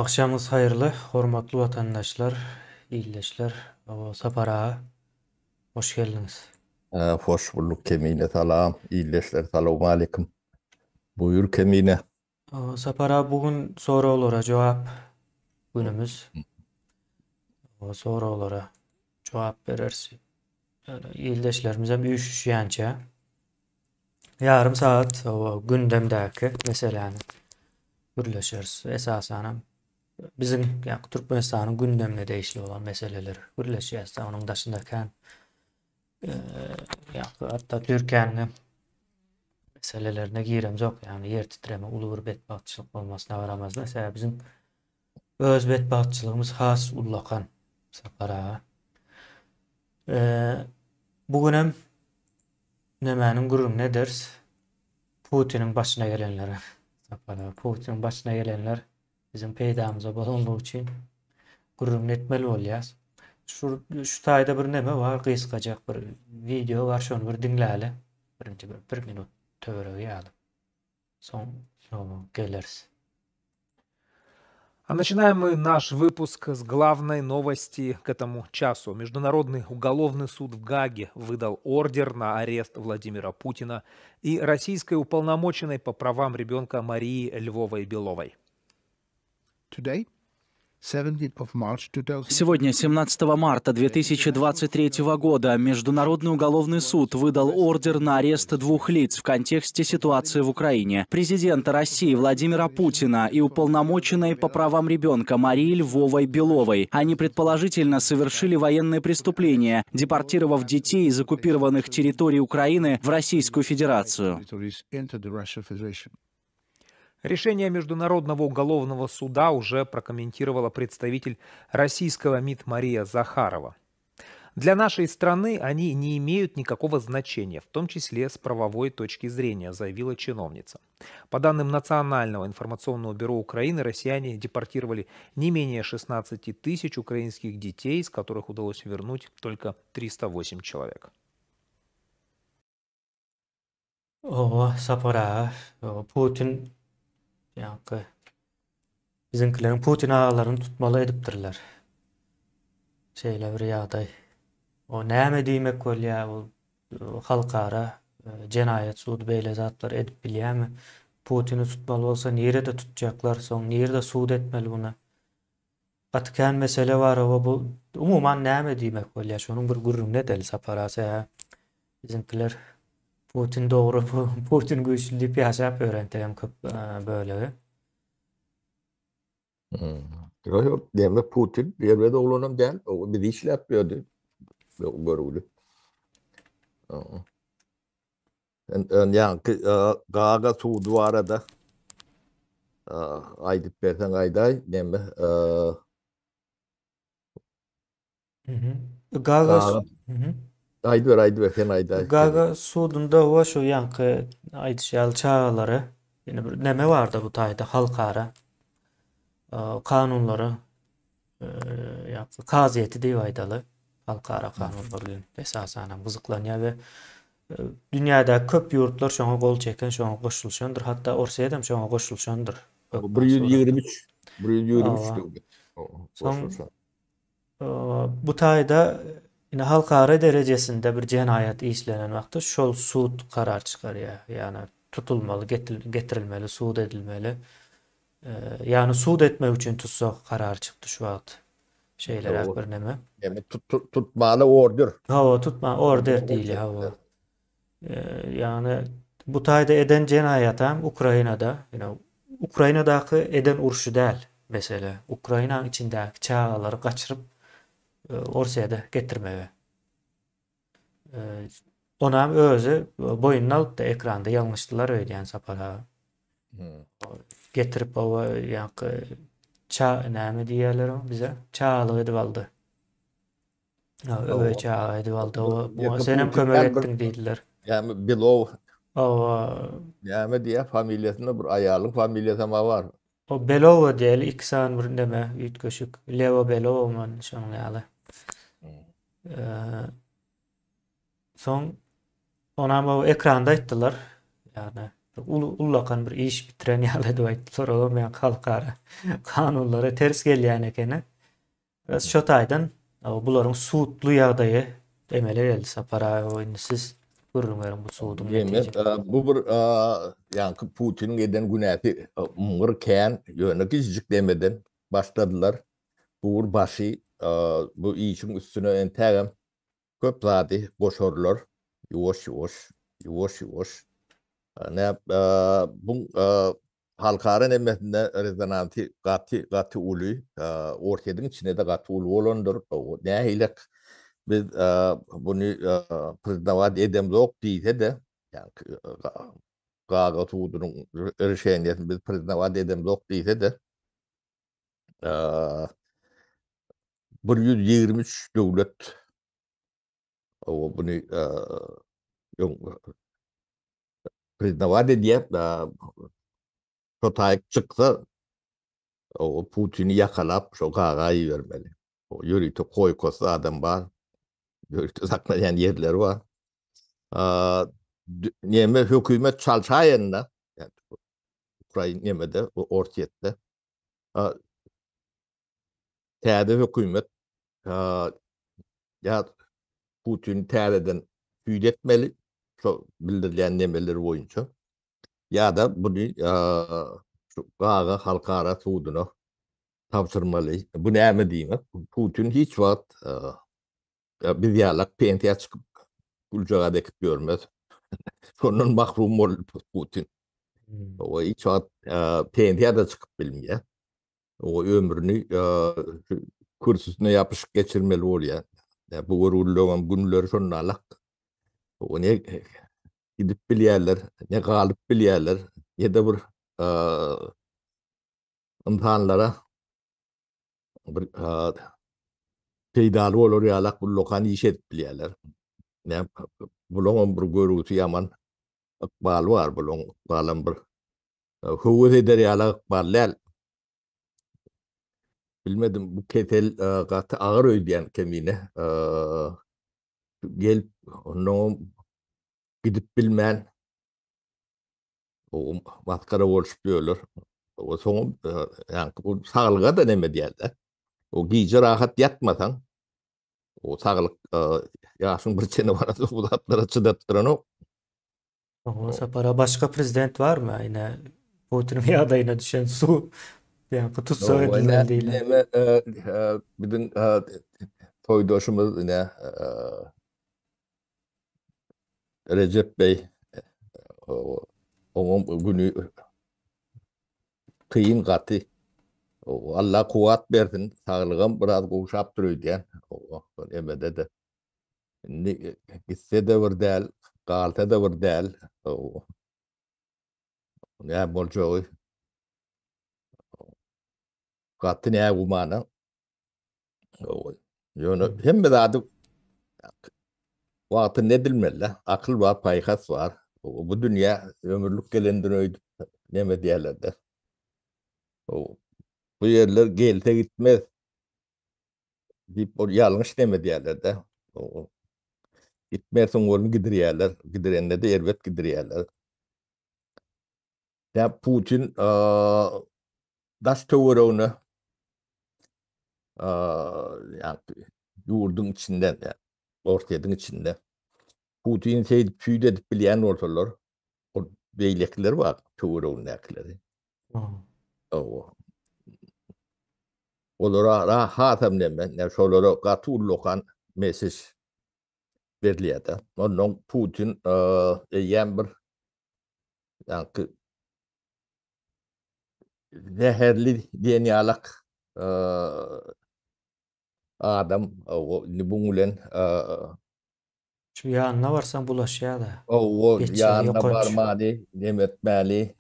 Akşamınız hayırlı, hormatly vatandaşlar, iyleşler. Saparağa hoş geldiniz. Hoş bulduk Kemine salam. İyileşler selamun aleyküm. Buyur Kemine. Saparağa bugün sonra olara cevap günümüz. Sonra olara cevap verersi. İyleşlerimize bir üşüşýänçe. Yarım saat gündemdäki meseleni gürleşeriz. Esasen bizim Türkmenistanyň gündemine değişli olan meseleler gürleşýäs. Onun daşyndaky hatta Türkiýanyň meselelerine giremiz yok. Yani yer titreme, ulu bir bedbahtçılık olmasına varamaz. Mesela bizim öz bedbahtçılığımız has ullakan sapara. Bugün hem nemenin gurum ne ders? Putin'in başına gelenlere sapara. Putin'in başına gelenler bizim peydamıza balonluğu için gurum netmeli olyas. Şu tayda bir neme var, kıskacak bir video var, şonu bir dinleli. Birinci bir minut töwerege ýaly. Son geliriz. А начинаем мы наш выпуск с главной новости к этому часу. Международный уголовный суд в Гааге выдал ордер на арест Владимира Путина и российской уполномоченной по правам ребенка Марии Львовой-Беловой. Сегодня, 17 марта 2023 года, Международный уголовный суд выдал ордер на арест двух лиц в контексте ситуации в Украине. Президента России Владимира Путина и уполномоченной по правам ребенка Марии Львовой-Беловой. Они предположительно совершили военные преступления, депортировав детей из оккупированных территорий Украины в Российскую Федерацию. Решение Международного уголовного суда уже прокомментировала представитель российского МИД Мария Захарова. Для нашей страны они не имеют никакого значения, в том числе с правовой точки зрения, заявила чиновница. По данным Национального информационного бюро Украины, россияне депортировали не менее 16 тысяч украинских детей, из которых удалось вернуть только 308 человек. Sapara, Putin bizimkilerin Putin ağalarını tutmalı edipdirler. Şeyle bir ýagdaý. O näme diýmek bolýar, o halkara cenayet sudy beýle zatlar edip bilýärmi? Putin'i tutmaly bolsa nerede tutjaklar, soň nerede sud etmeli buna? Gatykän mesele bar, o bu umumyň näme diýmek bolýar? Şonuň bir gurrundy deli saparasy. Bizimkiler Putin doğru, Putin güýçli diýip ýaşap öğrentirem köp böyle. Yok, devlet Putin, devlet oğlunun değil, o bir işle yapıyordu. Görüldü. Yani Gaaga suudu arada aydıp bersen ayday, deme. Gaaga Aydı ver sen ayday. Gaaga suudunda o şu yankı aýdýaly çağalary, ýene bir neme barda bu taýda halkara kanunları kaziýeti diýip aýdaly. Halkara kanunlar bilen esasen gyzyklanýar we dünýäde köp ýurtlar şoňa gol çeken, şoňa goşulşandyr. Hatda Orsiýada hem şoňa goşulşandyr. 123 bu taýda ýine halkara derejesinde bir jenayat işlenen wagtda şol sud karar çykarýar. Ýani tutulmaly, getirilmeli, sud edilmeli. Yani sud etmek üçin tutsak karar çykdy şu wagt. Şeyler bir neme. Yani tutmalı order. Tutma order diýilýär. Yani bu taýda eden jenayat hem Ukrainada, ýene Ukrainadaky eden urşy däl mesele. Ukraina içindäki çağalary gaçyryp Orsiýada getirmegi. Onam özü boyundan alıp da ekranda ýalňyşlylar öýdýän sapara. Getirip o ýa-ni näme diýerler bize? Çağalyk edip aldy. Öwe çağa edip aldy. O senem kömek etdiň diýdiler. Yani Belov. Yani diýe familiýasynda bir aýalyň familiýasy var. O Belova diýeli iksan bir neme ýetgeşik. Leo Belova şonuň ýaly. Soň onam o ekranda aýtdylar. Yani ullakan bir iş bitiren ýaly diýip aýtdylar. O men halkara kanunlara ters gelýän ekeni. Şo taýdan bularyň suutlu ýagdaýy emele geldi sapara oýny siz görüňler bu suudun Demek, netije. bu bir yani Putin'in eden günahı mır kän yöne gizcik demeden başladılar. Bu başı bu işin üstüne entegem köp zadi boşorlar. Yuvaş. Ne bu halkara nemesinde rezonanti gati ulu ortadan içine de gati ulu olandır. Ne hilek biz bunu prezident edem yok diye de yani gaga tuğdunun erişeniyetini biz prezident edem yok diye de 123 devlet bunu prezident diye Şotayık çıksa o Putin'i yakalap şu gagayı vermeli. O yürütü koy kosa adam var. Yürütü saklayan yerler var. Neme hükümet çalışayında yani Ukrayna nemede o ortiyette täze hükümet ya Putin täzeden hüydetmeli şu bildirilen nemeler boyunca ya da bunu şu gaga halkara suuduna tapşırmalı. Bu näme diýmek? Putin hiç wagt bir ýalak pentiýe çıkyp guljaga dekip görmez. Şondan mahrum bolup Putin. O hiç wagt pentiýe de çıkyp bilmeýär. O ömrünü kursusuna yapışık geçirmeli bolýar. Bu urullagan günler şonalak. O ne gidip bilýärler, ne galyp bilýärler, ya da bir imtihanlara bir peýdaly bolar ýalak bu lokan iş edip bilýärler. Ne bulan bir görüntü yaman ykbal var bulan ykbalym bir howuz eder ýalak ykbal. Bilmedim bu ketel gaty agyr öýdýän kemine gelip onu gidip bilmän o matkara boluşup ýöler. O soňum yani bu saglyga da neme diýerler. O giýje rahat ýatmasaň o saglyk ýaşyň bir çene barada bu zatlara çydatdyran ok. O sapara başka prezident var mı? Yine Putin'in ýagdaýyna düşen su yani tutsa edilmeli diýiler. Neme bizim toýdaşymyz ne Recep Bey oňun günü kıyın gaty. Allah kuwat bersin, saglygyň biraz gowşap durýar. O emede de. Gitse de bir däl, galta da bir däl. Ne boljogy. Gaty ne gumana. Ýöne hemme zady wagty nedilmeli. Akyl var, paýhas var. Bu dünýä ömürlük gelendir öýdüp neme diýerler. Bu yerler gelse gitmez. Dip o ýalňyş neme diýerler de. Gitmersiň bolmy gidirýärler. Gidirende de elbet gidirýärler. Ya Putin daş töwereğine yani yurdun içinden yani ortadan içinde Putin tüýde edip bilýän ortalar o beýlekler var töwereğindekileri. Olara rahatam neme şolara gaty ullokan mesaj berilýär. Ondan Putin eýen bir yani zäherli diýen ýalak adam o nibulen Şu ýanyna barsaň bulaşýar da. o Geçiyor, ýanyna yok olmuş. barmady, demetmäli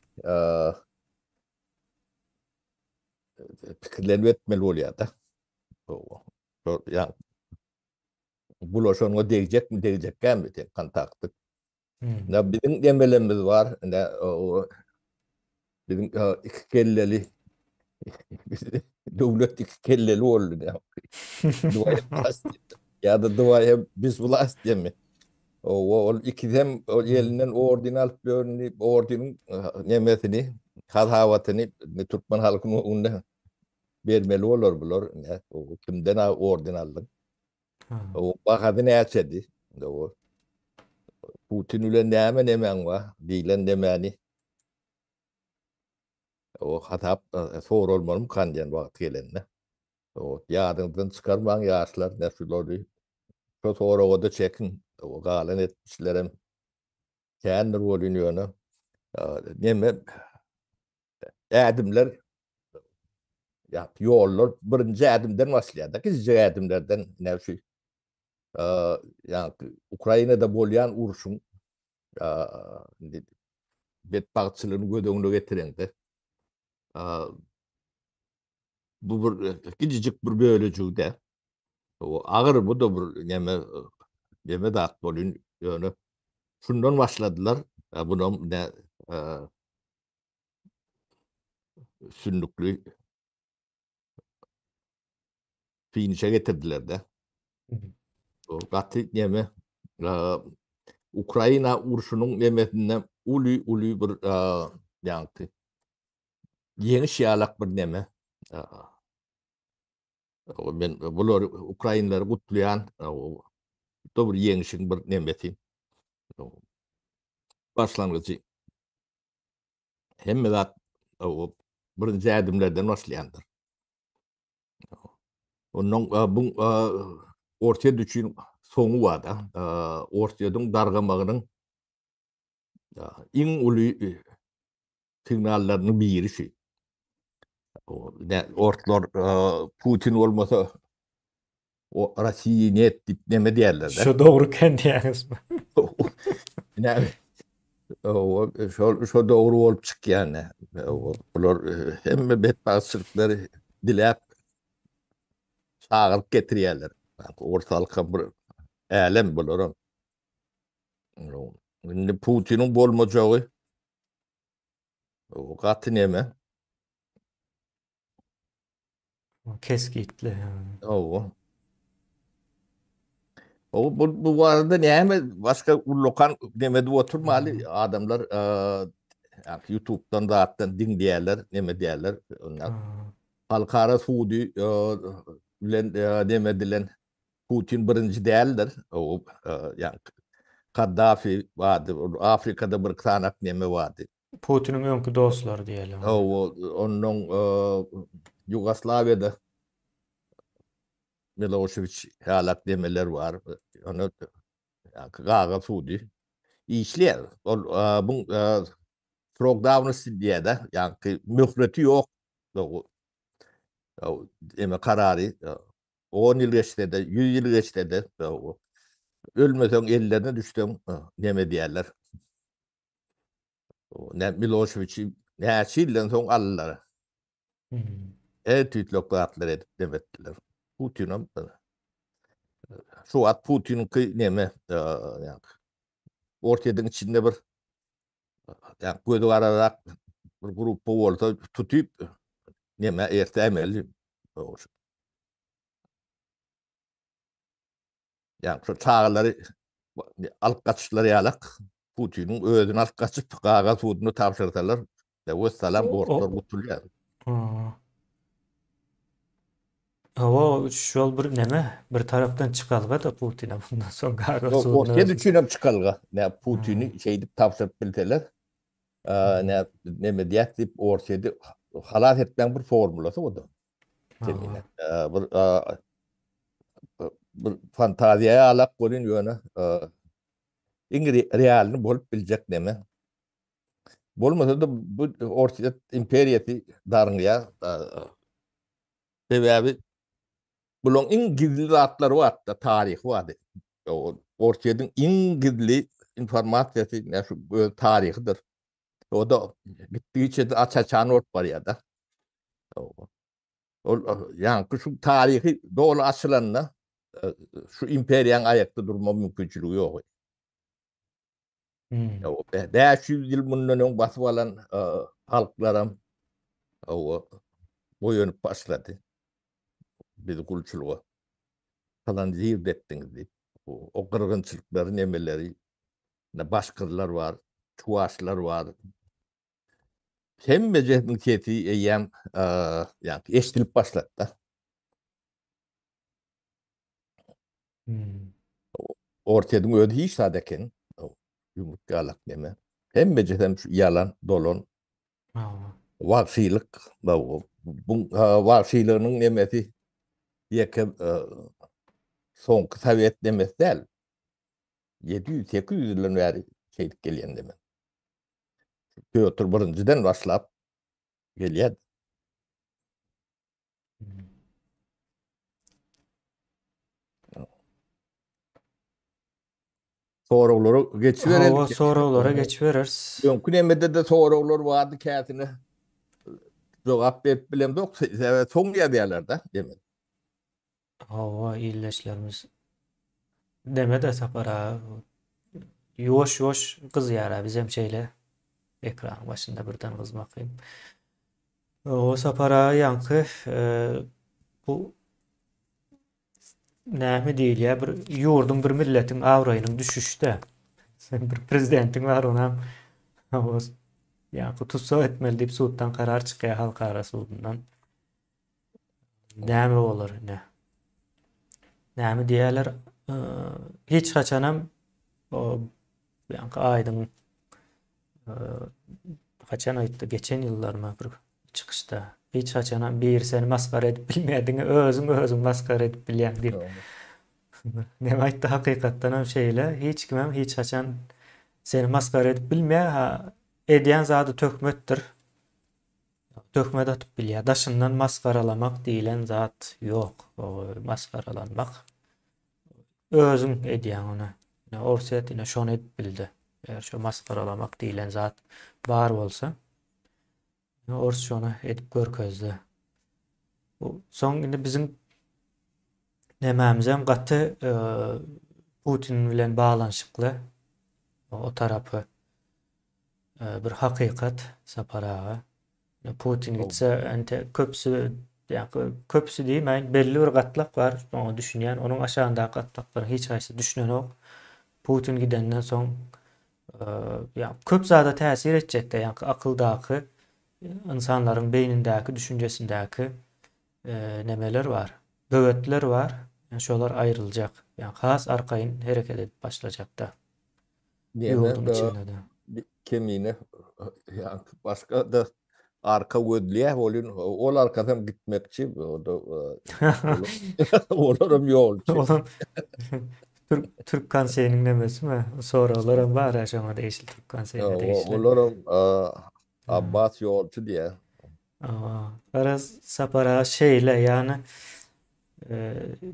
pikirlenip etmeli bolýar da. Yani bulaşanyňa degijek mi, degijekkämi diýen kontakty. Ne bizim demelerimiz var, ne o bizim iki kelleli dowlet iki kelleli boldy. Ya da duaya biz vlast demi. O ikidem o elinden ordinal bölünü ordinin nemesini hazavatını Türkmen halkının önüne vermeli olur bular. Ne o kimden ordinallık. O bakadı ne açedi. O Putin üle nemen var. Dilen nemeni. O hatap soru olmalım kancan vakit gelene. O yadından çıkarman yaşlar ne sülori. Şu soru o da çekin. O galen etmişlerim. Kendi rolünü onu. Neme adımlar ya yollar birinci adımdan başlayan da ikinci adımlardan nevşi yani Ukrayna'da bolyan uruşun bedbahtçılığını gödöğünü getiren de bu bir küçücük bir bölücü de o ağır bu da bir neme dağıt bolun yani şundan başladılar bunun ne sünnüklü finişe getirdiler de o katı neme Ukrayna uruşunun nemetinden ulu bir yankı. Yeni şialak bir neme. Ben bunlar Ukraynalıları kutlayan da bir yenişin bir nemeti. Başlangıcı hem de o birinci adımlardan başlayandır. Onun bu ortaya düşün sonu var da ortadan dargamağının en ulu signallarının birisi. Ortalar Putin olmasa o Rusya'yı ne ettik deme diyorlar da. Şu doğru kendi yalnız mı? Yani şu doğru olup çık yani. Bunlar hem bedbahtçılıkları dilep çağırıp getiriyorlar. Ortalıkta bir alem bunlar. Şimdi Putin'in bolmacağı o katı neme. Keskitli. Bu arada ne başka lokan demedi oturmalı adamlar yani YouTube'dan da hatta dinleyenler ne diyorlar onlar halkara Suudi demedilen Putin birinci değerler o yani Kaddafi vardı Afrika'da bir tane neme vardı Putin'in önkü dostları diyelim. onun Yugoslavya'da Milošević halak demeler var onu yani Gaga Suudi işler bu Frogdavn'ı diye de yani mühreti yok kararı 10 yıl geçti de 100 yıl geçti de ölmeden ellerine düştüm neme diyorlar ne Milošević'i ne çillen son alırlar tütloklatlar edip demettiler Putin'im şu at Putin'in neme yani ortadan içinde bir yani gödü ararak bir grup oldu tutup neme ertemeli yani şu çağları alt kaçışları yalak Putin'in ödün alt kaçıp gaga tuğdunu tavşırtalar ve selam ortalar kutuluyor. O şol bir neme bir taraftan çıkalga da Putin'e bundan sonra gaga suudunu Ortaya düşünüp çıkalga ne Putin'i şeydip tavşırıp bilteler ne diyetip ortaya halat etmen bir formülası o da. Bir fantaziya alak golün yönü realini bolup bilecek neme. Bolmasa da bu ortaya imperiyeti darınlığa sebebi bunun en gizli atları var da tarih vardı. Ortadan en gizli informasyası ne şu tarihidir. O da gittiği için açacağın ort var ya da. Yani şu tarihi doğru açılanla şu imperiyanın ayakta durma mümkünçülüğü yok. 500 yıl bundan basıp alan halklarım boyunup başladı. Bizi kulçuluğa falan zihir ettiniz deyip. O kırgınçılıkların emeleri, ne Başkırlar var, Çuvaşlar var. Hem mecehnikiyeti eyyem yani eştilip başlattı. Hmm. Ortadan ödü hiç sadeken yumurtgalak deme. Hem meceden yalan, dolon, Ha. vahşilik. Bu vahşiliğinin nemeti yeke soňky Sovet demek değil. 700-800 yıldan beri şeydik gelyen demek. Pyotr birinciden başlap gelýär. Hmm. Soraglary geçiverelim. Hava sorulara geçiveririz. Mümkün emede de soraglar vardı käsini jogap berip bilem dok. Soň ýa da demek. Hava illeşlerimiz deme de sapara. Yoş yoş kız yara bizim şeyle ekran başında birden kızmakayım. O sapara yankı bu näme diýil ya bir ýurdun bir milletin awraýynyň düşüşde. Sen bir prezidentin var onam o yankı tutsa etmeli diýip suutdan karar çykýar halkara suudundan. Näme bolar ne? Näme diýerler? Hiç haçanam o yankı aýdyň haçan aýtdy geçen ýyllarma bir çykışda. Hiç haçanam bir seni maskara edip bilmeýändiňi özüň maskara edip bilýän diýip. Näme aýtdy hakykatdan hem şeýle hiç kimem hiç haçan seni maskara edip bilmeýär ha edýän zady tökmetdir. Tökmed atyp bilýär. Daşyndan maskaralamak diýilen zat ýok. O maskaralanmak özüň edýän ona. Orset ine şonu edip bildi. Eğer şu maskaralamak diýilen zat bar bolsa ors şonu edip görkezdi. Bu soň indi biziň nemämizem gaty Putin bilen baglanyşykly o tarapy bir hakykat saparaga. Putin gitse ente köpsü ýa-ni köpsü diýmeýin belli bir gatlak var. Onu düşünýän, onuň aşaňdaky gatlaklary hiç haýsy düşünen ok. Putin gidenden soň ýa köp zada täsir etjekde ýa-ni akyldaky insanlaryň beýnindäki, düşünjesindäki nemeler var. Böwetler var. Şolar aýryljak. Ýa has arkaýyn hereket edip başlajakda. Ýurdun içinde de. Kemine yani başka da arka gödlüye ol arkadan gitmekçi o da olurum yolcu. Oğlum Türk Konseyi'nin nemesi mi? Soralarım var ya şuna değişil Türk Konseyi'ne değişil. Olurum Abbas yolcu diye. Ara sapara şeyle yani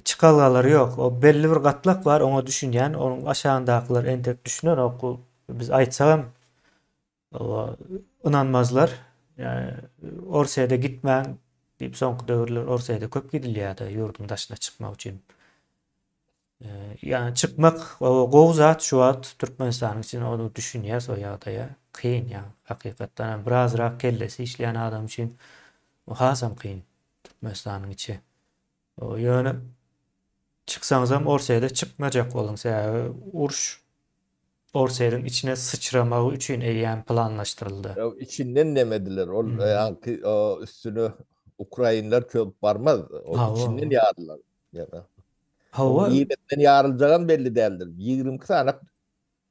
çıkalgaları yok. O belli bir gatlak var onu düşünýän, onun aşağındakiler entek düşünen o biz aýtsam inanmazlar. Yani Orsaýa da gitmän diýip soňky döwürler Orsaýa köp gidilýärdi ýurdun daşyna çykmak üçin. Yani çıkmak o gowzat şu at Türkmenistanyň için onu düşünýär so ýagdaýa kyn ya hakykatdan birazrak kellesi işleýän adam üçin o hasam kyn Türkmenistanyň içi. O ýöne çıksaňyzam Orsaýda çykmajak boluň sebäbi uruş Orsaýdyň içine sıçramagy üçin eýän planlaşdyryldy. İçinden demediler. Yani üstünü Ukraynalar çöp barmaz. O içinden yağdılar. Yani. Hava İyiletten yarılacağın belli değildir. 20 tane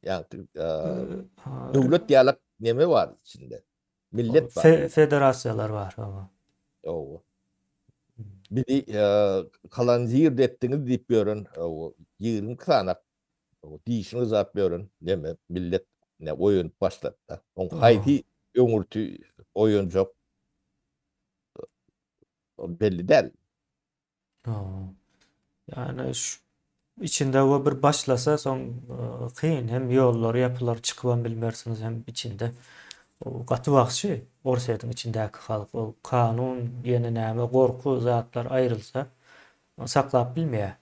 yani devlet diyalog neme var içinde. Millet var. Federasiyalar var ama. O. Bir kalan zihirde ettiğiniz deyip görün. 20 tane dişini zat görün. Neme millet ne oyun başlattı. On haydi ömürtü oyuncu belli değil. Yani içinde o bir başlasa soň kyn hem ýollar ýapylar çykyp bilmersiniz hem içinde o gaty wagtçy Orsaýdyň içindäki halk o kanun ýene näme gorku zatlar aýrylsa saklap bilmeýär.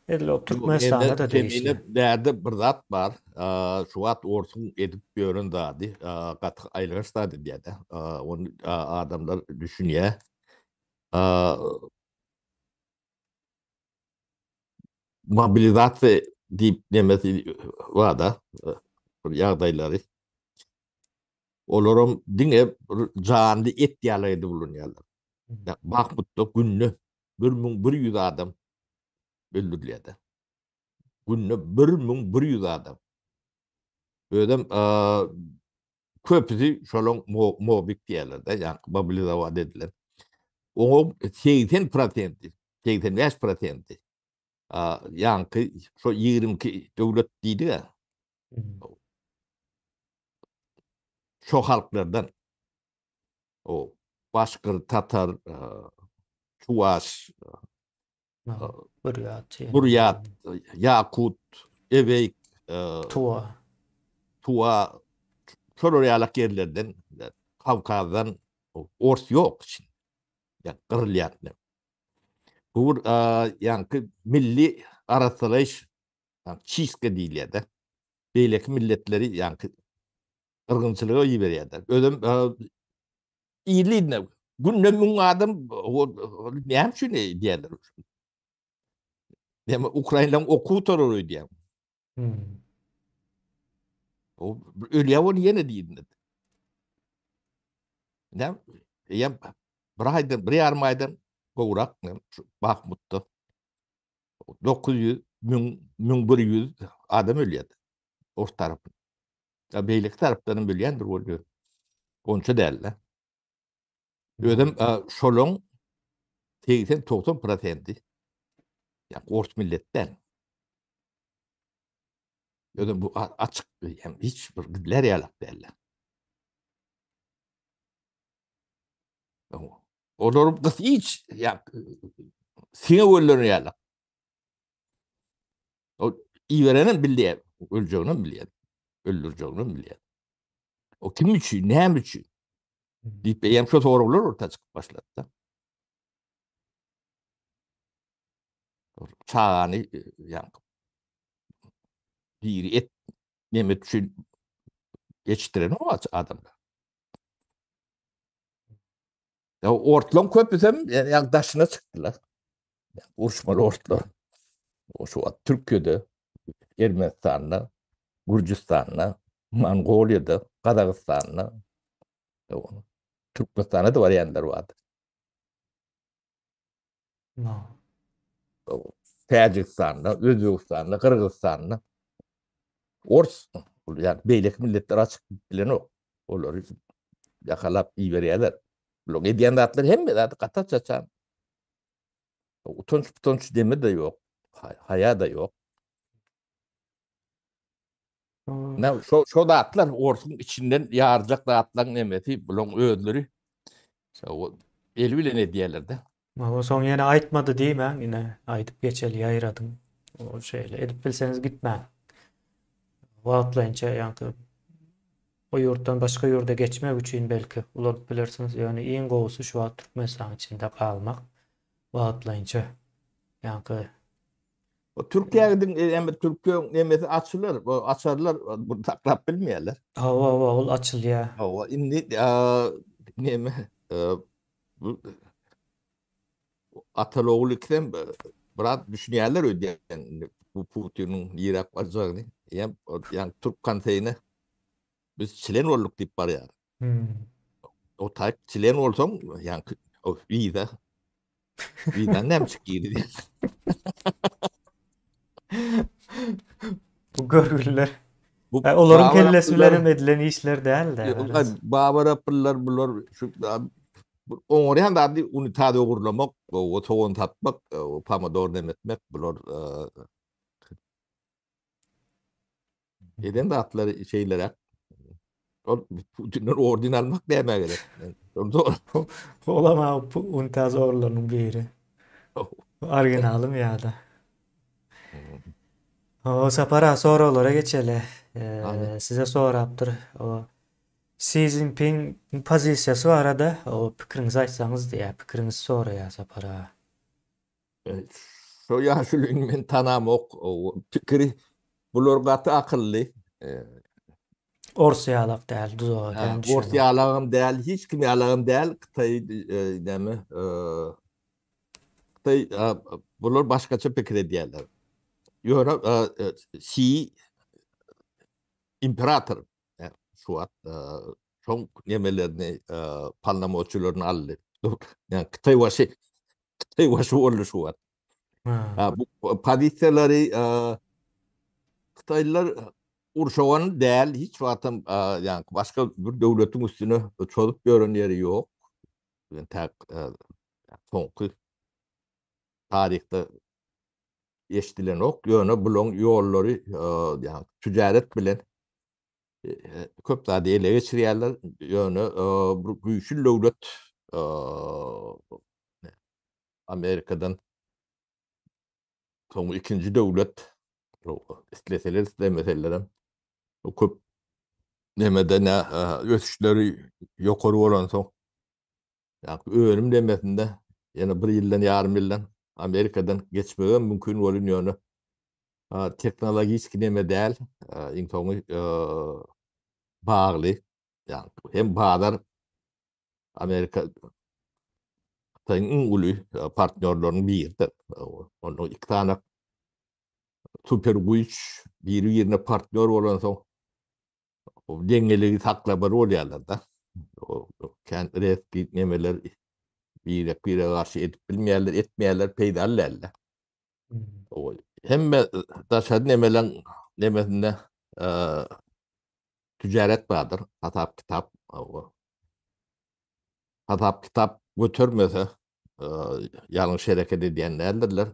Edil o Türkmenistanda da değişdi. Derde bir zat var. Şu wat orsun edip görün dady. Gaty aýlygaç dady diýdi. Onu adamlar düşünýär. Mobilizasiýa deyip demesi var da yağdayları. Olorum dine canlı et yalaydı bulunuyorlar. Mahmut'ta günlü 1100 adam öldürüldü. Günlü 1100 adam. Böyle köpüsü şolong mobik diyorlar yani Babil'de var dediler. O 80%, 85%. Yankı şu 22 devlet deydi ya, şu halklardan o Başkır, Tatar, Çuvaş, Buryat, Buryat, Yakut, Eveyk, Tuva. Tuva, Çororyalık yerlerden, Kavkaz'dan Ors yok şimdi. Yani Kırılyatlı. Bu yankı milli arasılayış yani çizgi değil ya da beyleki milletleri yankı ırgınçılığı iyi veriyor da. Ödüm iyiliğine günlüğün adam ne hem şu ne diyorlar. Yani Ukrayna'nın oku terörü diye. O öyle onu yine değil. Ne? Ya bir yarmaydan Kovrak Bahmut'ta 900 1100 adam ölüyordu. O tarafın. Ya beylik taraflarının bölüyendir oluyor. Onça değerli. Ödüm şolong 80-90%. Yani Ort milletten. Ödüm bu açık yani hiç bir leriyalak değerli. Olur kız hiç ya sine öldürüyorlar. O iyi verenin bildiği öleceğini biliyor. Öldüreceğini biliyor. O kim için, ne için? Deyip benim şu sorular ortaya çıkıp başladı. Çağını yani diri et yemek için geçtiren o adamlar. Ya ortlon köpüsem yani taşına çıktılar. Yani Urşmalı ortlar. O şu Türkiye'de, Ermenistan'da, Gürcistan'da, Mongolya'da, Kazakistan'da, Türkmenistan'da da var yerler vardı. Tacikistan'da, Özbekistan'da, Kırgızistan'da. Ors, yani beylik milletler açık bilen o. Onları yakalap iyi veriyorlar. Ulan ediyen de atlar hem mi? Kata çaçan. Utanç deme de yok. Haya da yok. Ne şu da atlar Ors'un içinden yağaracak da atlan nemeti. Ulan ödleri. O elbiyle ne diyorlar da. O son yine aytmadı değil mi? Yine aytıp geçeli yayradım. O şeyle edip bilseniz gitme. Vaatlayınca yani o yurttan başka yurda geçmek için belki ulanıp bilirsiniz. Yani en kovusu şu an Türkmenistan içinde kalmak. Vaatlayınca yani O Türkiye'nin Türkiye'nin nemeti açılır. O açarlar. Bunu taklap bilmiyorlar. hava açıl ya. O şimdi neme bu Ataloğlu'yken biraz düşünüyorlar öyle yani bu Putin'in Irak varacağını. Yani Türk kanteyine biz Çilen olduk deyip var ya. O tayp Çilen olsam yani o vida nem çıkıyordu diye. Bu görgüller. Bu Onların Bağvar kellesi Apırlar, bilen edilen işler değil de. Bağvar Apırlar bunlar şu Oraya da bir unitade uğurlamak, o toğun tatmak, o pamador demetmek, bunlar eden de atları şeylere Putin'in ordin almak demeye gerek. Doğru. Olama bu untaz orlanın biri. Arginalım ya da. O sapara sorulara geçelim. Size soraptır. O Xi Jinping pozisyası var arada. O fikrinizi açsanız diye. Fikrinizi soruya sapara. Şu yaşlılığın men tanam o fikri bulurgatı akıllı. Orsiyalak değil. Duzo. Hem Ortaya alağım değil, hiç kimi alağım değil. Kıtayı bulur başkaça fikir ediyorlar. Yöne si imperator şu at son nemelerini panlamoçuların aldı. Yani Kıtay başı oldu şu at. Ha. Bu padişahları Kıtaylılar Urşavan değil hiç vatam yani başka bir devletin üstüne çolup gören yeri yok. Yani sonki tarihte eşitilen ok. Yöne bulon yolları yani ticaret bilen köp daha ele geçirýärler. Yöne bu güýçlü döwlet Amerikadan soň ikinji döwlet isleseler islemeseler o köp nemede ösüşleri ýokary bolan soň öňüm demesinde ýene bir ýyldan ýarym ýyldan Amerikadan geçmegen mümkin bolan ýöne teknologik neme däl iň soňy bagly yani hem bağlar Amerika Xitaynyň uly partnerleriň biridir. Onu iki tane süper güýç biri-birine partner bolan soň o deňeligi saklabar bolýarlar da. O reski nemeler bire garşy edip bilmeýärler, etmeýärler, peýdallarlar. O hemme daşa nemesinde ticaret bardyr, hatap kitap götürmese ýalňyş hereket edýänlerdirler.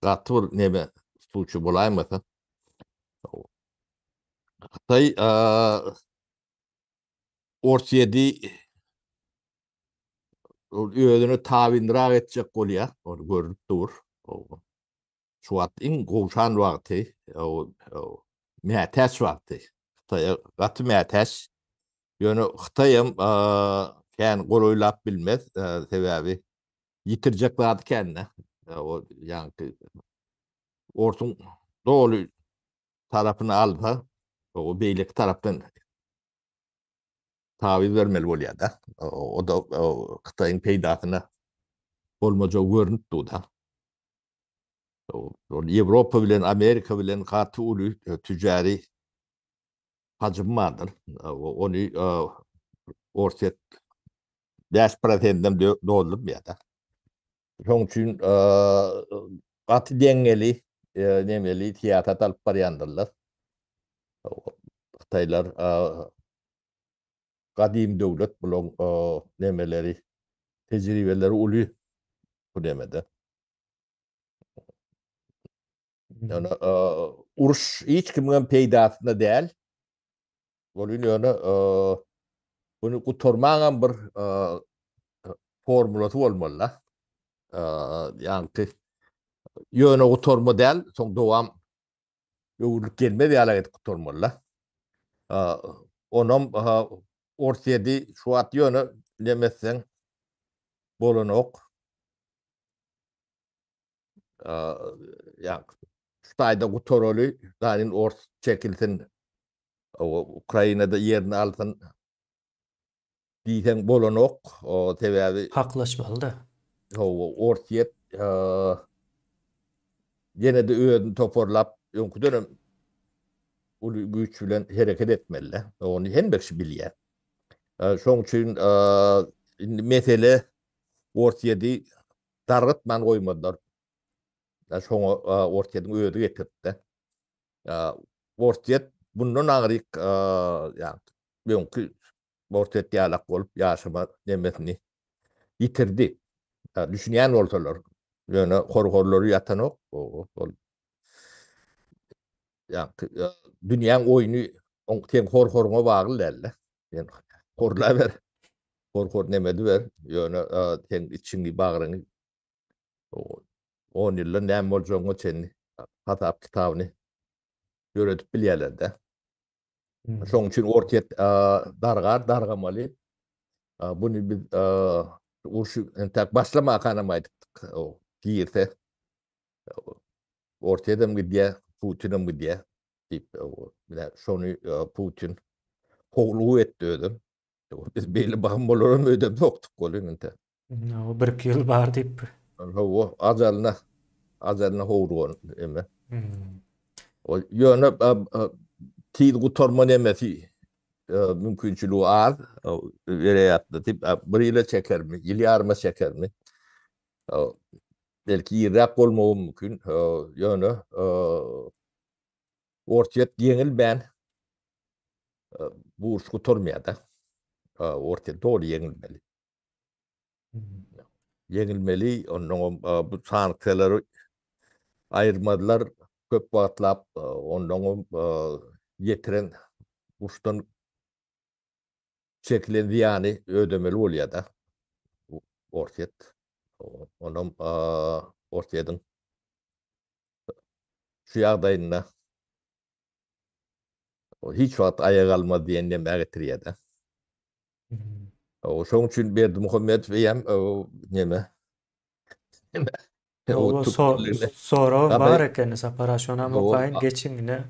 Gaty bir neme suçu bolaýmasa. Xitay Orsiýedy özüni tabindirak etjek bolýar, onu görüp dur. Şu wagt iň gowşan wagty, mätäç wagty. Xitay gaty mätäç. Ýöne Xitayam kän goloýlap bilmez, sebäbi ýitirjek zady kendine. O ýani orsun dolu tarapyny alsa, o beýlik tarapdan taviz vermeli bolýar da. O da Xitaýyň peýdasyna bolmaja görünüp durda. O Ýewropa bilen Amerika bilen gaty uly tüjari hajym bardyr. Onu orset 5%-den doldurmýar da. Şoň üçin gaty deňeli nemeli tiýatrat alyp barýandyrlar. Xitaylar gadim döwlet bilen nemeleri tejribeleri uly bu demede. Yani uruş hiç kimin peýdasyna däl. Bolýan ýöne bunu gutormagan bir formulasy bolmaly. Ýani ýöne gutorma däl, soň dowam öwürlük gelmedi ýala et gutormaly. Onam Orsiýedy şu wagt ýöne demesseň bolanok. Yani Xitayda gutoroly, daýyn ors çekilsin, Ukrainada ýerini alsyn diýsen bolanok, o sebäbi Haklaşmaly da. Orsiýet ýene de özüni toparlap öňkü dönem uly güýç bilen hereket etmeli. Onu hemme kişi bilýär. Şoň üçin mesele Orsiýedy dargytman goýmadylar. Şoňa Orsiýedyň özü getirdi. Orsiýet bundan agryk ýani öňkü Orsiýet ýalak bolup ýaşama nemesini ýitirdi. Düşünýän bolsalar, ýöne horhorlary ýatanok, dünýäň oýuny teň horhorma bagly däl. Yani horla ber, horhor nemedi ber, ýöne teň içiňi bagryny 10 ýylda näme boljagyny çenli hatap kitabyny göredip bilýärler de. Şoň üçin Orsiýet dargamaly. Bunu biz urşy entek başlama kanamaýdyk. O diýilse Orsiýedem gidýär, Putinim gidýär diýip şonu Putin howlugy etdi özüm. Biz beýle bagym bolaram ödem ýoktuk bolýan ente. O 1-2 ýyl bar diýip. Ajalyna azarına hoğruğun eme. Hmm. O yöne tid gutorma nemesi mümkünçülüğü az. Vereyatlı tip bir yıla çeker mi? Yıl yarıma çeker mi? Belki yirrak olmağı mümkün. Yöne ortiyat yengil ben bu uç gutormaya da ortiyat doğru yengilmeli. Hmm. Yengilmeli. Onun bu sanıkları ayırmadılar. Köp vakitlap onun getiren uçtan çekilendi yani ödemeli oluyor da ortiyat. Onun ortiyatın şu yağdayına hiç vakit ayağa almadı diyenle mağetiriyor da. Hmm. Şoň üçin Berdi Muhammed beýem neme o O Türklerine sonra var tabi eken separasyona mı o kayın geçingine.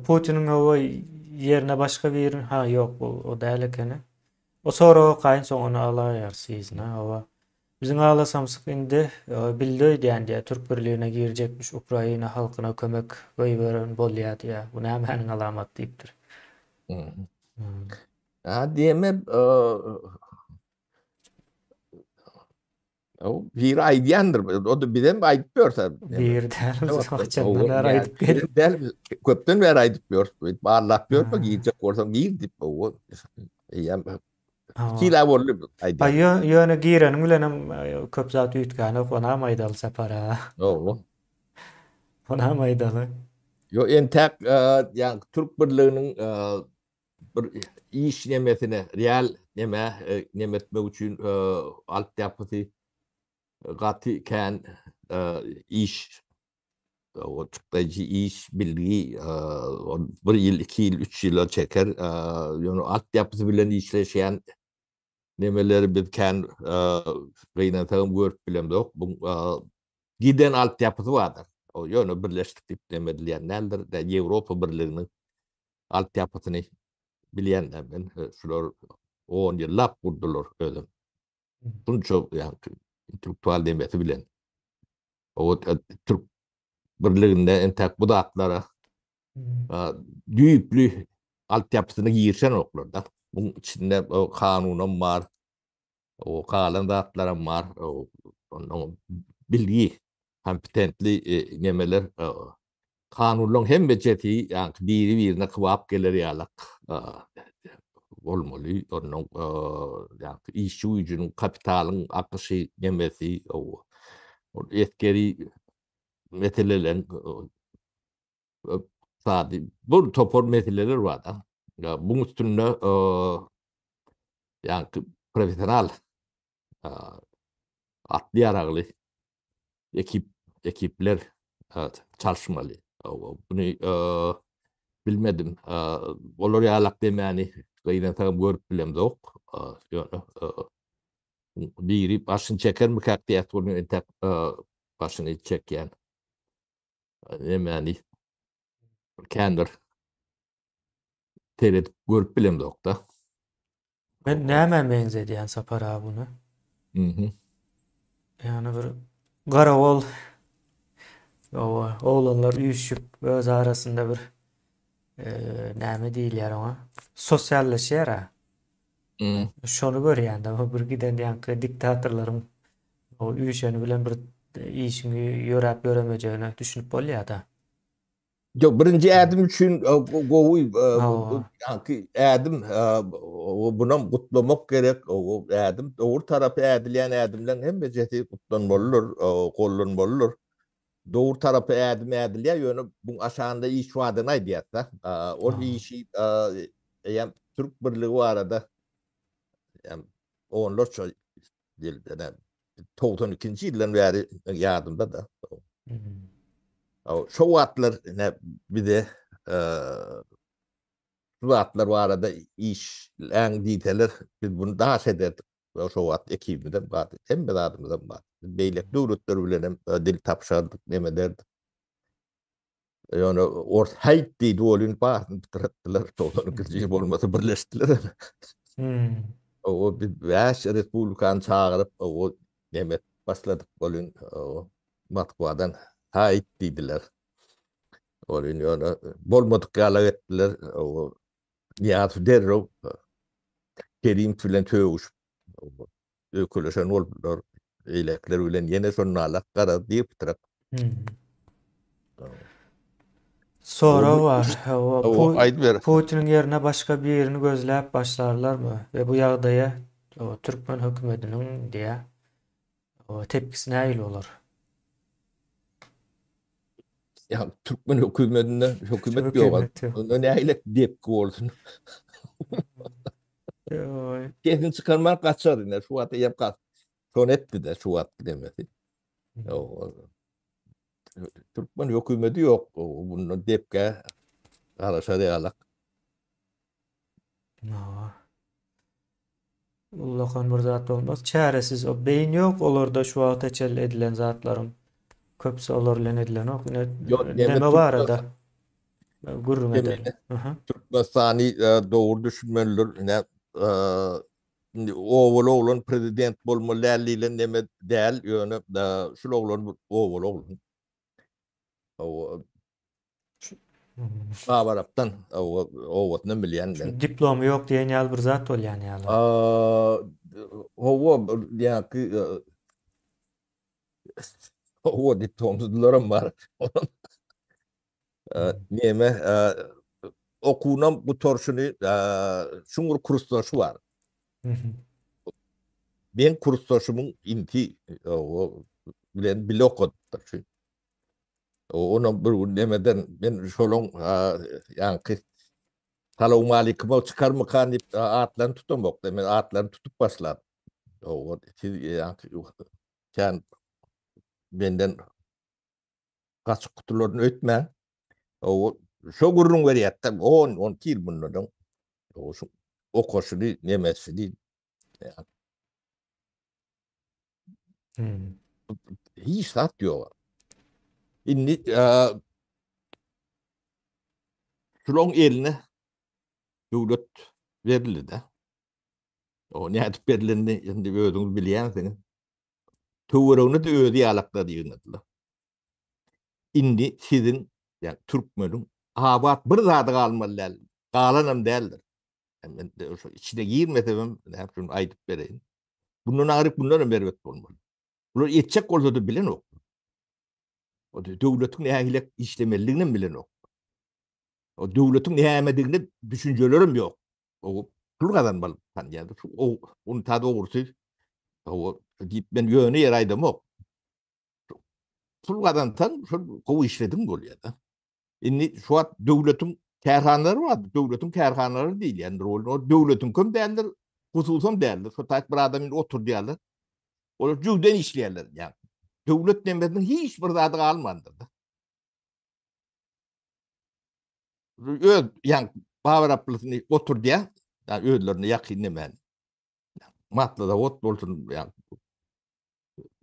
Putin'in o yerine başka bir ha yok o değil eken. O sonra o kayın sonra alayar sizne o. Bizim ağlasamsık indi bildi diye Türk Birliği'ne girecekmiş Ukrayna halkına kömek veren bolýar diye. Bu ne hemen alamat deyipdir. Hmm. diyeme o bir aydiyandır. O da bilen aydıpıyor tabi. Bir değerli O açandan her yani aydıp gelip. del köpten ver aydıpıyor. Bağlap diyor mu giyecek orsam giyip o. Yani kila bollu aydiyan. Yöne girenin bilenem köp zat üýtgäni ona maýdaly separa. O. Ona maýdaly. Yo entek yani Türk Birliği'nin bir iş nemesine real nemetmek için altyapısı katı kan iş o çıktıcı iş bilgi bir yıl, 2 yıl, 3 yıl çeker. Yani altyapısı bilen işleşen nemeleri bir kan gıynatağım görüp bilem yok. Giden altyapısı vardır. O yani birleştik tip demediler. Nedir? De Avrupa Birliği'nin altyapısını bilenler ben şular 10 yıllap kurdular öyle. Bunu çok yani intelektüel demeti bilen. O Türk Birliği'nde entek budatlara düýüplü altyapısını giyirsen oklarda. Bunun içinde o kanunum var, o kalan datlarım var, o bilgi, kompetentli nemeler kanunun hem beceti yani biri birine kıvap gelir yalak olmalı. Onun yani iş gücünün, kapitalın akışı nemesi o etkili meselelerin sadi bu topor meseleler var da. Bunun üstünde yani profesyonel atlı yararlı ekipler çalışmalı. Bunu bilmedim. Olur yalak demeni gıynatağım görüp bilem de yok. Biri başını çeker mi kaktiyat bunu entek başını çeken demeni kendir teret görüp bilem de yok da. Ben näme benzediyen separa bunu. Yani bir garawol oğlanlar üýüşüp öz arasında bir näme diýilýär ona sosialleşýär ha. Şonu görýändi ama bir giden ýanky diktatorlaryň o üýüşeni bilen bir işini ýörep göremejegini düşünüp bolýar da. Yok birinci adım için gowy Ha. adım buna kutlamak gerek. O adım doğru tarafı adilyan adımdan hem beceti kutlanmalıdır, kollanmalıdır. Doğru tarafı adım adilya yönü bu aşağında iş vadına idiyatta. O işi yani Türk Birliği var arada yani onlar çok değil. Yani 92. yıldan beri yardımda da. Şu vatlar ne bir de şu vatlar var arada iş en diteler biz bunu daha sederdik. Şu vat ekibimizden var. Hem bedadımızdan var. Beylek durutları bilenem dil tapşardık neme derdik. Yani hayt deydi olun bağırın kırattılar. 92. yıl olması birleştiler. O bir Respublikan çağırıp o neme başladık olun matbuadan hait dediler. Orayın yana bolmadık gala ettiler. O Nihat Derrov Kerim filan tövüş. Öküleşen oldular. Eylekler ulen yine sonuna kara deyip tırak. Hmm. Sonra var. O aydı ver. Putin'in yerine başka bir yerini gözleyip başlarlar mı? Ve bu yağdaya Türkmen hükümetinin diye tepkisi näil olur? Ya Türkmen hükümetinde hükümet yok. Hükümeti. Onda ne aylak deyip olsun. Oy. Kesin çıkarmak kaçar yine. Şu atı yap kaç. Son etti de şu atı demedi. O, Türkmen hükümeti yok. Bunu deyip ki araşa deyalak. No. Ullakan bir zat olmaz. Çaresiz o beyin yok olur da şu an teçel edilen zatlarım. Köpse olur len edilen ok. Yok, Neme var da. Gurrun eder. Demeyine. Hı. Türkmenistani doğru düşünmelidir. Ne oğul oğlun prezident bolma lälliyle neme değil yönü da şu oğlun oğul oğlun. O Bavaraptan o ne bilýän ben. Şu diplomu yok diyen yal bir zat ol yani yala. O ya ki o diplomsuzlarım var. Neme okunam bu torşunu şungur kursdaşı var. Ben kursdaşımın inti o bilen blok ottur. Ona bir nemeden ben şolong yankı Talaw malikime çıkarma kan dip atlarını tutamak. Ben atlarını tutup başladım. O yankı kan benden kaç kutularını ötme. O şu gurrun veriyattam 10 kil bunlardan. O şu o koşulu nemesi değil. Hiç sat yok. İnni şulong eline devlet verildi de. O nihayet verilini şimdi ödünüz bilýänsiniz. Töwerüni de ödi ýalakda diýildi. Indi sizin yani Türkmen'in abat bir zady galmalylar. Galanam däldir. Ben de içine girmesem hep şunu aytıp bereyim. Bundan agyryp bundan berbat bolmaly. Bular etjek bolsa da bilen ok. O döwletiň nähilek işlemeliligini bilen ok. O döwletiň nämedigini düşünjelerim ýok. O pul gazanmaly kan ýa-da o onu ta dogrusu o diýip ben ýöne ýer aýdam ok. Pul gazansan şu gowy işlediň bolýar da. Inni şu an döwletiň kärhanalary bar. Döwletiň kärhanalary diýil ýa-da o döwletiň kim däldir, hususam däldir. Şu taýt bir adam otur diýerler. Olar jügden işleýärler ýa. Döwlet demedin hiç bir zady galmandyr da. Öz ýa bawaraplysyny otur diýär. Ýa özlerini ýakyn nämen. Matlada ot bolsun ýa.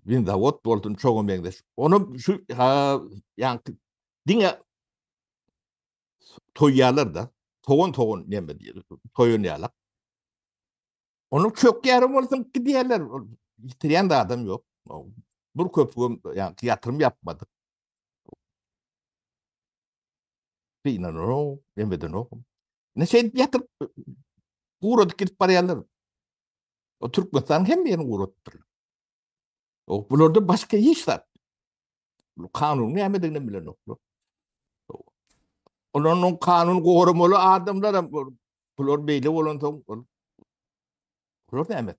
Winda ot bolsun çoğun beňde. Onu şu ýa diňe toýýarlar da. Togun näme diýer? Toýunýarlar. Onu çok yarım bolsun ki diýerler. Ýitirýän de adam ýok. Bir köpügüm ýa ýatyrym yapmadyk. Bilen o, demeden o. Ne şey ýatyryp guradyp gidip barýarlar. O Türkmenistan hem ýerine guratdyr. O bularda başka hiç var. Bu kanun nämedigini bilen ok. Onun kanun gorumaly adamlar bular beýle bolan soň bular näme?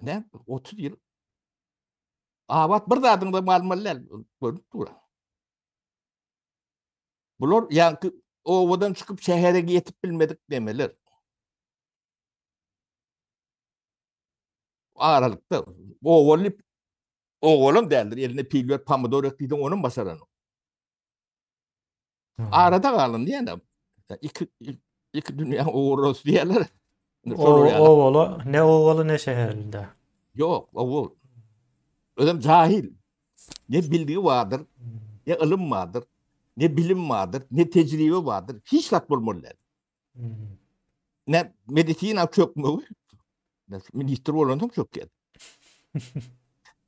Ne? 30 ýyl abat bir zadyňda malmallar görüp dur. Bular ýa-ki owadan çykyp şäherge ýetip bilmedik demeler. Aralykda oğlum däldir. Eline pilber pomidor ekdiň onun basaran. Arada galyn diýenem. İki dünýä owurus diýerler. Ovalı ne şehirlinde. Yok, o ödem cahil. Ne bildiği vardır, ne ilim vardır, ne bilim vardır, ne tecrübe vardır. Hiç lat bolmalylar. Ne medisina çökmüyor. Ne minister bolan soň çökýär.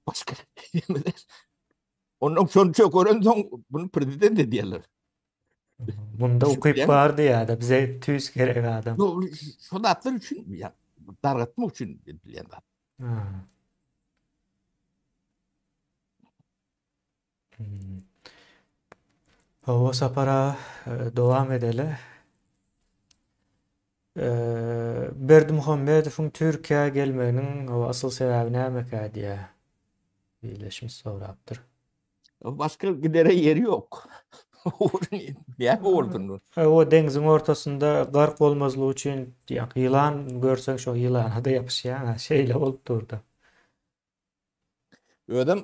başka. Onun son çok öğrendim bunu prezident de diyorlar. Bunda okuyup Yani vardı ya da bize tüys gerek adam. soldatlar için ya daraltma için yani. Ha. Hmm. O sapara devam edelim. Berdimuhamedov'un Türkiye'ye gelmenin o asıl sebebi ne diye birleşmiş soraktır. Başka gidere yeri yok. Ya ordunu. O denizin ortasında garp olmazlığı için ya, yılan görsen şu yılana da yapışan şeyle olup durdu. Ödem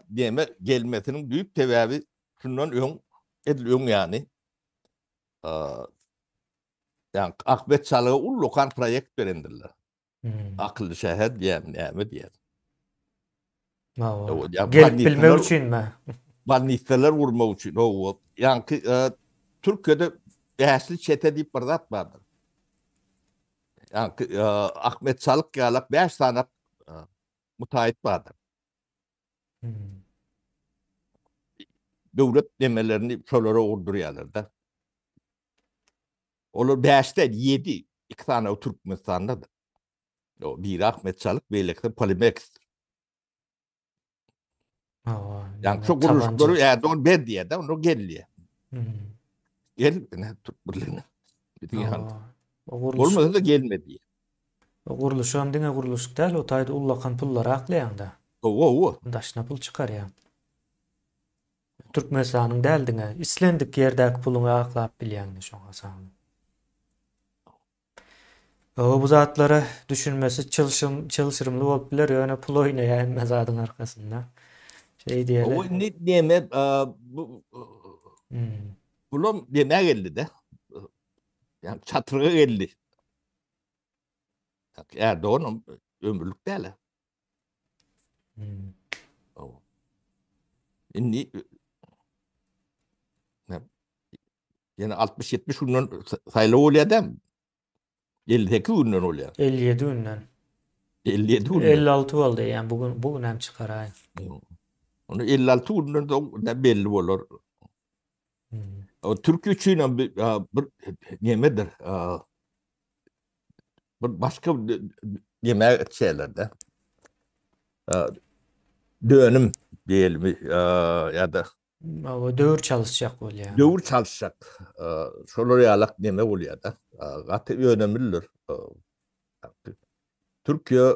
deme gelmesinin büyük sebebi şundan ediliyor yani. Aa, yani Akbet Çalık'a ullokan proyekt verendirler. Hmm. Akıllı şehir diye mi diye. O, Ya gelip bilme için mi? Bannisteler vurma için. Yani Türkiye'de behesli çete deyip bardat vardır. Yani Ahmet Çalık gelip 5 tane müteahhit vardır. Hmm. Devlet demelerini şöyle orduruyorlar da. Olur 5'te 7. 2 tane o Türkmenistan'dadır. O bir Ahmet Çalık birlikte Polimex. O, Yani yine çok tabanca. kuruluşları Erdoğan ben diye de onu geliyor. Hmm. Gel ne Türk birliğine. O kuruluş, Olmadı da gelmedi. o kuruluş ondine kuruluş değil, o tayda ullakan pulları aklayan da. O. Daşına pul çıkar ya. Türkmenistan'ın deldine, İslendik yerdeki pulunu aklap bilyen şu an. O bu zatları düşünmesi çalışırımlı olup bilir, öyle pul oynaya inmez adın arkasında. Şey O diyelim. ne deme bu Hmm. Bulom demeye geldi de. Yani çatırığa geldi. Erdoğan ömürlük değil. Hmm. Şimdi yani 60-70 günden sayılı oluyor değil mi? 58 günden oluyor. 57 günden. 57 günden. 56 oldu yani bugün hem çıkar ay. Onu 56 günden de belli olur. Hmm. O Türkiye için bir yemedir. Bir başka yemek şeylerde. Dönüm diyelim ya da O dövür çalışacak ol yani. dövür çalışacak. Şöyle yalak deme oluyor da. Gati önemlidir. Türkiye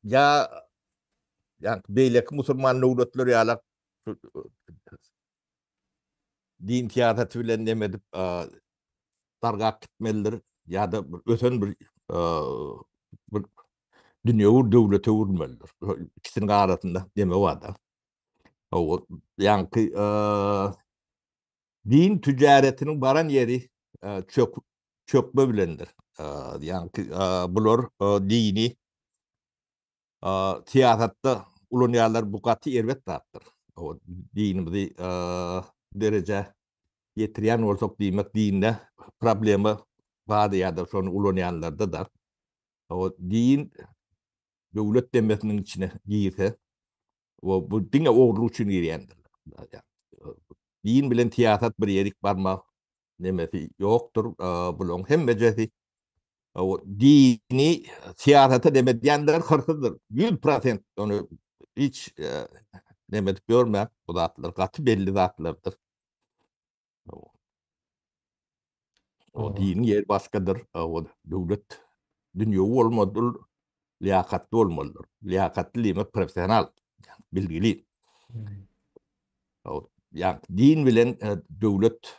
ya yani beylek Müslüman devletleri yalak din tiyatrı bilen demedip dargak gitmelidir ya da öten bir dünya devlete vurmalıdır. İkisinin arasında deme var da. Yani din ticaretinin baran yeri çökme bilendir. Yani bunlar dini tiyatratta ulunyalar bu katı ervet dağıttır. O dinimizi derece yetiriyen olsak demek dinde problemi vardı ya da sonra ulunyalarda da o din devlet demesinin içine girse o bu dinle oğlu için giriyendir. Din bilen tiyatrat bir yerik barma demesi yoktur. Bulun hem mecesi o dini siyasete demediyenler hırsızdır. 100% onu hiç demedik görme. Bu zatlar katı belli zatlardır. O dinin yer başkadır. O devlet dünya olmalıdır. Liyakatli olmalıdır. Liyakatli demek profesyonel. Bilgili. Yani din bilen devlet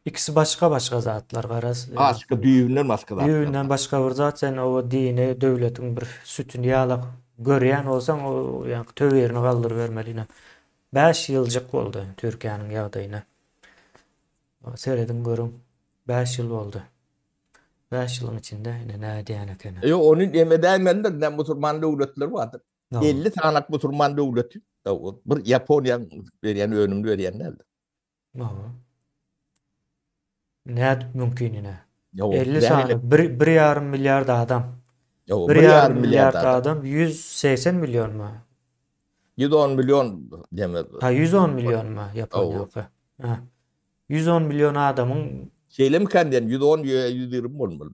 İkisi başka zatlar garaz. başka düğünden başka zatlar. Düğünden başka bir zat sen o dini devletin bir sütünü yağlak görüyen olsan o yani töverini kaldır vermeliğine. 5 yılcık oldu Türkiye'nin yağdayına. Seyredin görün. 5 yıl oldu. 5 yılın içinde yine ne diyen ekene. Onun emedeymenler ne Müslüman devletleri vardır. No. 50 tane Müslüman devleti. Bir Japonya veren önümde verenlerdir. No. Ne mümkün yine. Yo, 50 ben saniye. ile 1,5 milyar da adam. O 1,5 milyar milyar adam. adam 180 milyon mu? 110 milyon deme. Ha 110 milyon mu Japonya? O Ha. 110 milyon adamın şeyle mi kendin 110 120 olmalı.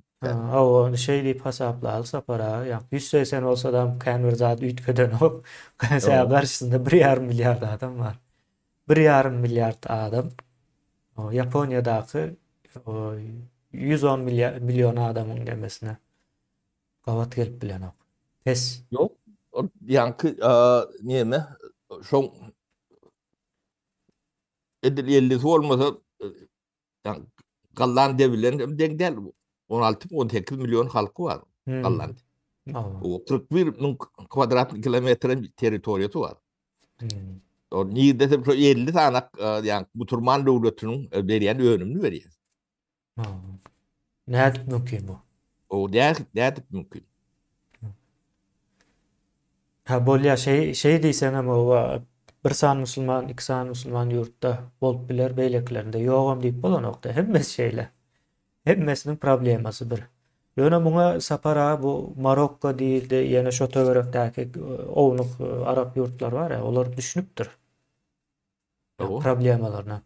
o şey deyip hesaplalı para. Yani 180 olsa da kendir zat ütköden hop. Mesela O karşısında 1,5 milyar adam var. 1,5 milyar adam. O Japonya'daki o 110 milyon adamın demesine kavat gelip bilen o. Pes. yok. O yankı niye mi? Son ediliyelisi olmasa yani Gallan devlerin denk 16-18 milyon halkı var. Gallan. O. O 41 bin kvadrat kilometre teritoriyası var. Hmm. O niyede de 50 tane yani bu Turman devletinin veriyen önümünü veriyor. O. Ne edip mümkün bu? O değer mümkün. Ha bolya şey diysen ama o bir san Müslüman, iki san Müslüman yurtta bolup biler beyleklerinde yoğum deyip bolan nokta. Hemmes şeyle. Hemmesinin probleması bir. Yöne buna sapara bu Marokko değil de yine şu töverekdäki ownuk Arap yurtlar var ya, olar düşünüpdir. Yani O problemalarına.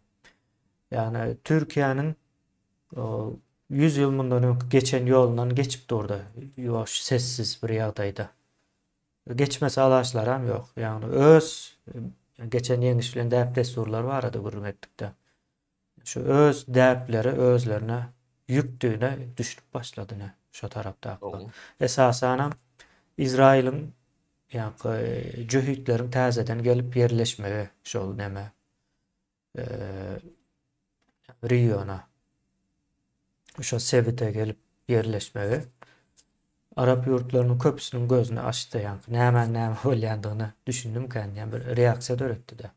Yani Türkiye'nin o 100 yıl bundan önce geçen yolundan geçip durdu. Yuvaş, sessiz bir ýagdaýda. Geçmesi alaşlar hem yok. Yani geçen yenişilen däp desturlar var adı gurmetlikde. Şu öz däpleri özlerine yüktüğüne düşüp başladı ne şu tarafta. o Esasen hem İsrail'in yani cühütlerin täzeden gelip yerleşmegi şol neme Riyona şu Sevit'e gelip yerleşmegi Arap yurtlarının köpüsünün gözünü açtı yani. Näme bolýandygyny düşündüm kan yani bir reaksiýa döretdi de.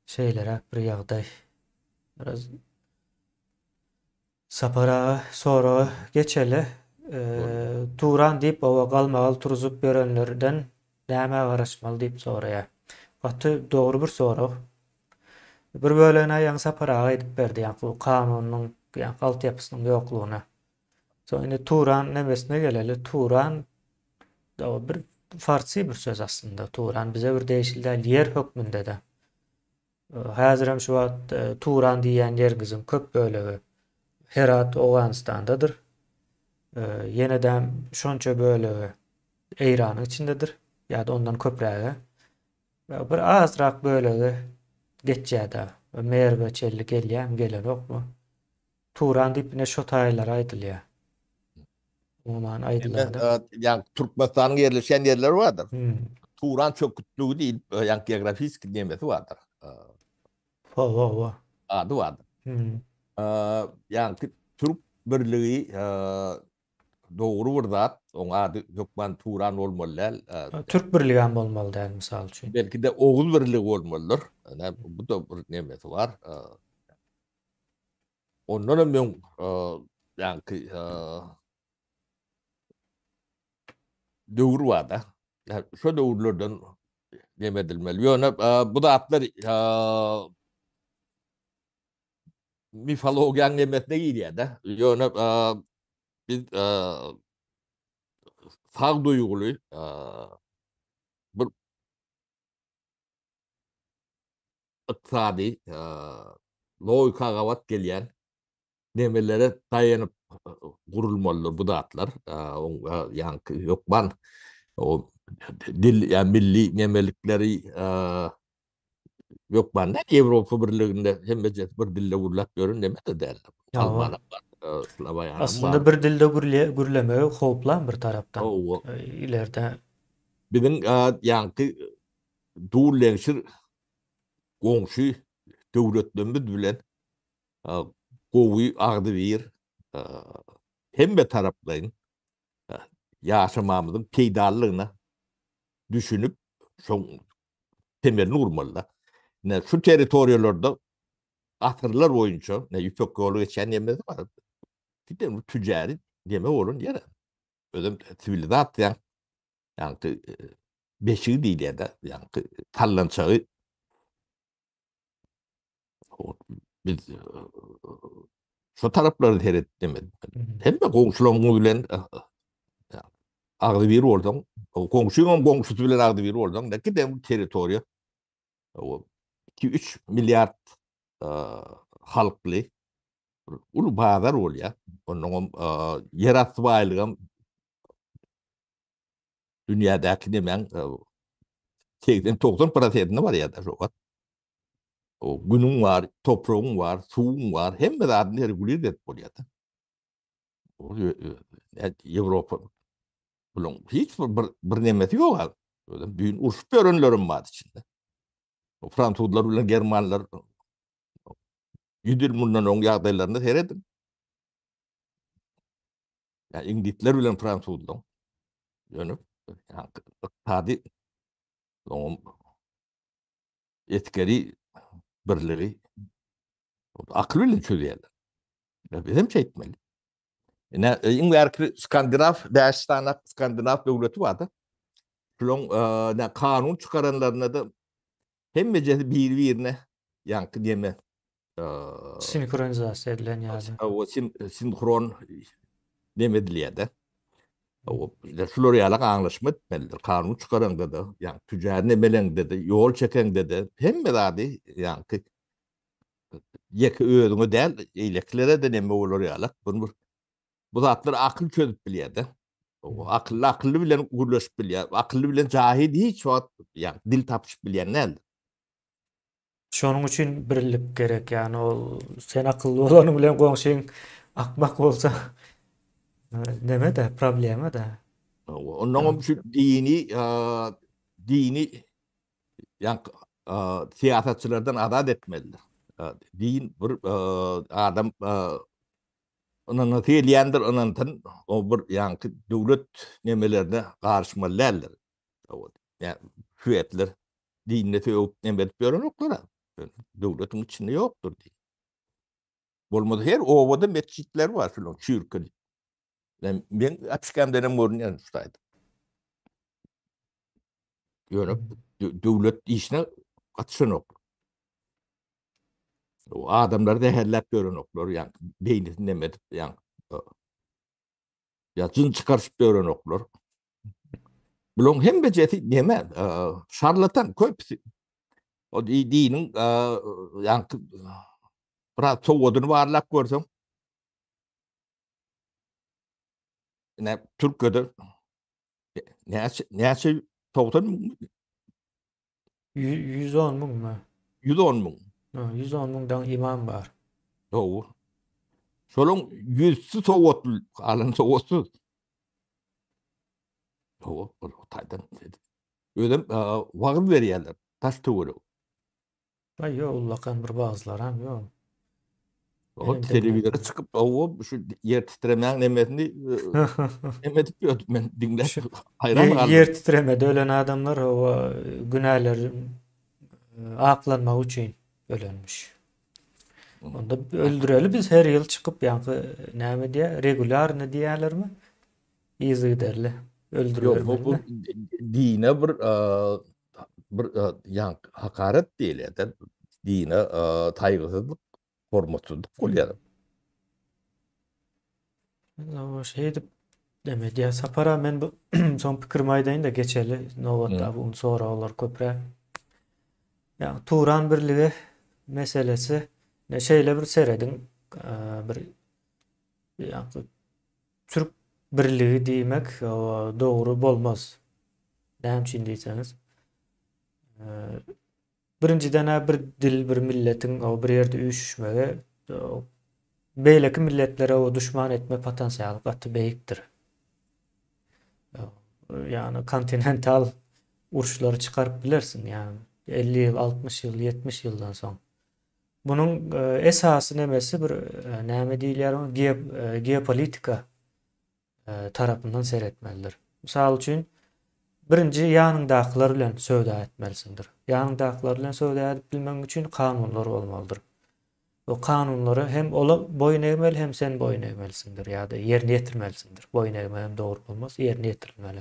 Şeylere bir ýagdaý. Biraz sapara sonra geçeli Turan deyip ova galmagal turuzup berenlerden näme garaşmaly deyip soraýar. Gaty dogry bir sorak. Bir bölene ýa sapara edip berdi ýa bu kanunyň ýa altyapysynyň ýoklugyna. Sonra Turan nemesine geleli. Turan o bir farsi bir söz aslında. Turan bize bir değişildi yer hükmünde de. Hazır hem şu wagt Turan diýen ýergizin köp bölegi Herat Owganistandadyr. Yeneden şonça bölegi Eýranyň içindedir. Ýa-da ondan köprägi. Bir azrak bölegi geçýärde. Merwe çelli gelýär, gelen okmu? Turan diýip şo taýlar aýdylýar. Ulan aýdylanda. yani Türkmenistan'ın yerleşen yerleri vardır. Hmm. Turan çok kütlüğü değil. Yani geografik nimeti vardır. Adı vardır. Hmm. Yani Türk birliği doğru burada. Onun adı Gökmen Turan olmalı. Türk birligi hem bolmaly däl misal üçin. Belki de oğul birliği olmalıdır. Yani bu da bir nimeti var. Ondan ben yani döwür vardı. Yani şu döwürlerden demedilmeli. Yani bu da atlar mifologiyan nimetine gidiyor da. Yani biz sağ duygulu bir iqtisadi logika gavat gelýän nemelere dayanıp gurulmalıdır bu da atlar. Yani yokman o dil yani milli nemelikleri yok banda Avrupa Birliği'nde hem bir dille gurulap görün deme de derler. Ya Alman'a var, Slavayan'a aslında var. bir dilde gürlemegi hoplan bir taraftan. O İleride bizim yankı doğrulenşir komşu devletlerimiz bilen gowy agdy bir hem bir taraflayın yaşamamızın peýdallygyna düşünüp şoň temelini gurmalylar. Ne şu teritoriýalarda asırlar boyunca ne yüksek yolu geçen yerimiz var. Bir de bu tücari deme olun yere. Özüm sivilizasyon yani beşiği değil ya da yani tallançağı biz şu tarafları teret demedim. Hem de komşularımı bilen agdy bir bolsaň, goňşuň goňşusy bilen agdy bir bolsaň, näki de bu territoriýa 2-3 milyard halkly ulu bazar bolýar. Onuň yer asty baýlygam dünýädäki nemen 80-90% var ýa-da şokat. O günüň var, topragyň var, suwuň var, hemme zadyny regulýar edip bolýar. O Ýewropa bulan hiç bir nemesi ýok. Büyün urşup örenlerim var içinde. O Fransuzlar bilen Germanlar 100 ýyl mundan oň ýagdaýlaryny seredin. Ya İngilizler bilen Fransuzlar dönüp iqtisadi etkili birligi aklı bilen çözýärler. Bizim çeýtmeli. Iň bärki Skandinav, Däşstana Skandinav döwleti barda. Şoň kanun çykaranlaryna da hemmejesi bir-birine ýanky deme Sinkronizasiýa edilen ýaly. o sinkron demedilýär-de. Şular ýaly aňlaşma etmelidir. Kanun çykaranda da, ýani tüjär nemeleňde de, ýol çekeňde de hemme zady ýanky ýeki özüňe däl, eýleklere de neme bolar ýaly. Bu zatlar akıl çözüp bilýär-de. O akılly bilen gürleşip bilýär. Akılly bilen jahil hiç wagt ýani dil tapyşyp bilýär näde? Şonuň üçin birlik gerek, ýani ol sen akylly bolany bilen goňşyň akmak bolsa neme de problema da. Ondan şu dini yani siyasetçilerden azat etmelidir. Din bir adam onun nasıl onun o bir yani devlet nemelerine karışmalılar. Yani hüyetler dinle tövbe nemet görünükler. Devletin içinde yoktur diye. Olmadı her ovada mescitler var filan çürkü. Ben apşikamdan görünüyor ustaydı. Yani devlet işine katışın yok. O adamlar da hellep görünükler. Yani beynini nemedip yani ya cın çıkarışıp görünükler. Bunun hem beceti neme şarlatan köpsi. O dinin yani biraz soğudunu varlak görsem ne Türkiye'de ne şey soğutan 110 muň mu? 110 mun. 110 muňdan imam bar. Doğru. Şolun 100'sü soğutul, alan soğutsuz. Doğru. Taydan dedi. Ödem vagın verýärler. Taş töwürü. Ay yo ullakan bir bazılar hem yo. O televizyona çıkıp o şu yer titremeyen nemesini emetip gördüm ben dinler. Hayran kaldım. Yer titremede ölen adamlar o günahlar aklanmak için ölenmiş. Onda öldüreli biz her yıl çıkıp yankı näme diye regular ne diýerler mi? İzi derler. Öldürüler. Yok bu dine bir yank hakaret diýilýär de dine taýgysyzlyk, hormatsızlyk bolýar. O şey deme diye sapara men bu son pikir maýdaýynda geçeli nowatda bu sonra olar köprä. Ya Turan birligi meselesi ne şeýle bir seredin bir ýa-da Türk birligi diýmek dogry bolmaz. Näme üçin diýseniz birinciden bir dil, bir milletin o bir yerde üýüşmege beýleki milletlere o düşman etme potansiýaly gaty beýikdir. Yani kontinental urşulary çıkarıp bilersin yani 50 yıl, 60 yıl, 70 yıldan soň. Bunun esasy nemesi bir näme diýilýär, geopolitika tarapyndan seretmelidir. Misal üçin birinci ýanyndakylar bilen söwda etmelisindir. Ýanyndakylar bilen söwda edip bilmek üçin kanunlar bolmalydyr. O kanunları hem ola boyun eğmeli hem sen boyun eğmelisindir ya da yerine getirmelisindir. Boyun eğmem doğru olmaz, yerine getirilmeli.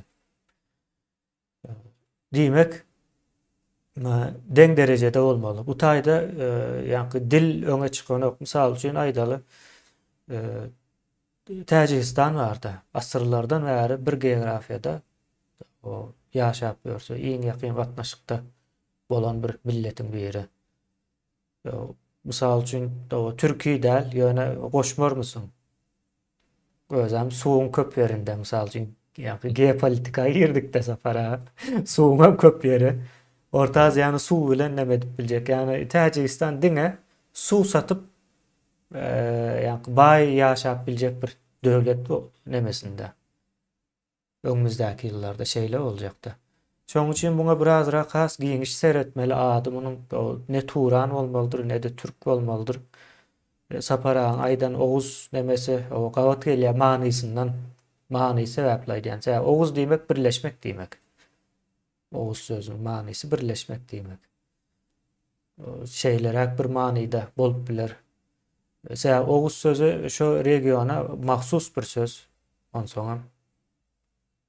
Diýmek deň derejede olmaly. Bu taýda ýa-ni dil öňe çykan ok. Misal üçin aýdaly Tacikistan vardı. Asırlardan beri bir geografiyada o yaşap görse iň ýakyn gatnaşykda bolan bir milletin biri. Misal üçin o Türkiýe däl, ýöne goşmar mısın? Özüm suwun köp ýerinde misal üçin ýa-ni geopolitikaga girdikde sapara suwun hem köp ýeri. Orta Aziýany suw bilen näme edip biljek? Ýani Tacikistan diňe suw satyp ýa-ni baý ýaşap biljek bir döwlet nemesinde. Öňümüzdäki ýyllarda şeýle boljakda. Şoň üçin buňa birazrak has giňiş seretmeli adamyň ne Turan bolmalydyr, ne de Türk bolmalydyr. Saparaň aýdan Oğuz nemesi o gabat gelýär manysyndan many sebäpli diýen. Oğuz diýmek birleşmek diýmek. Oğuz sözüniň manysy birleşmek diýmek. Şeýleräk bir manyda bolup biler. Oğuz sözü şu regiona mahsus bir söz. Onsoň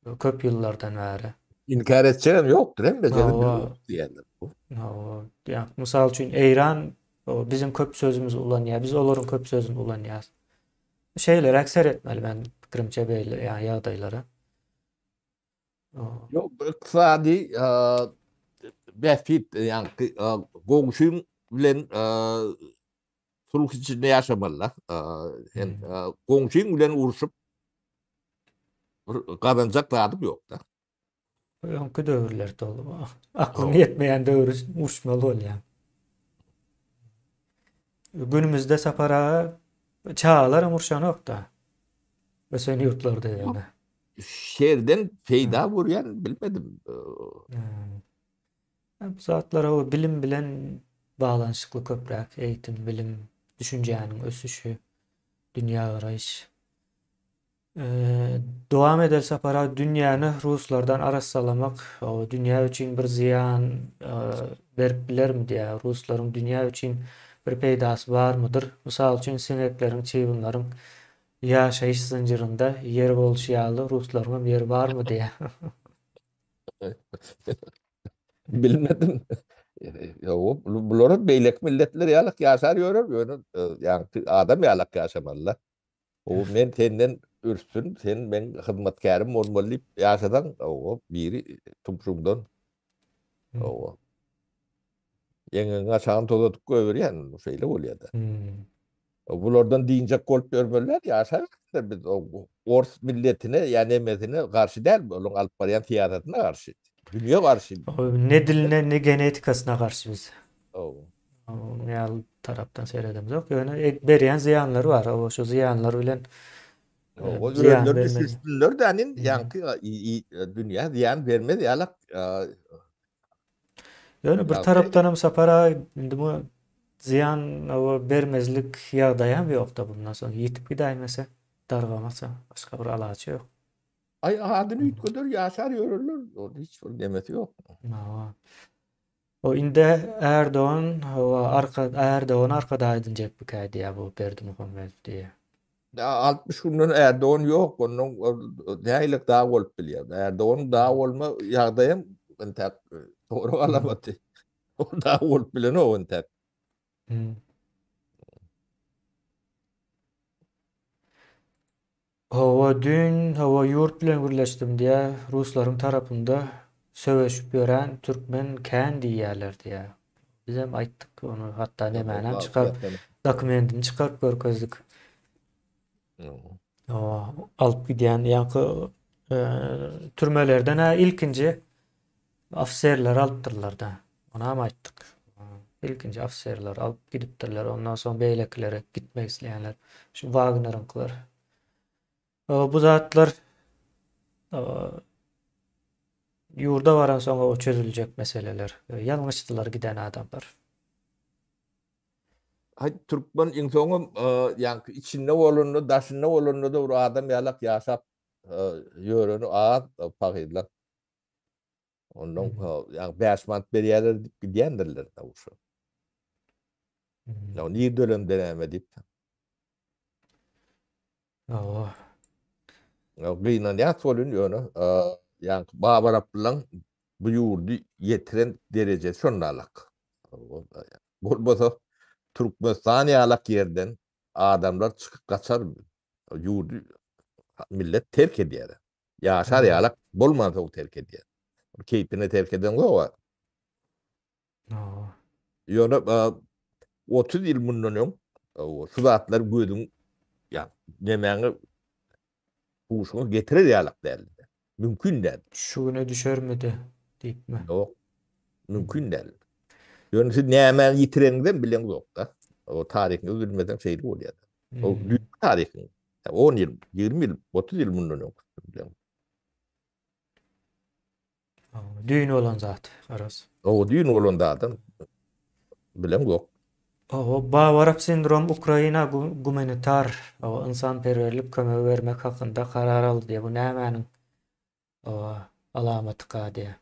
köp ýyllardan bäri. İnkar etçem yoktur hem de Hawa. diýenler. Ya, misal üçin Eýran o bizim köp sözümüz ulanýar. Biz olaryň köp sözüni ulanýar. Şeýler aksar etmeli ben pikirimçe beýle ýa ýagdaýlara. Yok, iqtisadi bäfit ýa-ni goňşun bilen sulh içinde ýaşamalylar. Goňşun bilen uruşup kazanacak tadım yok da. Öňkü döwürlerde boldy. Aklyny ýetmeýän döwür uruşmaly bolýar. Günümüzde sapara çağlar urşanok da. Ösen ýurtlarda ýa-ni. Şerden peýda bolýan bilmedim. Bu zatlara o bilim bilen bağlanışykly köpräk, eğitim, bilim, düşünjäniň ösüşü, dünýä garaýyş. Dowam eder sapara dünýäni ruslardan arassalamak, o dünýä üçin bir ziyan berip bilermi diýär. Ruslaryň dünýä üçin bir peýdasy barmydyr? Misal üçin senekleriň, çyýgunlaryň ýaşaýyş zynjyrynda ýer bolşýaly ruslaryň ýeri barmy diýär. Bilmedim. Bulara beýlek milletler ýalyk ýaşar ýörer. Ýa-ni adam ýalyk ýaşamalylar. O men senden ürsün, sen men hyzmatkarym bolmaly diýip ýaşadan o biri tumşuňdan. O. Ýeňe aşağı tozatyp göberýän şeýle bolýar da. Bulardan diýinjek bolup görmeler ýaşar. Biz o Ors milletine ýa-ni emesine garşy däl, olaň alyp barýan tiýatatyna garşy. Dünýä garşy. Ne diline ne genetikasyna garşy biz. Ýal tarapdan seyredemiz. Yok, ýöne berýän ziyanlary var. O şu ziyanlar bilen O ziyan ýöreler bermeli. düşünýär da anin ýanky dünýä ziyan bermedi ýalak. Ýöne bir Ýa-ni tarapdan hem sapara indi bu ziyan o bermezlik ýagdaýy hem ýok da bundan soň ýetip gidäýmese, dargamasa başga bir alaçy ýok. Ay adyny üýtgeder ýaşar ýöreler. O hiç bir demeti ýok. O inde Erdoğan Erdoğan arkadaýdyn jep bikaýdy bu Berdimuhammedow diýe. 60 günden Erdoğan yok. Onun näýlik daha bolup bilýär. Erdoğan daha bolma ýagdaýym entek tory alamaty. O daha bolup bilen o entek. Hawa ýurt bilen birleşdim diýe ruslaryň tarapynda söweşip ýören türkmen kän diýýärler diýe. Biz hem aýtdyk onu, hatda nemänem çykaryp dokumentini çykaryp görkezdik. Alıp gidýän ýa-ni türmelerden ilkinji ofserler alypdyrlar da. Ona hem aýtdyk. İlkinji ofserler alyp gidipdirler. Ondan soň beýleklere gitmek isleýänler, şu Wagner'ınkylar. Bu zatlar yurda varan soňra o çözüljek meseleler. Ýalňyşdylar giden adamlar. Hay türkmen insoňam ýanky içinde bolany, daşynda bolany da bir adam ýalak ýaşap ýöreni az pagylar. Ondan ýa bäşmant berýärler diýip gidýändirler da uşa. Ýa ni dölemde näme diýip. Gynan ýa solun ýöne ýanky Babar bilen bu ýurdu ýetiren derejesi şondalyk. Bolmasa Türkmenistan ýalak ýerden adamlar çykyp gaçar. Yurdu millet terk ediyor. Yaşar Hmm. yalak bolmasa o terk ediyor. Keyfine terk eden o. Oo. Yona 30 yıl bundan yok. O sudatlar gödün ya demeni huşunu getirir yalak derdi. Mümkün değil. Şu güne düşermedi deyip mi? Yok. Mümkün değil. Yani siz hemen yitireninden bilen yok da. O tarihini bilmeden şeyli oluyor. O Hmm. büyük tarihin. 10 yıl, 20 yıl, 30 yıl bundan yok. Oo. Düğün olan zat Aras. O düğün olan da adam bilen yok. O Bavarap sindrom Ukrayna gumanitar o insanperverlik kömegi vermek hakkında karar aldı diye bu nämenin o alamatı ka diye.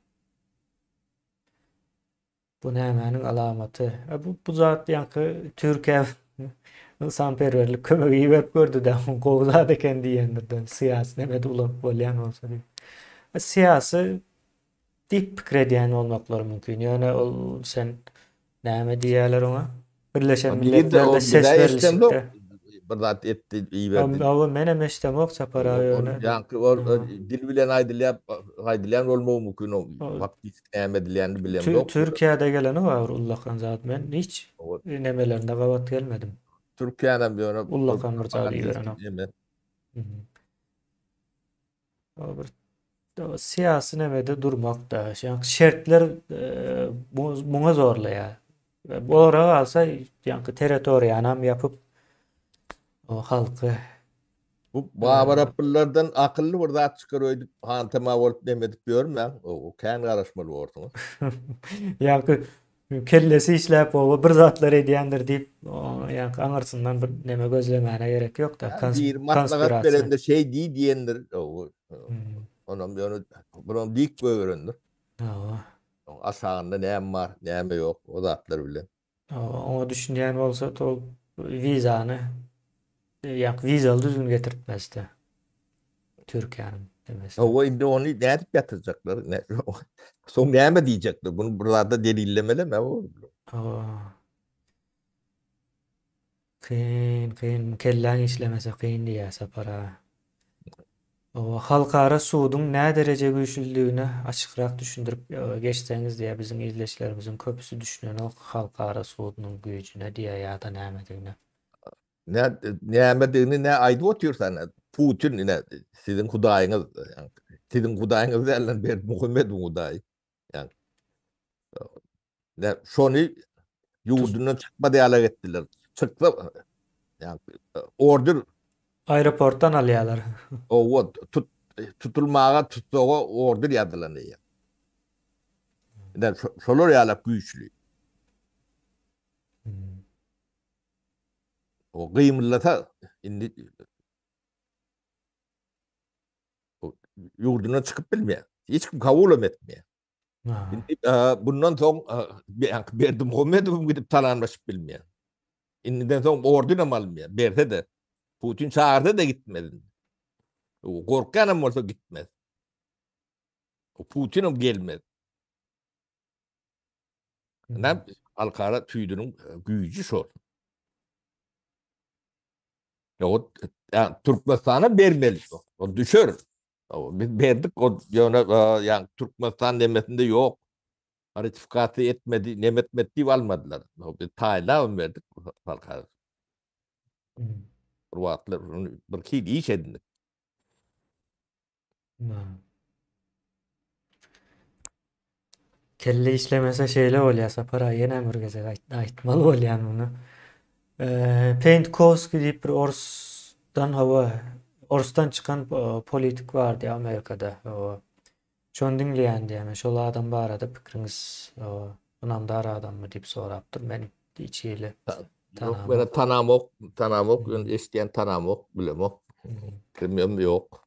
Bu nämenin alamatı. Bu zat yankı Türkiye insanperverlik kömegi verip gördü de gowzat eken diýenlerden siyasi nemede ulap bolýan bolsa diye. Siyasi dip pikir edýän bolmaklary mümkin. Ýöne ol sen näme diýerler ona? Birleşen Bir de Milletler'de o bir ses daha istemde verilişikde. bir zat etti, iyi verdi. Ama menem eştemok sapara Onun ýöne. yankı o dil bilen aydylan olmagy mümkün o. O- Vakti näme diýäni bilen yok. Türkiye'de gelen o var Ullakan zat. Ben hiç O nemelerinde gabat gelmedim. Türkiye'den bir ona Ullakan Mırzalı veren o. hemen Hı hı. O siyasi nemede durmak da. Yani şertler buna zorlaya. Bu ara alsa yankı teritoriyanam yapıp o halkı bu Bavarapıllardan akıllı bir zat çıkarıyorduk. Hantama olup demedik diyorum ben. O kendi karışmalı ortamı. yankı kellesi işläp o bir zatlar edýändir diýip yankı aňarsyndan bir neme gözlemäne gerek yok da Yani bir matlagat konspirasiýa. verende şey değil diyendir. Hmm. Onun bir onu bunun dik böğüründür. Aa, Aşağında neyem var, neyem yok. O zatlar bile. Ona düşünýän bolsa to vizany yak vizaly düzgün getirtmezdi. Türkiýanyň demesi. O indi onu ne edip yatıracaklar? Ne, son neyeme diyecekler? Bunu buralarda delillemeleme o. Kyn kelläň işlemese kyn diýäse para. O halkara suwdyň nä derece güýçlüldigini açykrak düşündirip geçseňiz diýe bizim izleşlerimizin köpüsü düşünýän o halkara suwdynyň güýjüne diýe ýa-da nämedigine. Neyeme dediğini ne aydı otuyorsan Putin ne sizin hudayınız yani sizin hudayınız derler bir Muhammed hudayı. Yani ne şonu yurduna çıkma diyalar ettiler. Çıktı yani order Aeroportdan alýarlar. o tutulmağa tuttuğa order yadılanıyor. Yani şolar yalap güçlü. O kıymıllata indi yurduna çıkıp bilmiyor. Hiç kim kabul etmiyor. Şimdi bundan sonra Berdi Muhammedov gidip talanmış bilmiyor. İndiden sonra orduna mı almıyor? Berdi de. Putin çağırdı da gitmedi. O korkan olsa gitmez. O Putin'im gelmez. Ne Ankara tüydünün gücü şu. O Türkmenistan'a vermeli. O düşür. Biz verdik o yani Türkmenistan demesinde yok. Ratifikatı etmedi, nemetmedi almadılar. Bir tayla verdik halka. Ruatlar bir kil iş edindik. Kelle işlemese şeyle bolýasa para ýene mürgeze aýtmaly bolýan muny. Pentkovski diýip bir Orsdan çıkan politik vardı Amerika'da. Şonu dinleyen diýme. Şol adam barada pikiriňiz bunam dara adam mı diýip sorapdyr. Men içiyle Yok böyle tanamok, isteyen tanamok, bilemok. Bilmiyorum yok.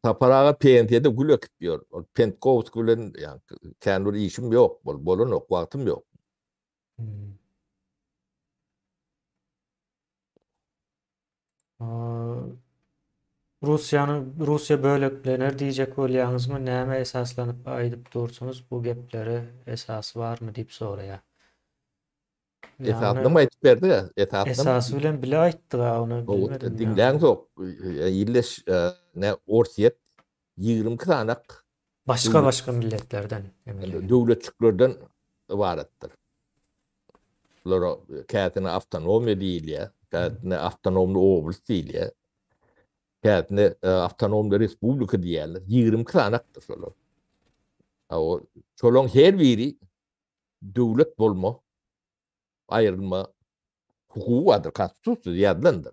Taparağa PNT'de gül akıtıyor. Pentkovsk gülün yani kendi işim yok. Bolun yok, vaktim yok. Rusya bölüklenir diyecek bolýaňyzmy? Näme esaslanyp aýdyp dursunuz bu gepleri esasy barmy diýip soraya. Esaslı Ýagny mı aytıp berdi ya? Esaslı mı? esasy bilen bile aýtdy onu O bilmedim dinleyen ýagny. yok. İlleş ne Orsiyet 20 tanak Başga milletlerden emeli. devletçiklerden ibarettir. Bunlar kâtine avtonomi değil ya. Kâtine avtonomlu oblast değil ya. Kâtine avtonomlu respublika diýerler. 20 tanaktır şolar. O şolon her biri devlet bolma, ayrılma hukuku vardır. Konstitusyon yazılandır.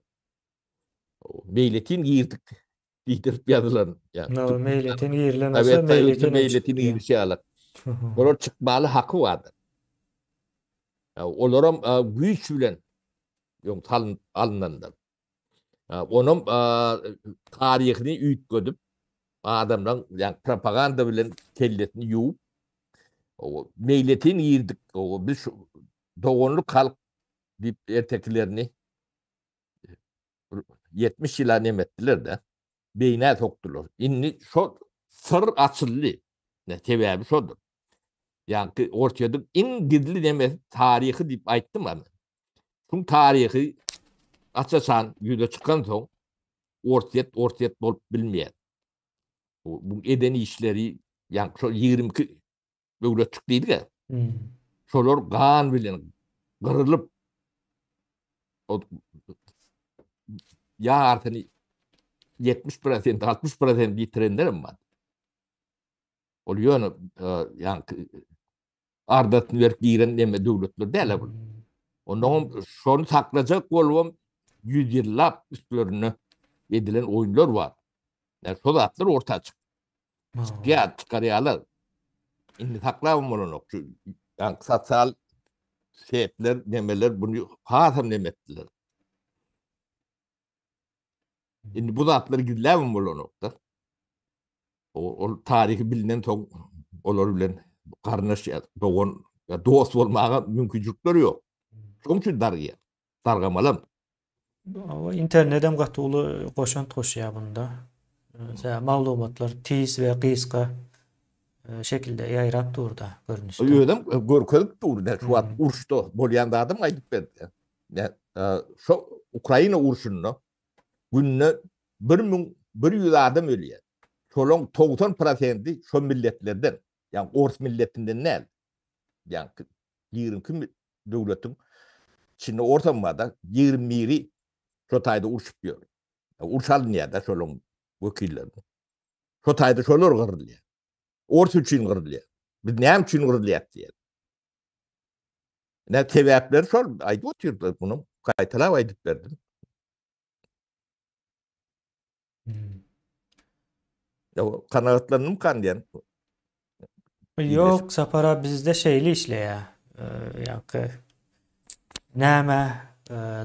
Meyletin girdik. Giydirip yazılan. Yani No, meyletin ýerlemese Sovet Soyuzlu meyletin meyletin çıkdy. girişi alak. Olar çıkmalı hakkı vardır. Olaram güýç bilen alınanlar. Onun tarihini üýtgödüp adamdan yani propaganda bilen kellesini ýuwup meyletin girdik. Biz dogonluk halk diýip erteklerini 70 ýyla nemetdiler de beýne sokdular. Inni şo sır açyldy. Ne sebäbi şodur. Yani ortada en gizli demesi tarihi diýip aýtdym ben. Şun tarihi açasan ýüze çykan soň ortiyet bolup bilmeýär. Bu edeni işleri yani şo 22 döwletçik diýdik. Şolar gan bilen gyrılıp o ýartyny 70% 60% ýitirenlerim var. Ol ýöne yani ardatyn berip giren neme döwletler däl bu. Ondan şonu saklajak bolwam 100 ýyllap üstlerine edilen oýunlar var. Yani şol atlar orta çık. Çıkaryalar. Indi saklawam bolanok. Yani sosyal şeýetler, nemeler bunu hasam nemetdiler. Indi bu zatları gizläwem bolanokda. O tarihi bilinen soň olar bilen garnaş dogon dost bolmaga mümkinçilikleri ýok. Şoň üçin dargamalam. O internetem gatyly goşant goşýar bunda. Maglumatlar tiz we gysga şekilde ýaýrap durda görnüşde. Öýdem görkezip durdy. Şu wagt uruşda bolýan adam aýdyp berdi. Şo Ukraina uruşunda günne 1100 adam ölýär. Şolong 90% şo milletlerden, yani Ors milletinden näl? Yani 20 döwletin içinde ortamada 20'ri şo taýda uruşup ýör. Urşal näde şolong wekilleri. Şo taýda şolar gyrylýar. Ors üçin gyrylýar. Biz näme üçin gyrylýar diýer. Ne sebäpler şol aýdyp oturdylar bunu. Gaýtalap aýdyp berdim. Kanagatlanım kan diyen. Yok sapara bizde şeyli işleýär. Ýa-ni näme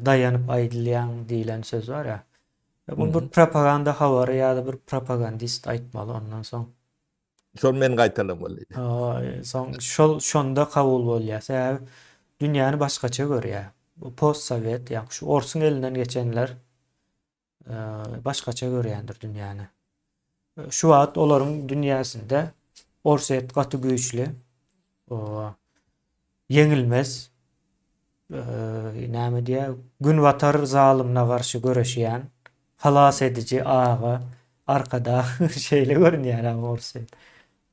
daýanyp aýdylýan diýilen söz var ya. Bu bir propaganda habary ýa-da bir propagandist aýtmaly ondan soň. Şol men gaýtalam boldy. Soň şonda kabul bolýar. Sebäbi dünýäni başgaça görýär. Bu post sowet ýa şu Orsun elinden geçenler başgaça görýändir dünýäni. Şu wagt olaryň dünýäsinde Orset gaty güýçli, yeňilmez, näme diýär, gün watar zalymna garşy göreşýän, halas edici ağa, arkada şeýle görünýär Orset.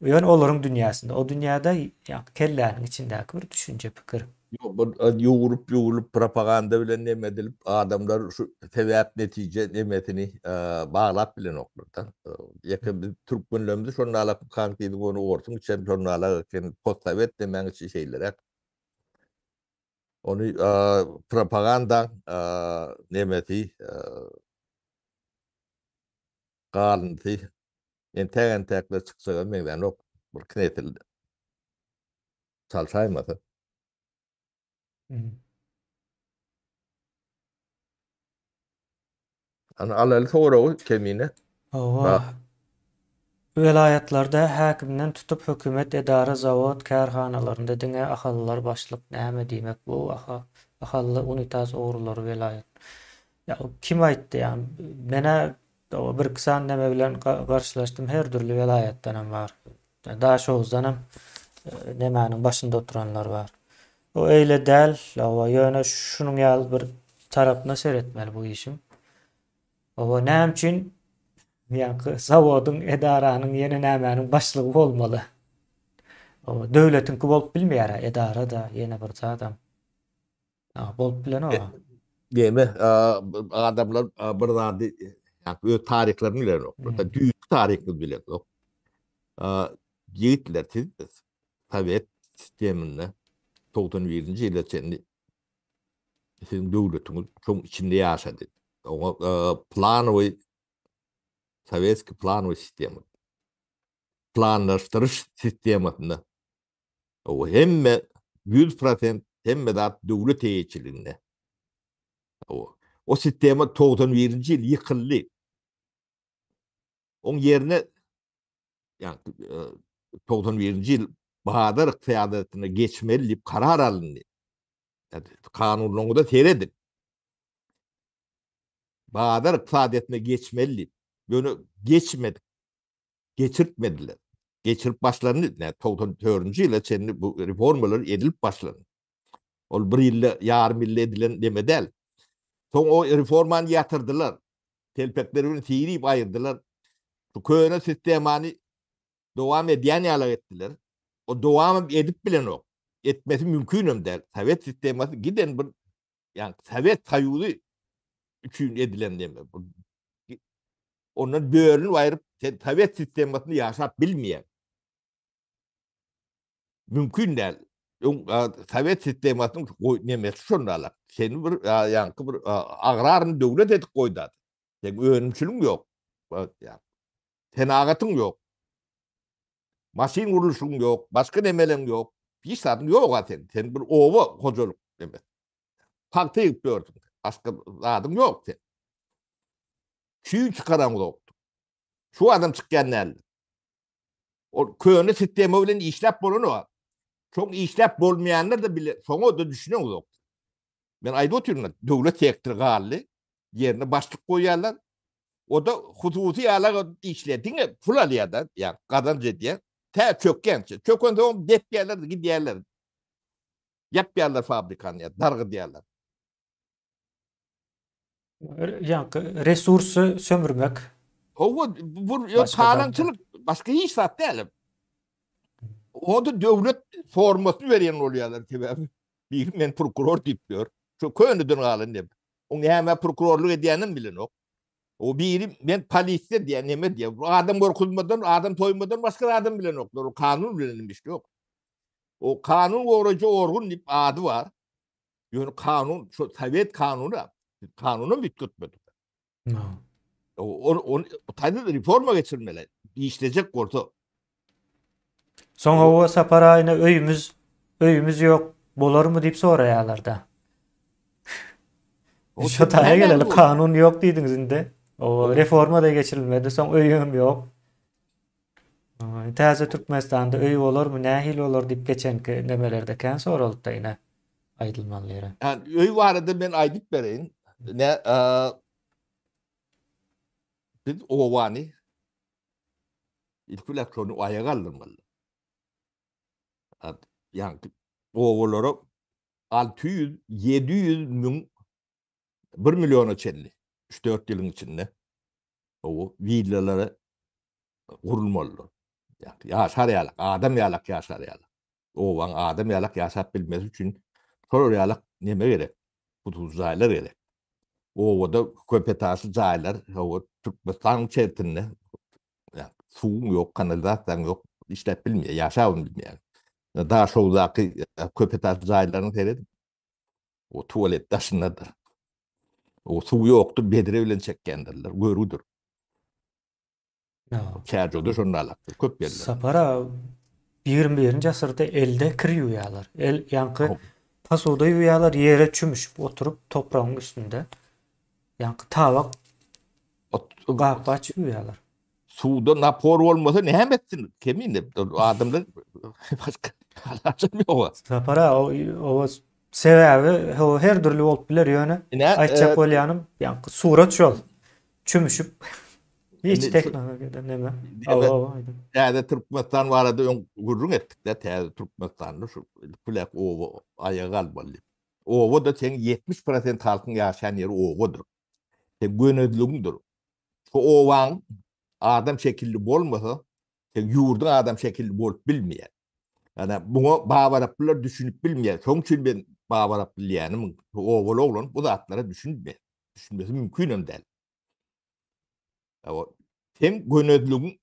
Ýöne olaryň dünýäsinde, o dünýäde kelläniň içindäki bir düşünje pikir. Yoğurup propaganda bilen nemedilip adamlar şu sebäp netije nemetini bağlap bilen oklardan. Yakın bir Türk günlemde şonu alap kantydy onu orsun içen şonu alap postsovet demen şeyler. Onu propaganda nemeti galynty entegler çyksa men ok bir knetildi. Çalsaýmasa. Alaly soraw kemine. Vilayatlarda häkimden tutup hökümet, edara, zawod, kärhanalarynda diňe ahallar başlyk näme diýmek bu ahally unitaz oğruları vilayat. Ya kim aýtdy ýa? Mene o bir kısan neme bilen karşılaştım her türlü velayetden var. Daha şoğuzdanam nemenin başında oturanlar var. O öyle değil. O yöne şunun yal bir tarafına seyretmeli bu işim. O nem için yani zavodun edaranın yeni nemenin başlığı olmalı. O devletin bolup bilmeýär edara da yeni bir adam. Bolup bilen o. Deme adamlar bir zady yani öz tarihlerini bilen yok. Da düýük tarihini bilen yok. Yiğitler Sovet sisteminde 91-nji ýylda çenli sizin döwletiniz çoň içinde ýaşady. O planowy Sovetski planowy sistemi. Planlaşdırış sisteminde. O hemme 100% hemme zat döwlet eýçiliğinde. O sistemi 91-nji ýyl ýykyldy. Oň ýerine yani 91-nji ýyl Bahadır yktysadyna geçmeli diýip karar alındy. Yani kanunluğunda teredi. Bahadır yktysadyna geçmeli diýip. Bunu geçmedi. Geçirtmediler. Geçirip başlandy. Yani 94-nji ýyla çenli bu reformalar edilip başlandy. Ol bir ýylda ýarym ýyl edilen deme del. Soň o reformany ýatyrdylar. Telpeklerini tiýrip aýyrdylar. Bu köne sistemany dowam edýän ýaly etdiler. O dowam edip bilen ok. Etmesi mümkün değil. Sovet sistemi giden bir yani Sovet taýuly üçün edilen deme. Onun böğrünü ayırıp Sovet sistemini yaşap bilmeyen. Mümkün değil. Sovet sistemini nemesi şundalar. Seni bir yankı bir agrarını döwlet edip koydu. Sen öğrenimçiliğin yok. Tenagatın yok. Masin kuruluşun yok. Başka nemelerin yok. Bir satın yok zaten. Sen bir ova hocalık demek. Parti yapıyordun. Başka adın yok sen. Şu çıkaran yoktu. Şu adam çıkan nerede? O köhne sistemi bilen işlep bolunu var. Çok işlep bolmayanlar da bile sonra da düşünüyor yok. Ben ayda oturuyorum. Devlet sektörü galli. Yerine başlık koyarlar. O da hususi yalar işlettiğine pul alıyor da. Yani kazanca diye. Çökken. Çökken de onu depyerler gidiyorlar. Yapyarlar fabrikanı ya. Dargı diyorlar. Yani resursu sömürmek. Bu Başka talancılık başka hiç sat değil. O da devlet formasını veren oluyorlar ki bir men prokuror diyor. Şu köyünü dön alın diye. Onu hemen prokurorluk ediyenin bilin o. O biri ben poliste diye neme diye. Adam korkulmadan, adam toymadan başka adam bilen yoklar. O kanun bilinmiş yok. O kanun orucu orgun deyip adı var. Yani kanun, şu Sovet kanunu bitkutmadı. O tadı reforma geçirmeli. İşleyecek olsa. Sonra o saparayına öyümüz yok. Bolar mu deyip sorayalarda. Şu taya gelelim. Kanun yok diydiniz indi. O reforma da geçirilmedi. Son öyüm yok. Täze Türkmenistan'da öy olur mu, nähil olur deyip geçenki nemelerde kän soralyp da ine aýdylmaly. Yani öy vardı ben aydıp bereyim. Ne biz ovani enflasyonu ayağa kaldırmalı. Yani ovaları 600-700 min 1 milyona çelli. 3-4 yılın içinde. O villaları kurulmalı. Yani yaşar yalak, adam yalak yaşar yalak. Ovan adam yalak yaşap bilmesi için sonra yalak neme gerek? Bu tuzaylar gerek. Ovada köpetası zaylar, o Türkmenistan çetinde. Yani su yok, kanalizasyon yok, işlep bilmiyor, yaşavını bilmiyor. Daha şoğudaki köpetası zaylarını seyredin. O tuvalet taşındadır. O su yoktu, bedire bilen çekkendirler, görüdür. Kârcoda şunlarlar, köp yerler. Sapara 21. asırda elde kir yuyalar. Yankı pasoda yuyalar yere çümüşüp oturup toprağın üstünde. Yankı tavak gahbaç yuyalar. Suda napor olmasa ne hem etsin? Keminle adamlar başka alacağım yok. Sapara o sebebi o her türlü olup biler yönü. Ayçak olyanım yankı surat şol. Çümüşüp Hiç Yani teknolojiden neme. evet, Aynen. täze Türkmenistan barada gurrun etdik de täze Türkmenistan'da şu plak owo ayağa almalı. Owo da sen 70% halkın yaşayan yeri owodur. Sen gönödlüğündür. Şu owan adam şekilli bolmasa sen yurdun adam şekilli bolup bilmeýär. Yani bunu Babaraplılar düşünüp bilmeýär. Şoň üçin ben Babaraplı diýänim. Owul oglan bu zatlara düşünmeýär. Düşünmesi mümkün hem däl. Sen gönödlüğün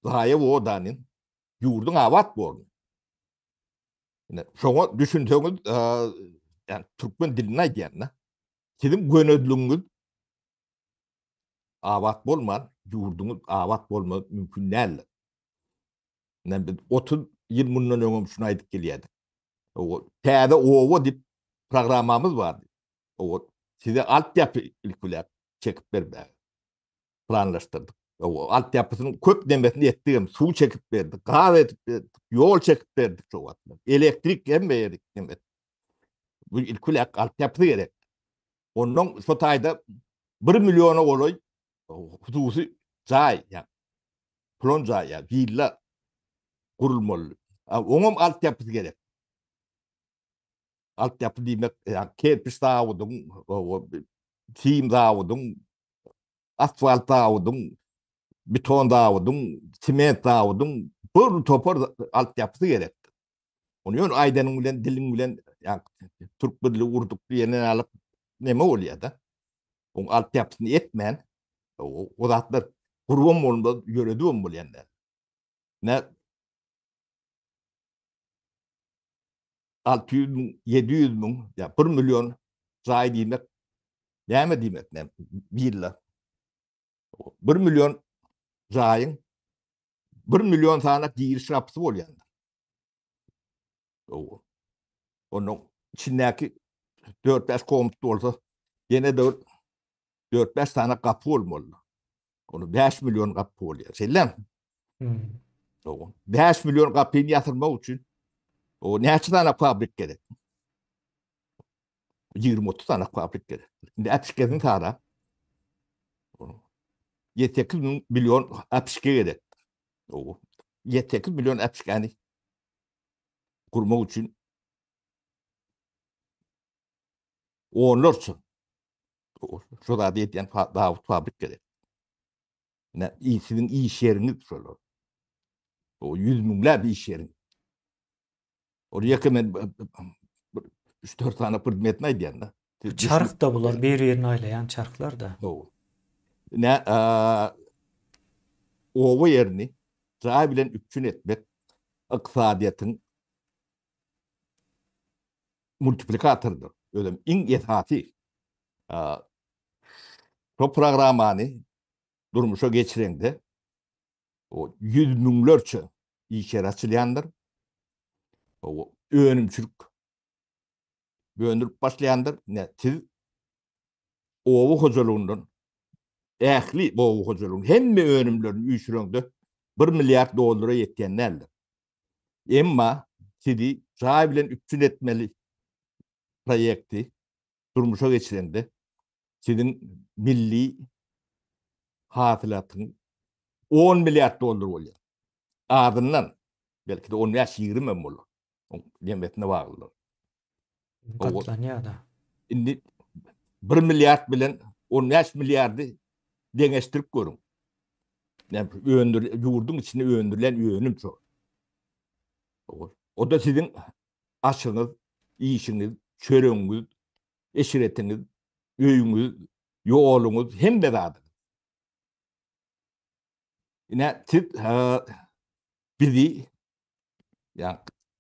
gaýe o danyn yurdun awat bolmaly. Şoňa düşünseňiz, yani Türkmen dilini aýdýanda, sizin gönödlüğüňiz awat bolman, yurduňyz awat bolmak mümkün däl. Biz 30 ýyl mundan öňe şunu aýdyp gelýärdik. Täze owo dip programmamız bardy. Size altyapı ilk bilek çekip berdi. Planlaşdyrdyk. Altyapysynyň köp demesini etdim. Suw çekip berdik, gaz etip berdik, ýol çekip berdik şu wagtda. Elektrik hem berdik demek. Bu ilk bilek altyapy gerek. Ondan şu taýda 1 milyona goloy hususy jaý, ýa plon jaý, ýa villa gurulmaly. Oňam altyapysy gerek. Altyapı diýmek, ýa kerpiç taýdyň, tim taýdyň, asfalt taýdyň, beton taýdyň, sement taýdyň, bir topar altyapysy gerek. Onu ýön aýdanyň bilen, diliň bilen, ýa türk birligi, urduk diýenden alyp neme bolýar da. O altyapysyny etmän, o zatlar gurban bolmaz, ýöredibem bolýanda. Ne 600 min, 700 min, ya 1 milyon jaý diýmek, näme diýmek, villa. 1 milyon jaýyň 1 milyon sana giriş rapsy bolýanda. Onuň içindäki 4-5 komut bolsa, ýene 4-5 tane gapy bolmaly. Onu 5 milyon gapy bolýar. Sellem. 5 milyon gapyny ýatyrmak üçin näçe tane fabrik gerek? 20-30 tane fabrik gerek. Indi äpişkeň tara 7-8 milyon äpişke gerek. 7-8 milyon äpişkeni kurmak üçin onlarça şu da diýen Davut fabrik gerek. Sizin iş yeriniz şolar. 100 minler bir iş yerin. Oraya kemen 3-4 tane predmetini aýdýanda. Çark da bular bir ýerine aýlayan çarklar da. Owa ýerini jaý bilen üpçün etmek ykdysadyýatyň multiplikatordur. Öyle iň esasy şu programmany durmuşa geçirende 100 miňlerçe iş ýeri açylýandyr. Önümçülük böndürüp başlayandır. Siz owu hojalığından ähli bu owu hojalığın hemme önümlerini üýşüreňde 1 milyard dollara ýetýänlerdir. Emma sizi jaý bilen üpçün etmeli proýekti durmuşa geçirende sizin milli hasylatyň 10 milyard dollar bolýar. Ardından belki de 10-20 milyon bolar. Demetine bagly. Katlanýar da. Indi 1 milyard bilen 15 milyardy deňeşdirip görüň. Yurdun içinde öndürülen öňüm çok. O da sizin aşyňyz, işiňiz, çöreňiz, eşiretiňiz, öýüňiz, ýoluňyz hemde zady. Siz bizi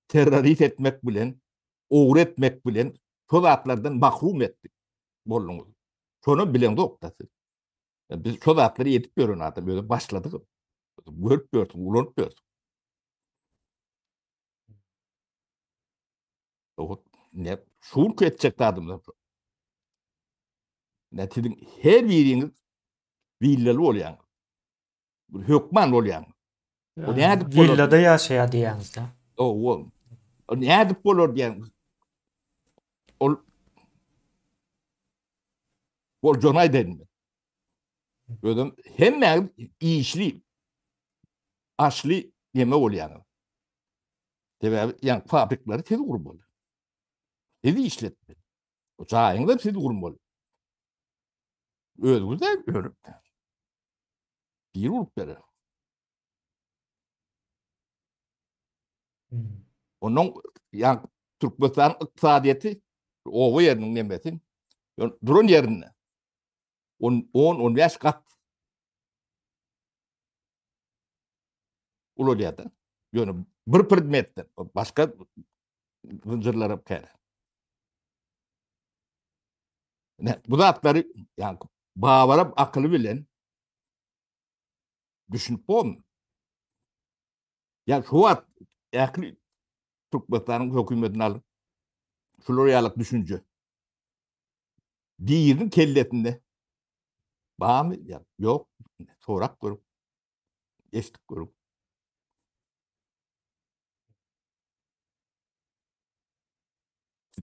terörist etmek bilen, oğru etmek bilen şol zatlardan mahrum etdik bolluňyz. Şonu bilen doktasy. Biz şol zatlary ýetip görün adam, böyle başladyk. Görüp gördük, ulanyp gördük. Şuur etjek adamlar. Sizin her biriňiz villaly bolýan. Hökman bolýan. O nädip bolar? Villada ýaşaýar diýäňiz da. O nädip bolar diýen. Ol jonay denmi. Ödüm hemen işli, aşlı yeme oluyor. Tabii yani fabrikleri tez kurmalı. Tez işletme. O çayını da tez kurmalı. Özgür de öyle. Bir olup verir. Hmm. Onun yani Türkmenistan iktisadiyeti o yerinin nemesin. Durun yerine. 10-15 kat uluyordu. Yani bir predmetten başka zincirlere kere. Bu da atları yani bağırıp akıllı bilen düşünüp olmuyor. Ya şu at aklı Türkmenistan'ın hükümetini alıp Florya'lık düşünce. Diğerinin kelletinde. Bağ mı? Ya, yok. Sorak kurup. Eşlik kurup.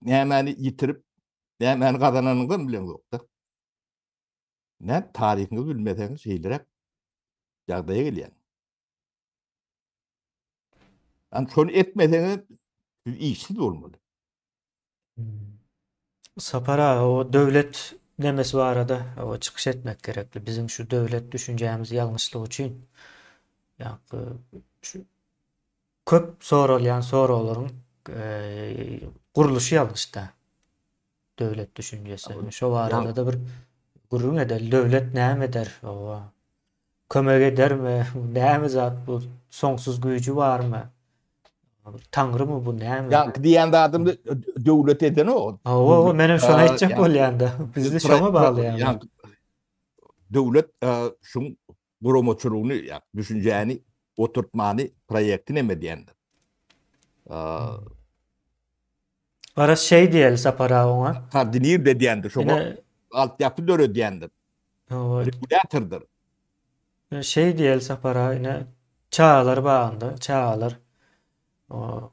Ne hemen yitirip ne hemen kazananından bilen yok da. Ne tarihini bilmeden şeyler hep yağdaya geliyor. Yani şunu etmeden iyisi de olmalı. Hmm. Sapara o devlet demesi var arada o çıkış etmek gerekli. Bizim şu devlet düşüncemiz yanlışlığı için yani şu köp sorulayan soruların kuruluşu yanlış da devlet düşüncesi. Ama Şu yani arada da bir gurur eder. Devlet ne eder? O kömek eder mi? Ne mi zat bu? Sonsuz gücü var mı? Tanrı mı bu ne mi? yani diyen de adım da devlet eden o. O benim şuna edecek Yani, olyandı. Biz de şuna bağlı yani. Devlet şun promoçuluğunu yani düşüneceğini oturtmanı proyektine mi diyendir? Ara şey diyelim sapara ona. Kardinir de diyendir. Şu Yine altyapı dörü diyendir. o Regülatördir. şey diyelim sapara yine çağlar bağında. Çağlar o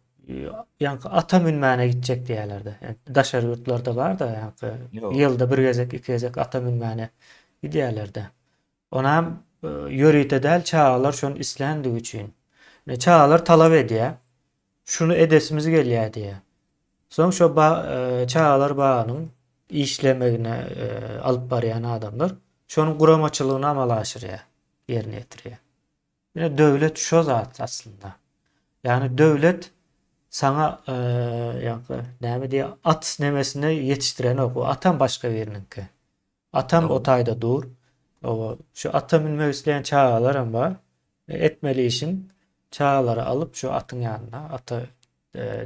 yani ata minmene gidecek diyorlardı. Yani daşarı yurtlarda var da yani Yok. yılda bir gezek iki gezek ata minmene gidiyorlardı. Ona hem yörüyte del çağlar şun islendiği için. Çağlar talep ediyor. Şunu edesimiz geliyor diye. Soň şu çağlar bağının işlemegine alıp barayan adamlar şonun guramaçylygyny amala aşyrýar, ýerine ýetirýär. Ýene döwlet şo zat aslında. Yani döwlet sana ýa-ni näme diýär, at nemesini ýetişdiren o. Atam başga birininki. Atam Yok. o taýda dur. O şu ata minmek isleýän çağlar ama etmeli işin çağları alıp şu atın ýanyna ata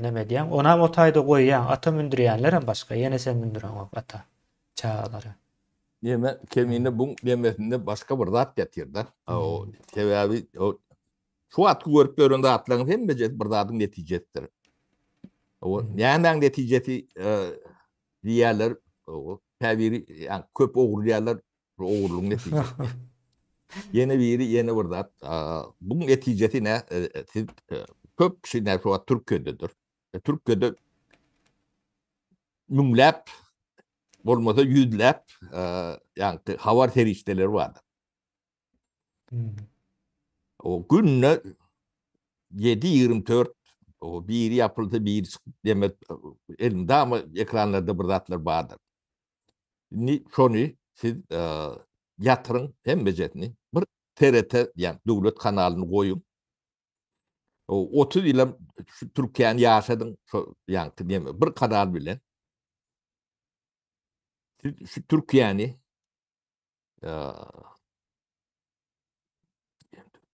neme diýem, onam o taýda goýýan, ata mündürýänler hem başga, ýene sen mündüren o ata çağları. Yeme kemine bu demesinde başka bir zat getirdiler. O sebebi o şu atı görüp göründe atların hem becet bir zatın neticesidir. O nämen neticesi diýerler o tabiri yani köp oğurlayanlar oğurluğun neticesi. Yeni biri yeni bir zat. Bu neticesi ne? Siz köp kişiler şu an Türkiye'dedir. Türkiye'de mümlep olmasa yüzlep yani havar terişteleri vardır. O günne 7-24 o biri yapıldı bir demet elinde ama ekranlarda bir zatlar vardır. Şonu siz yatırın hem becetini bir TRT yani devlet kanalını koyun. O 30 yıl Türkiye'nin yaşadın yani bir kanal bile. Siz şu Türkiye'ni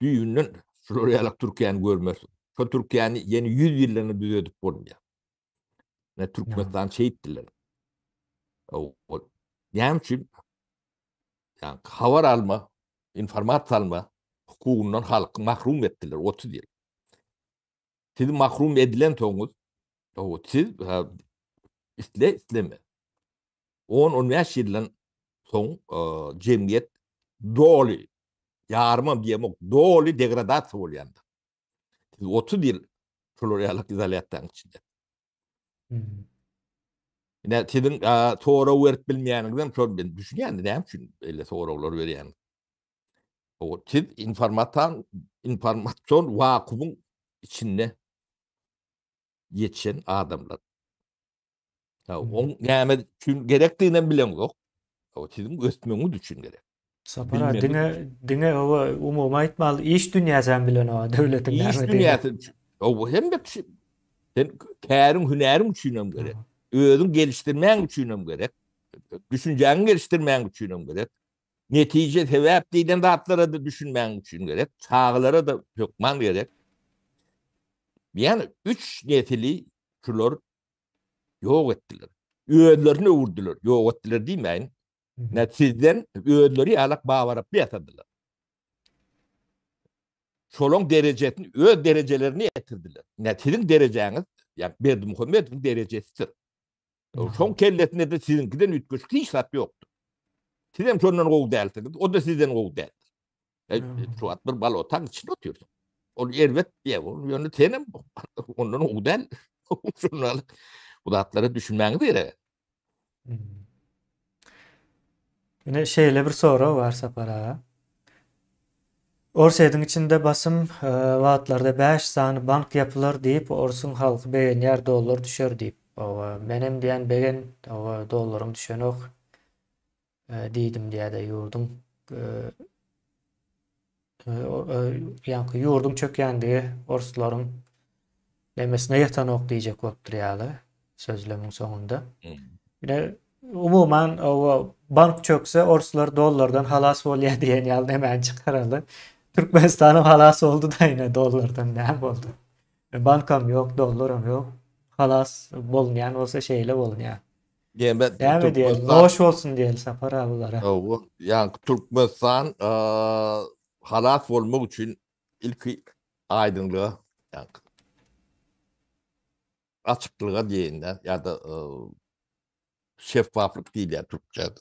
büyüğünün Floryalık Türkiye'ni görmüyorsun. Şu Türkiye'ni yeni 100 yıllarını düzedip olmuyor. Ne Türkmenistan şehittiler. Yani için yani haber alma, informat alma hukukundan halkı mahrum ettiler 30 yıl. Siz mahrum edilen toğunuz siz isteme. 10-15 yıldan son cemiyet doğru yarma diyemek doğru degradasyon oluyor. 30 yıl Floryalık izalyattan içinde. Yine sizin sonra öğret bilmeyenizden çok ben düşünüyorum. Ne için öyle sorular veriyorum. O siz informasyon vakuumun içinde yetişen adamlar. Onun näme üçün gerektiğinden bilen yok. O sizin göstmöňü düşün gerek. Sapara Bilmeli diňe owa umuma aýtmaly iş dünýäsän bilen o döwletiň İş näme diýeni. dünyası. O hem de sen kärin hünerin düşünem gerek. Özün geliştirmen düşünem gerek. Düşünceni geliştirmen düşünem gerek. Netice sebep diýen zatlara da düşünmen üçün gerek. Çağlara da sokman gerek. Yani 3 netili şular yok ettiler. Öýlerini öwürdiler. Yok ettiler diýmeýin. Neticeden öýleri alak bawarap ýatadylar. Şolong derejetini, öz derecelerini getirdiler. Sizin dereceniz, yani Berdimuhamedov'un derecesidir. Şon kelletinde de sizinkiden ütküçlü hesap yoktu. Siz hem şondan oğul değilsiniz, o da sizden oğul değildir. Şu at bir bal otan içinde oturuyorsun. Onu elbet diye, onun yönü senin, ondan oğul değil. Bu da atları düşünmeniz gerek. Yine şeýle bir soru var Sapara. Orsaýdyň içinde basım wagtlarda 5 sany bank yapylar diýip orsun halky beýenýär dollar düşer diýip. Menem diýen begen dollaryň düşenok diýdim diýär ýurdum. Ýa-ni ýurdum çökýändi, orslaryň demesine ýetanok diýjek bolup ýaly sözlemiň soňunda. Ine umuman bank çökse orslar dollardan halas bolýar diýen ýaly näme çykaraly. Türkmenistanyň halas oldu da ine dollardan näme boldu? Bankam ýok, dollaram ýok. Halas bolmaýan bolsa şeýle bolýar. Näme diýelim? Hoş bolsun diýelim Sapara bulara. Yani Türkmenistan halas bolmak üçün ilki aydınlığa, yani açıklığa diýenden ya da şeffaflık diýil ya Türkçe'de.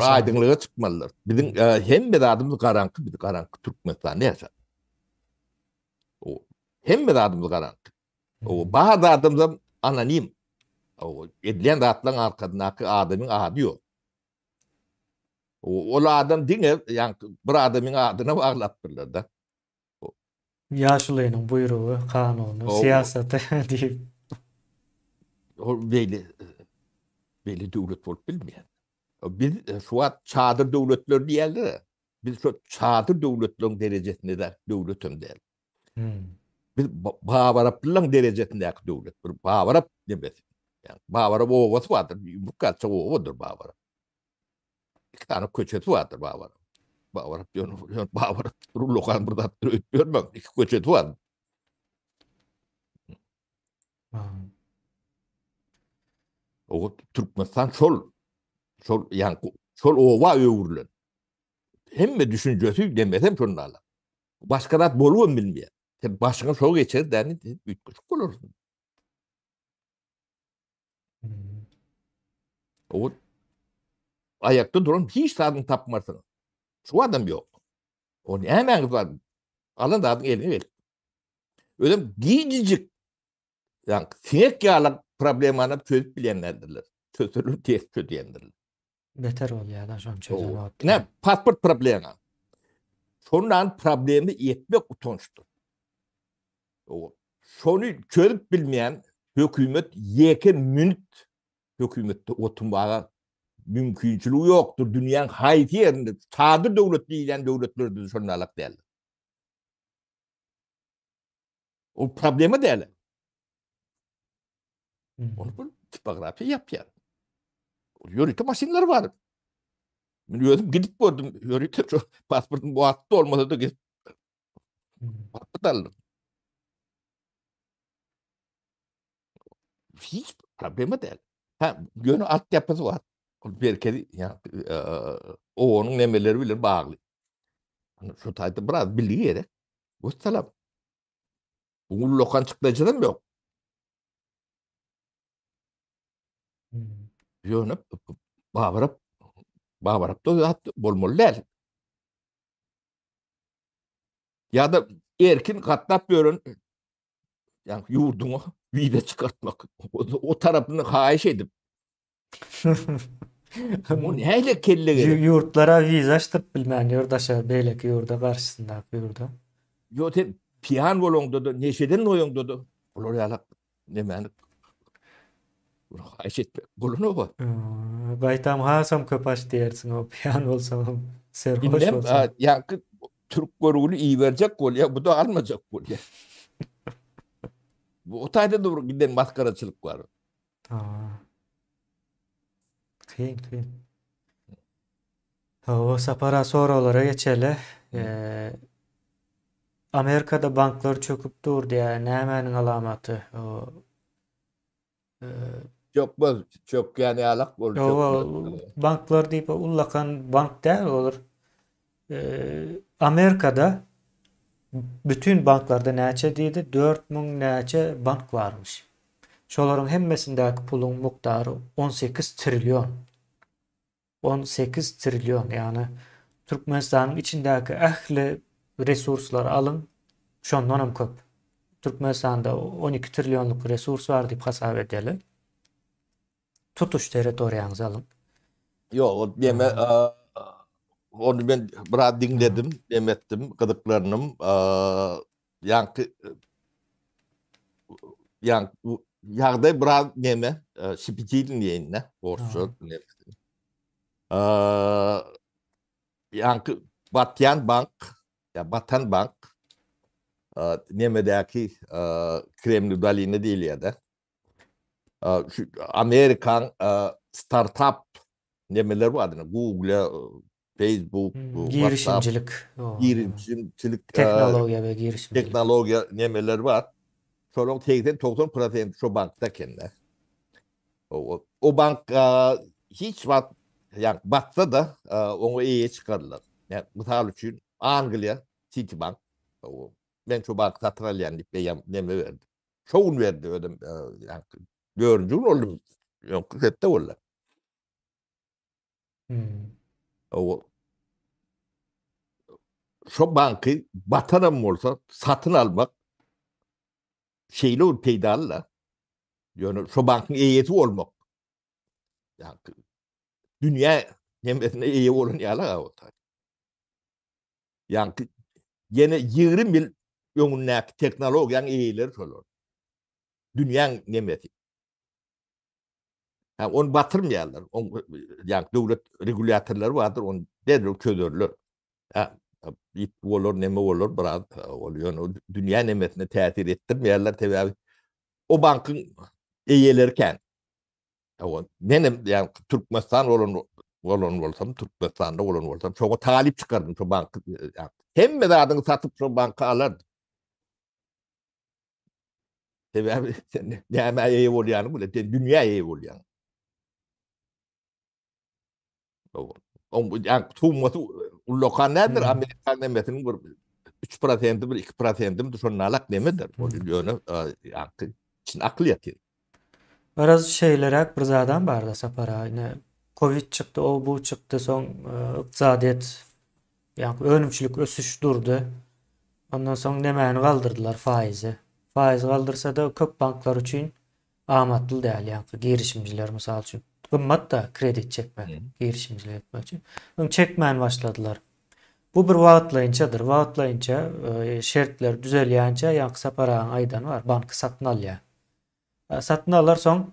Aydınlığa çıkmalılar. Bizim hem bir adımız karanlık, bir karanlık Türkmenistan neyse. Hem bir adımız karanlık. Bazı adımız anonim. Edilen dağıtılan arkadındaki adamın adı yok. O adam dine, yani bir adamın adına bağlattırlar da. Ýaşulynyň buyrugy, kanuny, siýasaty diýip. Belli devlet bolup bilmeýän. Biz şu an çadır devletler diýerler. Biz şu çadır devletleriň derejesinde de devletim değil. Biz bawaraplyň derejesindäki devlet. Bir bawarap demesi. Yani bawarap owaty bardyr. Bu kaça owadyr bawarap. İki tane köçeti vardır bawarap. Bawarap diýen bawarap lokal burada ötmüyor. İki köçeti var. O Türkmenistan şol yani şol owa öwürlen. Hemme düşünjesi demesem şonlarla. Başkarat bolubam bilmeýär. Sen başyňa şol geçer däni ütgüçük bolarsyň. O ayakta duran hiç tadyny tapmasyň. Şu adam ýok. O näme var? Alan da adyny eline ver. Ödem giyicik. Yani sinek ýaly problemany çözüp bilenlerdirler. Çözülür tez çödiyendirler. Beter bolýar da şonu çözen wagt. Ne pasport problemi. Şondan problemi etmek utançdyr. Şonu çözüp bilmeyen hökümet yeken minut hökümette oturmaga mümkinçiligi ýokdur. Dünýäň haýsy ýerinde çadır döwlet diýilen döwletler şonalak däl. O problemi däl. Onu bir tipografi yapýar. Ýörükde maşinler var. Men özüm gidip gördüm. Ýörükde pasportum bu wagtda olmasa da gidip aldım. Hiç problemi değil. Yönü alt yapısı var. Belki yani, onun nemeleri bilir bağlı. Şu taýda biraz bilgi gerek. Vesselam. Bu lokan çıklayıcıdan yok. Yönü bawarap da bolmaly däl. Ya da erkin gatlap görün, yani ýurduňy wide çıkartmak. O tarapyny haýyş edip. Bu neyle kelle gerek? Yurtlara vize açtırıp bilmän yurdaşa beýleki yurda garşysyndaky yurda. Yo sen piyan bolongda da neşeden noyongda da olar ýalak nemeni haýş etmek bolunu bu. Baytam hasam köpaş diýersiň o piyan bolsam serhoş Dinlem bolsam. yankı Türk gorugunu iyi verecek gol ya bu da almayacak gol ya. Bu o tayda da giden maskaraçılık var. Kıyın. O sapara sorulara geçeli. Amerika'da banklar çöküp durdu ya. Nämäniň alamatı? O Çok yani alak gol çok. banklar diýip ullakan bank däl olur. Amerika'da bütün banklarda näçe diýdi? 4000 näçe bank varmış. Şolaryň hemmesindäki puluň mukdary 18 trilyon. 18 trilyon yani Türkmenistanyň içindäki ähli resurslar alın şondan hem köp. Türkmenistanda 12 trilyonluk resurs var diýip hasap edeli. Tutuş territoriýaňyzy alın. Yok o deme onu ben biraz dinledim, demettim, gıdıklarınım. Yankı yağda biraz neme spicilin yayınla borçlu. Yankı Batyan Bank ya Batan Bank nemedeki Kremlin daline değil ya da şu Amerikan startup nemeler var adına Google, Facebook, WhatsApp, girişimcilik, teknoloji ve girişimcilik. Teknoloji nemeler var. Sonra 80-90% şu bankta kendine. O bank hiç yani batsa da onu iyiye çıkarırlar. Yani misal için Anglia Citibank ben şu bank satın alayan neme verdi. Çoğun verdi ödem yani 4. oldu. Yok hep oldu. Şu bankı batanam olsa satın almak şeyle olur peydalla. Yani şu bankın iyiyeti olmak. Yani dünya nemesine iyi olun yala o tabi. Yani yine 20 yıl yönündeki teknolojiyan iyileri olur. Dünyanın nemesi. Yani onu batırmayarlar. Yani devlet regülatörleri vardır. Onu derler ködürler. İp olur, neme olur, biraz oluyor. O dünya nemesine tesir ettirmeyarlar tabi. O bankın iyilerken benim yani Türkmenistan olan olsam, Türkmenistan'da olan olsam çok talip çıkardım şu bankı. Yani, hem de adını satıp şu banka alırdım. Tabi ne hemen iyi oluyor böyle, dünya iyi oluyor. Yani tuğması lokan nedir? Amerikan nemesinin 3%'ı bir 2%'ı dışarı alak nemedir? Onu yani için akıl yatıyor. Biraz şeyler bir zadan barda sapara. Yine Covid çıktı, o bu çıktı, son iqtisadiyet yani önümçülük ösüş durdu. Ondan sonra nemäni kaldırdılar faizi. Faiz kaldırsa da köp banklar için amatlı değil yani girişimciler misal için. Kımmat da kredi çekmek, girişimciler etmek için. Çekmän başladılar. Bu bir wagtlaýynçadyr. Wagtlaýynça şertler düzelýänçe ýa sapara aydan var. Banky satyn alýar. Satın alır son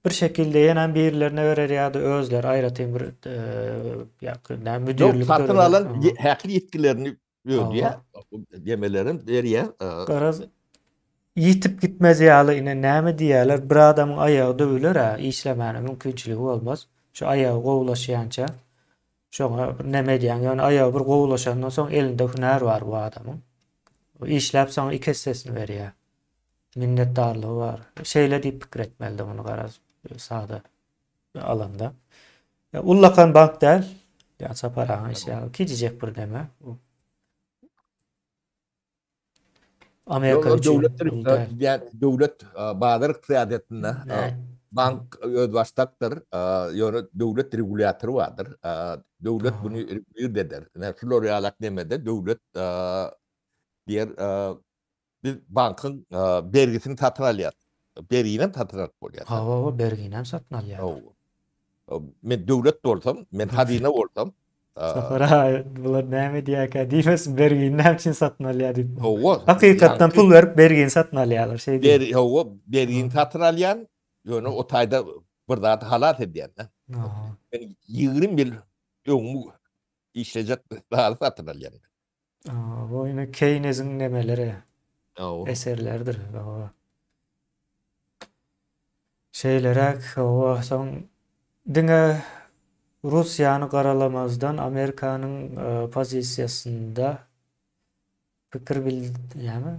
bir şekilde ýene birilerine verer ya da özler aýratyn bir ýa müdürlük satın alan hakly yetkilerini ödüyor demelerin deriye. Garaz yitip gitmez ýaly ine näme diýerler bir adamyň ayagy döwüler işlemäne mümkinçiligi bolmaz. Şu ayagy gowlaşýança şoňa näme diýen ýani ayagy bir gowlaşandan soň elinde hünär bar bu adamyň. İşläp soň iki hissesini berýär. Minnetdarlığı var. Şeyle deyip pikir etmeli bunu garaz sağda alanda. Ullakan bank değil. Yani sapara gidecek bir deme. Amerika için. Devlet bağlar kıyadetinde bank özbaştaktır. Yani devlet regülatörü vardır. Devlet bunu bir eder. Yani Floryalak demede devlet diğer bir bankın bergisini satın alýar. Berginen satın alyp bolýar. Berginen satın alýar. Men döwlet bolsam, men hazine bolsam, Safara bular näme diýäkä diýmesin bergin näme için satyn alýar diýip. howa Hakykatdan pul berip bergin satyn alýarlar şey diýip. howa bergin satyn alýan, ýöne o taýda bir zat halat edýän. Aha. Men 20 ýyl öňmü işlejek zat satyn alýan. Bu ýene Keynes'in nemeleri, Howa. eserlerdir. Aha. Şeylerek o son diňe Russiýany garalamazdan Amerikanyň pozisiýasynda pikir bilýärmi?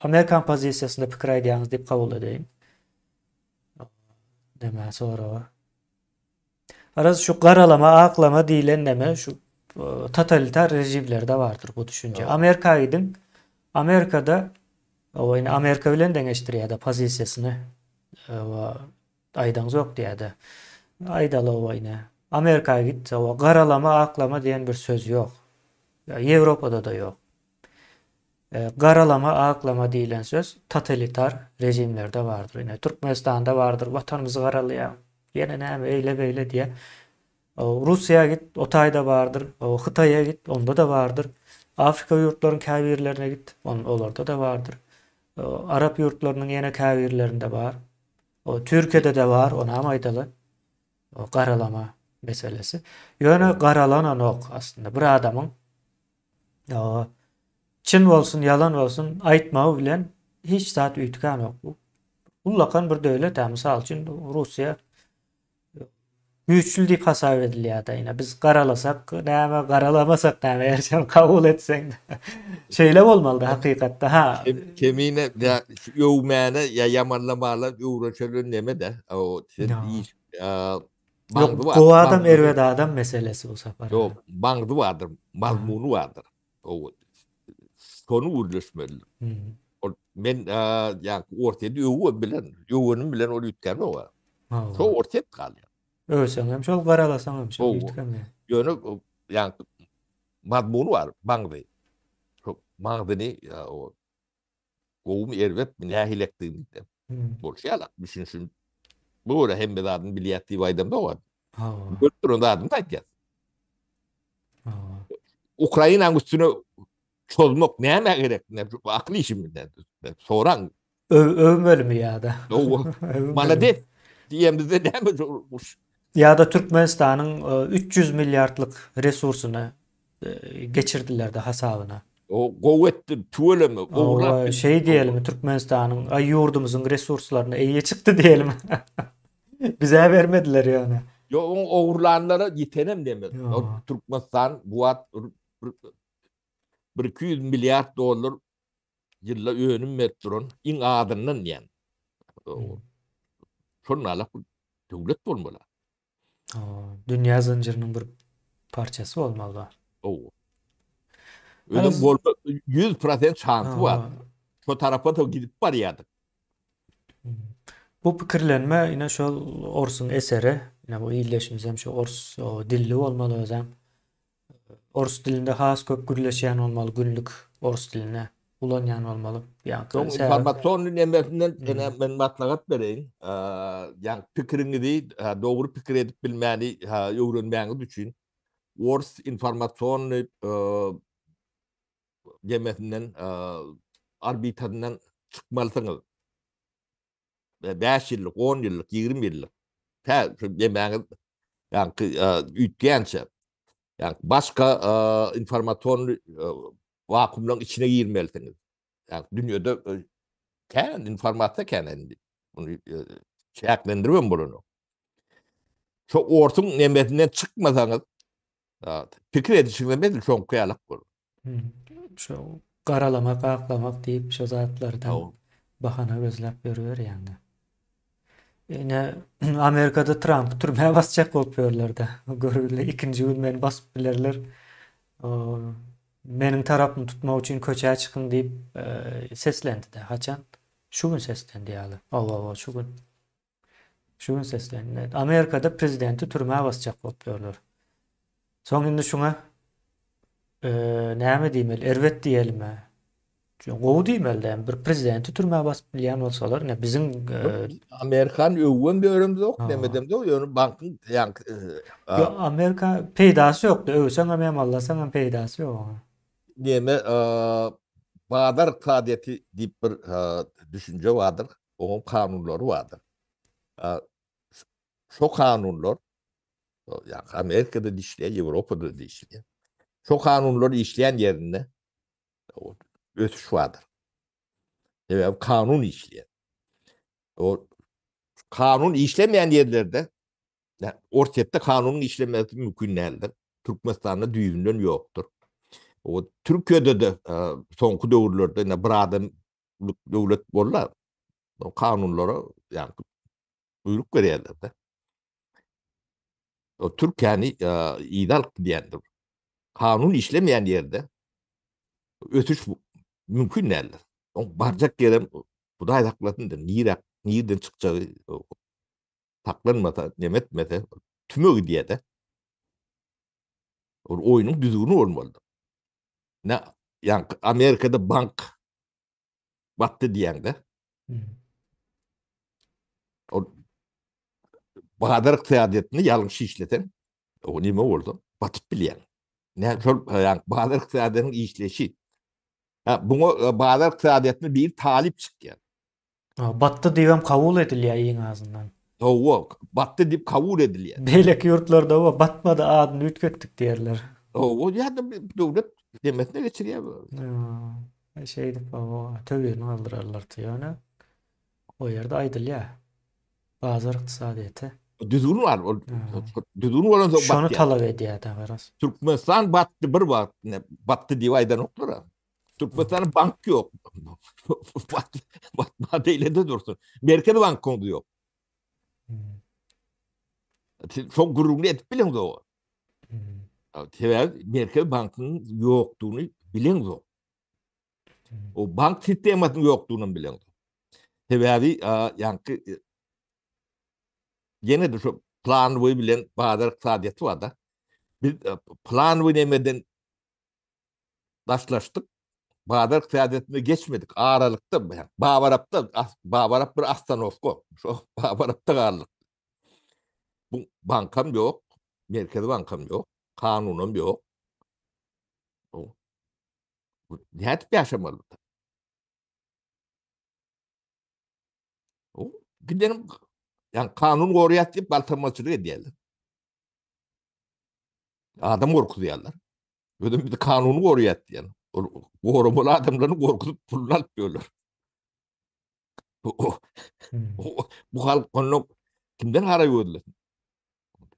Amerikan pozisiýasynda pikir aýdýaňyz diýip kabul edeyim. Deme sonra. Araz şu garalama, aklama diýilen neme şu totalitar rejimlerde vardır bu düşünce. Amerika'da o ýene Amerika bilen deňeşdirýär pozisiýasyny aydaňyz ýok diýär. Aydaly o ýene. Amerikaga git, o garalama, aklama diýen bir söz ýok. Ýewropada da ýok. Garalama, aklama diýilen söz totalitar rejimlerde vardır. Ýene Türkmenistanda vardır. Watanymyzy garalaýar. Ýene näme eýle beýle diýe. Russiýa git, o taýda vardır. Hytaýa git, onda da vardır. Afrika ýurtlarynyň käbirlerine git, olarda da vardır. Arap ýurtlarynyň ýene käbirlerinde var. Türkiýede de var, ona aýdaly. Garalama meselesi. Ýöne garalanan ok aslında bir adamyň çyn bolsun, yalan bolsun aýtmagy bilen hiç zat üýtgän ok. Ullakan bir döwlet, mysal üçin Russiýa güýçlü diýip hasap edilýär da ýene biz garalasak, näme garalamasak näme erşen kabul etseň. Şeýle bolmaly da hakykatda. Ha. Kemine ya ýöwmäne ya yamanlamalar ýöwreçelen neme de o iş Bu adam erwede adam meselesi bu sefer. Yok, baňdy vardır, mazmuny vardır. O sonu ulaşmalı. Men ya ortada ýöwünüm bilen ol ýetken o. So ortada kalýar. Ölsem hem şol garalasam hem şol ýetken. Ýöne yani mazmuny var, baňdy. Çok maňdyny o gowum erwet nähilekdiginde. Bolşýar, düşünsün. Bu da hem bedadyň bilýärdi waýdamda var. Götürün adım taýtýar. Ukrainanyň üstüne çözmek näme gerek? Akly işim soran. Övmeli mi ya da? Malades diýemizde näme bolmuş? Ya da Türkmenistanyň 300 milyardlyk resursunu geçirdiler de hasabyna. O gowetdi, tüwelemi, o şey diýelim, Türkmenistanyň ýurdumyzyň resurslaryny eýe çykdy diýelim. Bize vermediler yani. Yo oğurlanlara yitenem demek. Türkmenistan bu at 200 milyar dolar yılla önüm metron in adından yani. Şonala döwlet bolmaly. Dünya zincirinin bir parçası olmalı. Öyle bol 100% şansy var. Şu tarafa da gidip barýardy. Bu pikirlenme ýene şol Orsun eseri, ýene bu ýylleşimiz hem şu Ors dilli bolmaly özem. Ors dilinde has köp gürleşýän bolmaly, günlük Ors diline ulanýan bolmaly. Ýa-ni informasiýon nemesinden men matlagat bereýin. Ýa pikiriňizi dogry pikir edip bilmäni öwrenmäňiz üçin Ors informasiýon gemesinden arbitrynden çykmalysyňyz. 5 ýyllyk, 10 ýyllyk, 20 ýyllyk. Yemäňiz üýtgençe. Yani başka informasiýon vakumlaryň içine girmeliňiz. Yani dünýede kän informasiýa kän bunu çäklendirmem bolany. Şu orsun nemetinden çykmasaňyz pikir edişiňizde belli çoň kıýalyk bolar. Şu garalamak, aklamak diýip şu zatlardan bahana gözläp berýär ýa-ni. Ýene Amerikada Trump türmäge basjak bolup ýörler de. Görüldü ikinji gün meni basyp bilerler. Meniň tarapymy tutmak üçin köçäge çykyn diýip seslendi de. Haçan? Şu gün seslendi ýaly. Şu gün. Şu gün seslendi. Amerikada prezidenti türmäge basjak bolup ýörler. Soň indi şuňa näme diýmeli? Erwet diýelmi? Gowy diýmelden bir prezidenti türmäge basyp bilýän bolsalar, ne bizim Amerikan öwgen börüm yok Aa. demedem de ýöne bankın ýa yo Amerika peýdasy ýokdy. Öwseň hem allasaň hem peýdasy ýok. Neme Badar kadiyeti diýip bir düşünje vardır. Onun kanunları vardır. Şu kanunlar yani Amerika'da işleyen, Avrupa'da da işleyen. Şu kanunları işleyen yerine ötüş vardır. Yani kanun işleyen. O kanun işlemeyen yerlerde yani ortada kanunun işlemesi mümkün değildir. Türkmenistan'da düğünler yoktur. O Türkiye'de de sonku döwürlerde ne bir adam devlet bollar. O kanunlara yani buyruk berýärler de. O Türkiýany ýa-da diýendir. Kanun işlemeyen yerde ötüş mümkün değildir. O barjak ýerem Hudaý haklatyndyr. Nirden çykjagy taklanmasa, nemetmese tümögi diýede. O oýunyň düzgünü bolmaly. Ne yani Amerika'da bank battı diýende o Badar iqtisadiyetini ýalňyş işleten o nime boldu? Batyp bilýän. Ne şol yani Badar iqtisadiyetiniň işleşi. Buňa Badar iqtisadiyetine bir talip çykýan. Batty diýem kabul edilýär iň azyndan. O battı diýip kabul edilýär. Beýleki ýurtlarda o batmady adyny ütgetdik diýerler. O ýa-da döwlet demesine geçirýär. Şeydi o töwerini aldyrarlar ýöne. O ýerde aýdylýar. Bazar iqtisadiyeti. Düzgün var. Düzgün bolan zok Şonu battı. talap edýär da garas. Türkmenistan battı bir wagt. Battı diýip aýdan oklara. Türkmenistan'ın bank ýok. Batma de dursun. Merkez Bank'ın ýok. Çok gururlu etip bilen o. Merkez Bank'ın ýokdugyny bilen o. O bank sistemasynyň ýokdugyny bilen o. Sebäbi ýa-ni yine de şu plan we bilen Badar iqtisadiyeti var da. Biz plan we nemeden daşlaştık. Badar iqtisadiyetine geçmedik. Aralıkta Babarap'ta bir astanovka. Şu Babarap'ta garlyk. Bu bankam yok. Merkez Bankam yok. Kanunum yok. O. Nädip ýaşamaly? O gidelim yani kanun gorýat diýip baltamaçylyk edýärler. Adam gorkuýarlar. Ödüm bir kanuny gorýat diýen. Goramaly adamlaryny gorkutup pulunu alyp ýörler. Bu halk onu kimden hara ýördüler?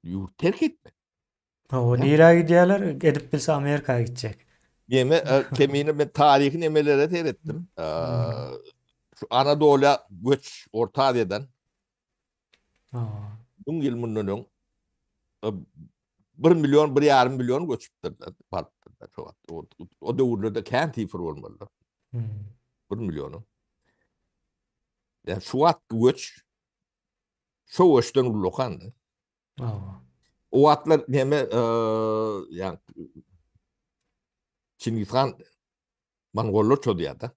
Ýurt terk etme. O nirä gidýärler? Edip bilse Amerika'ya gidecek. Kemini ben tarihi emelere seyrettim. Şu Anadolu'ya göç Orta Asya'dan bunun yılmının 1 milyon, 1,5 milyon göçüpdirler. O döwürlerde kent ýyfır bolmaly. 1 milyonu. Yani şu wagt göç şu göçden ulokandy. O wagtlar neme yani Çingizhan Mongollar çödýärdi.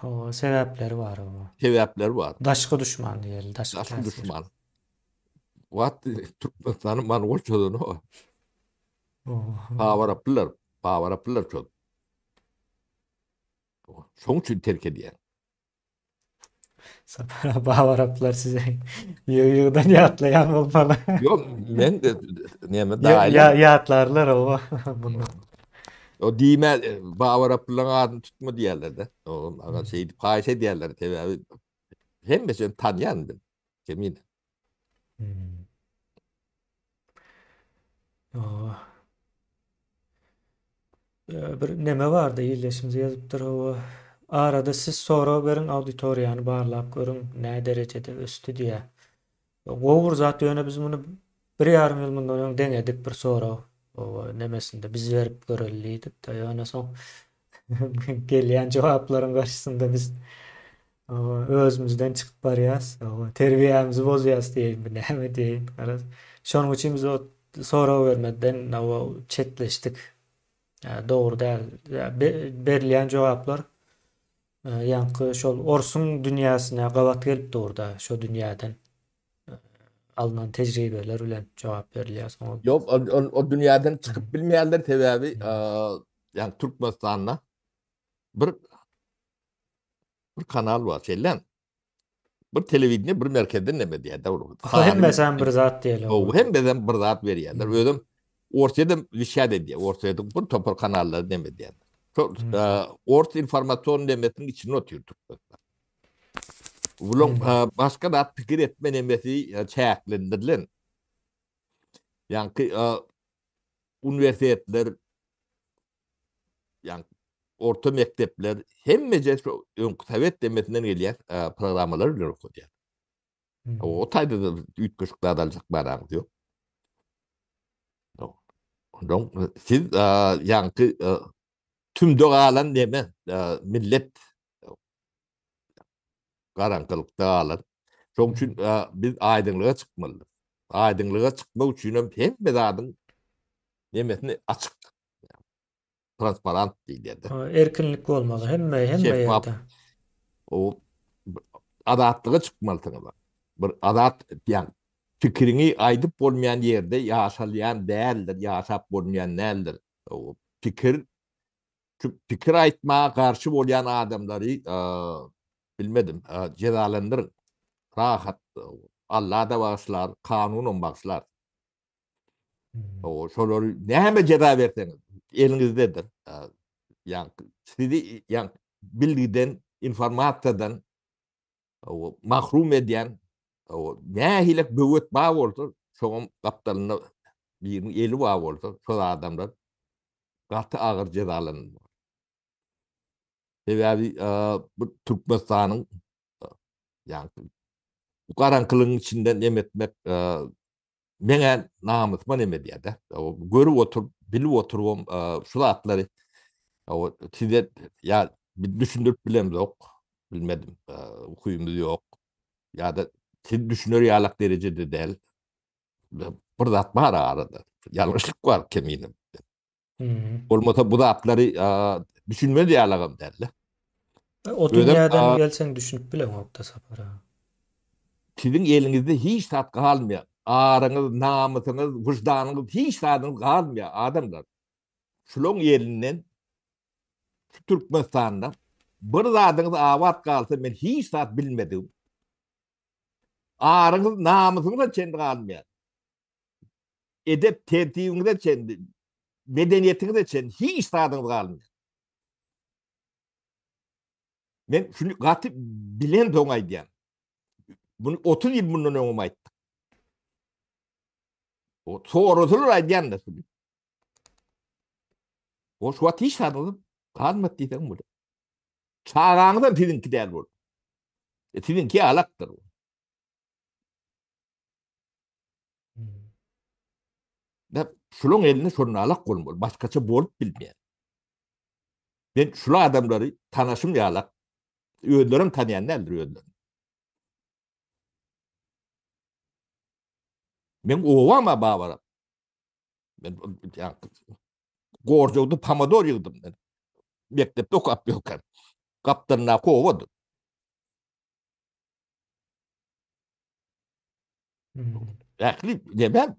O sebäpleri bar o. Sebäpleri bar. Daşky düşman diýeli, Daşky düşman. Wat Türkmenistanyň Mongol çödüni o. Bawaraplar çöd. Şoň üçin terk edýär. Bawaraplar size ýygydan ýatlaýan bolmaly. Yok men de neme daýly. Ýatlarlar o bunu. O diýme Bawaraplarň adyny tutma diýerler de. O aga şey paýşe diýerler tebe. Hemmesi tanýandy. Kemin. Bir neme vardı ýerleşimize ýazypdyr o. Arada siz sora beriň auditoriýany barlap görüň näme derejede östü diýe. Gowur zat ýöne biz muny 1,5 ýyl mundan öň deňedik bir sora. O nemesinde biz berip görellidik da ýöne soň gelýän jogaplaryň garşysynda biz özümizden çykyp barýas. Terbiýemizi bozýas diýip näme diýip garas. Şonuň üçin biz o sora bermeden çetleşdik. Doğru däl. Berilýän jogaplar Yankı şol Orsun dünýäsine gabat gelip durda şo dünýäden alınan tejribeler bilen jogap berilýär soň. Yok o dünyadan çıkıp bilmeyenler sebebi yani Türkmenistan'da bir kanal var şeylen. Bir televizyon bir merkezden ne diye doğru. Hem sen bir zat diýeli. O hem de bir zat veriyorlar. Ödüm ortada bir şey dedi. Ortada bir topar kanallar deme diye. Çok orta informasyon demesinin içine oturuyor Türkmenistan. Bunun başka da fikir etme demesi çeklendirilen. Yani üniversiteler yani orta mektepler hem meclis Sovet demesinden gelen programlar bile okuyor. O tayda da 3,5 dalacak barang diyor. Donc siz yankı tüm doğalan deme millet karanlıkta alır. Çünkü için biz aydınlığa çıkmalıyız. Aydınlığa çıkmak için hem bedadın demesini açık, transparent değil. Erkinlik olmalı hemme Şeffaf. ýerde. O adatlığa çıkmalısınız. Bir adat yani fikrini aydıp bolmayan yerde yaşayan değerler, yaşap bolmayan neler. O fikir aytmaya karşı bolan adamları bilmedim cezalandırın. Rahat Allah da bağışlar, kanunun bağışlar. O şoları näme ceza verseniz elinizdedir. Yani sizi yani bilgiden, informasiyadan o mahrum eden o nähilek böwet bağ bolsa şoň gapdalyna 20-50 bağ bolsa şol adamlar gaty agyr cezalanýar. Sebebi bu Türkmenistanyň yani bu karankylygyň içinden emetmek meňe namysyma neme diýär. O görüp oturup, bilip oturup şu atlary o size ya bir düşündürüp bilem yok. Bilmedim. Okuyumuz yok. Ya da siz düşünür yalak derecede değil. Bir zat var arada. Yanlışlık var keminim. Olmasa bu da atları düşünme diyalagım derler. O dünýäden gelsen düşünüp bilen okda sapara. Sizin elinizde hiç tat kalmıyor. Ağrınız, namusunuz, vicdanınız hiç tadınız kalmıyor adamlar. Şulon yerinden Türkmenistan'da bir zadınız avat kalsa ben hiç tat bilmedim. Ağrınız, namusunuz da kendi kalmıyor. Edep tertibiniz de kendi, medeniyetiniz de kendi, hiç tadınız kalmıyor. Ben şunu katı bilen doğay diyen. Bunu 30 yıl bundan önüm ayttık. O soğurutulur aydiyen de söyleyeyim. O şu at hiç tadınız kalmadı diyeceğim burada. Çağağınızdan sizinki değil bu. Sizinki alaktır. Şulun eline şunun alak olmalı. Başkaça bolup bilmeyen. Ben şulu adamları tanışım yalak. Öğünlerim tanıyan nedir öğünlerim? Ben ovama bağırım. Ben yani, Gorca'da Pamador yıldım ben. Mektepte okap yokken. Kaptanına kovadım. Ekli demem.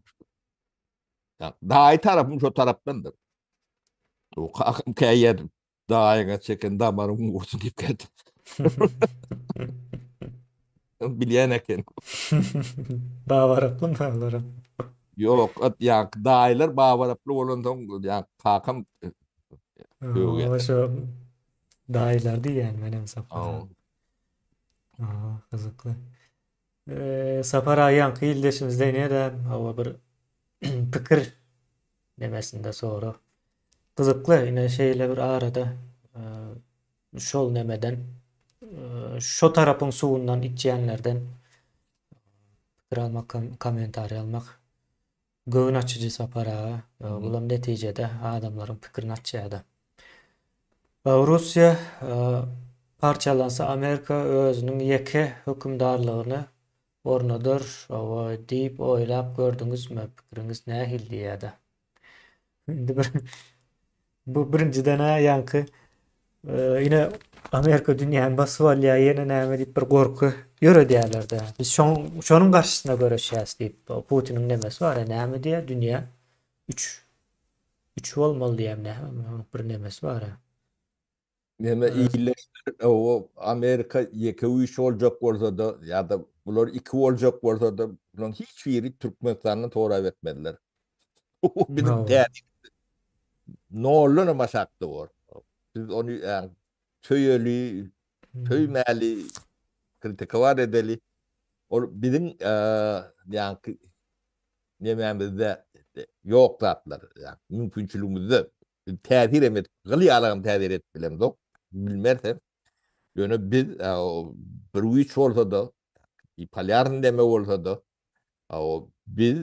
Yani, dahi tarafım şu taraftandır. O kakım kayyedim. Dağına çeken damarım vursun gibi geldim. Bileyen eken. Bavaraplı mı alırım? Yok, yani dağlar bağırıplı olundan yani kakam O şu dayılar diyen benim sapara. Kızıklı. Sapara yankı ildeşimizde ne de hava bir pikir demesinde sonra. Kızıklı yine şeyle bir arada şol nemeden şu tarafın suğundan içeyenlerden fikir almak, komentari almak göğün açıcı sapara. Bulam neticede adamların fikrini açıcıda. Rusya parçalansa Amerika özünün yeke hükümdarlığını ornadır deyip oylap gördünüz mü? Fikriniz nähil diýär. Bu birinciden yankı yine Amerika dünýäni basyp alýar, ýene näme diýip bir gorky ýöre diýerler de. Biz şonuň garşysyna göreşýäs diýip Putiniň nemesi bar, näme diýär dünýä 3 bolmaly diýär näme onuň bir nemesi bar. Neme iyileştir o Amerika ýeke iş boljak bolsa da ýa-da bular iki boljak bolsa da bunun hiç biri Türkmenistanyny toğrap etmediler. O bizim No. täze nolluna maşakdy bor. Biz onu yani töýeli, töýmäli kritika var edeli. O bizim yani nememizde yok zatlar. Yani mümkünçülüğümüzde täzir emet, gyly ýalagym täzir etip bilemdik. Bilmersem ýöne biz bir üç bolsa da İpalярny deme bolsa da o biz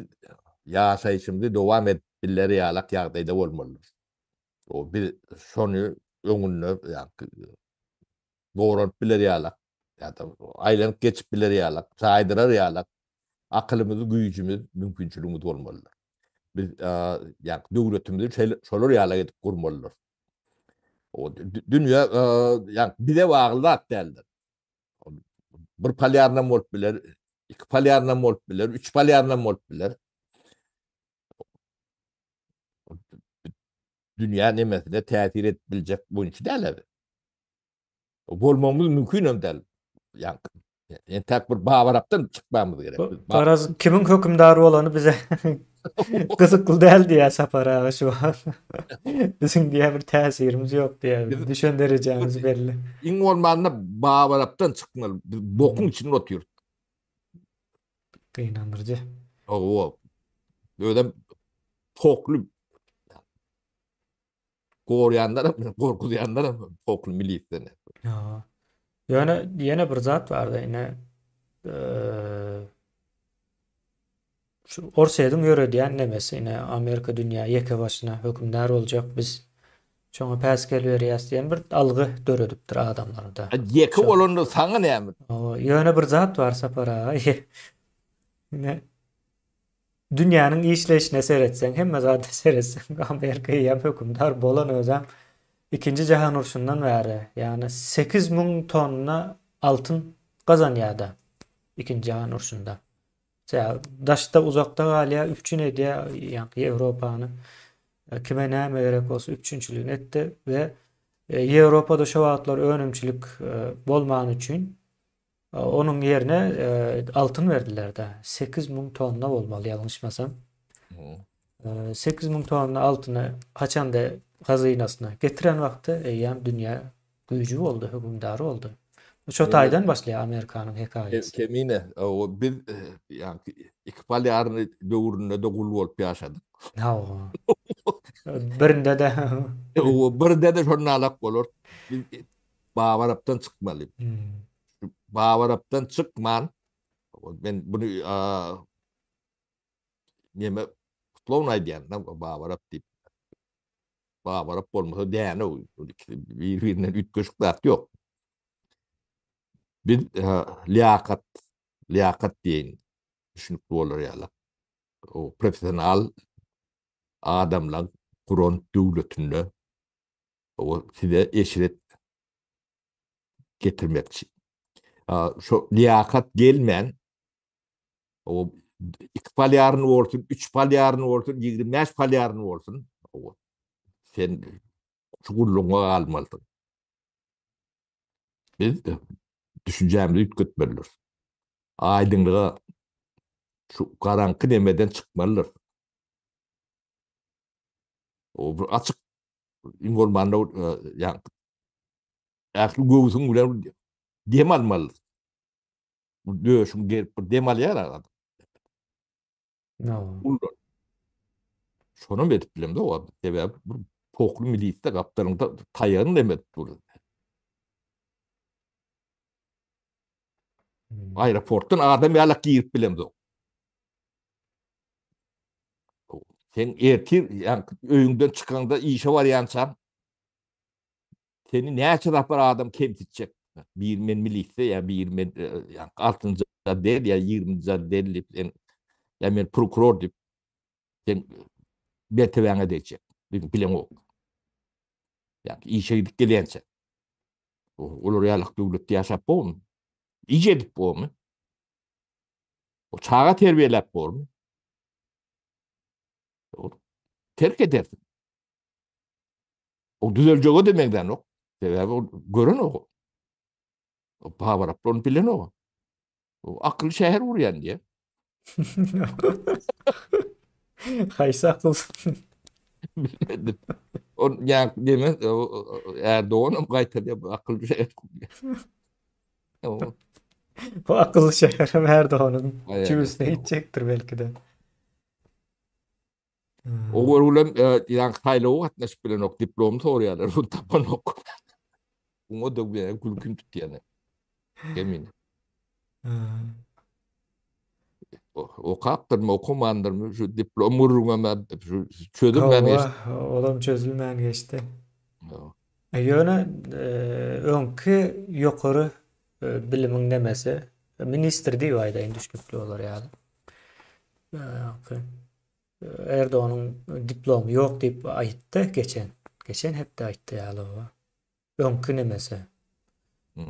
ýaşaýşymyzy dowam edip billeri ýalak ýagdaýda bolmalydyr. O biz şonu öňünde ýa-da goranyp bileri ýalak ýa-da aýlanyp geçip bileri ýalak, saýdyrar ýalak akylymyzy, güýjümiz, mümkünçülüğümüz bolmalydyr. Biz ýa döwletimizi şolar ýaly edip gurmalydyr. O dünýä ýa bize bagly zat däldir. Bir palyarna bolup biler, iki palyarna bolup biler, üç palyarna bolup biler. Dünýä nemesine täsir etbiljek boýunça däl. O bolmamyz mümkün hem däl. Ýa entäk bir bawarapdan çykmamyz gerek. Garaz kimin hökümdary bolany bize gyzykly däl diýär Sapar aga şu an. Bizim diýär bir täsirimiz ýok diýär. Düşen derejemiz belli. Iň bolmanda bawarapdan çykmaly. Bokuň içinde otur. Gynandyrjy. O öyle poklu goryanlar, korkuyanlar poklu militlerine. Ya. Ýene bir zat bardy ýene şu Orseýdyň ýöre diýen nemesi ýene Amerika dünýä ýeke başyna hökümdar boljak biz şoňa päskel berýäs diýen bir algy döredipdir adamlarda. Ýeke bolanda saňa näme? Ýöne bir zat bar Sapar aga. Ýene dünýäniň işleşine seretseň, hemme zat seretseň Amerika ýa hökümdar bolan özem İkinci Jahan Urşundan bäri, ýani 8.000 tonna altın gazanýardy İkinci Jahan Urşunda. Daşda uzakda galýa 3-nji edýär, ýani Ýewropany kime näme gerek bolsa 3-nçiligini etdi we Ýewropada şo wagtlar önümçilik bolman üçin onun ýerine altın berdiler-de. 8.000 tonna bolmaly ýalňyşmasam. 8.000 tonna altyny haçanda hazynasyna getiren wagty ýa dünýä güýjü boldy, hökümdary boldy. Şo taýdan başlaýar Amerikanyň hekaýaty. Kemine o biz yani iki palyarny döwründe de gul bolup ýaşadyk. Birinde de O birde de şonu alak bolur. Biz bawarapdan çykmaly. Bawarapdan çykman. Ben bunu neme tutulawna diýen, bawarap diýip. Bawarap bolmasa däne o bir-birinden ütgeşikler ýok. Biz liyakat diýen düşünüp bolar ýaly. O profesional adamlar kuran döwletinde o size eşiret getirmekçi. Şo liyakat gelmän o 2 palyarny bolsun, 3 palyarny bolsun, 25 palyarny bolsun. O sen çukurluğuna almalıydın. Biz düşünjämizi ütgetmelidir. Aýdynlyga şu garaňky nemeden çykmalydyr. O bir açyk informanda ýa ähli göwsüň bilen dem almalydyr. Bu döşüň gelip bir dem alýar. Şonu betip bilemdi o sebäp bir poklu militde gapdaryňda taýyany demet durdy. Aeroportdan adam ýalak girip bilemdi. Sen ertir ýa öýüňden çykanda işe barýansan seni näçe rapar adam kemsitjek. Bir men militde ýa bir men ýa 6-njy del ýa 20-njy del ýa men prokuror diýip sen betewäňe dejek. Bilem o. Ýa işe gidip gelýänçe. Olur ýalyk döwletde ýaşap bolmy? İje edip bolmy? O çağa terbiýelep bolmy? O terk edersin. O düzeljegi demekden ok. Sebäbi o gören ok. O babarap onu bilen ok. O akylly şäher urýan diýe. Haýsy akıl. Bilmedim. On ýa deme Erdoğan'ım gaýta diýip akylly şäher. O Bu akıllı şehrim Erdoğan'ın Aynen. cübüsüne gidecektir belki de. o görülen ýa saýlawa gatnaşyp bilen ok diplom soraýarlar. Bu tapan ok. Oňa da bir gülkün tutýany. Emin. O kaptırma, okumandırma, şu diplom urmama, şu çözülmem geçti. Olam çözülmeyen geçti. Yöne önkü yukarı bilimin demesi minister diýip aýdaýyn düşkünlü olar ýaly. Erdoğan'ın diplomu yok diýip aýtdy geçen. Geçen hep de aýtdy ýaly o. Önkü nemese.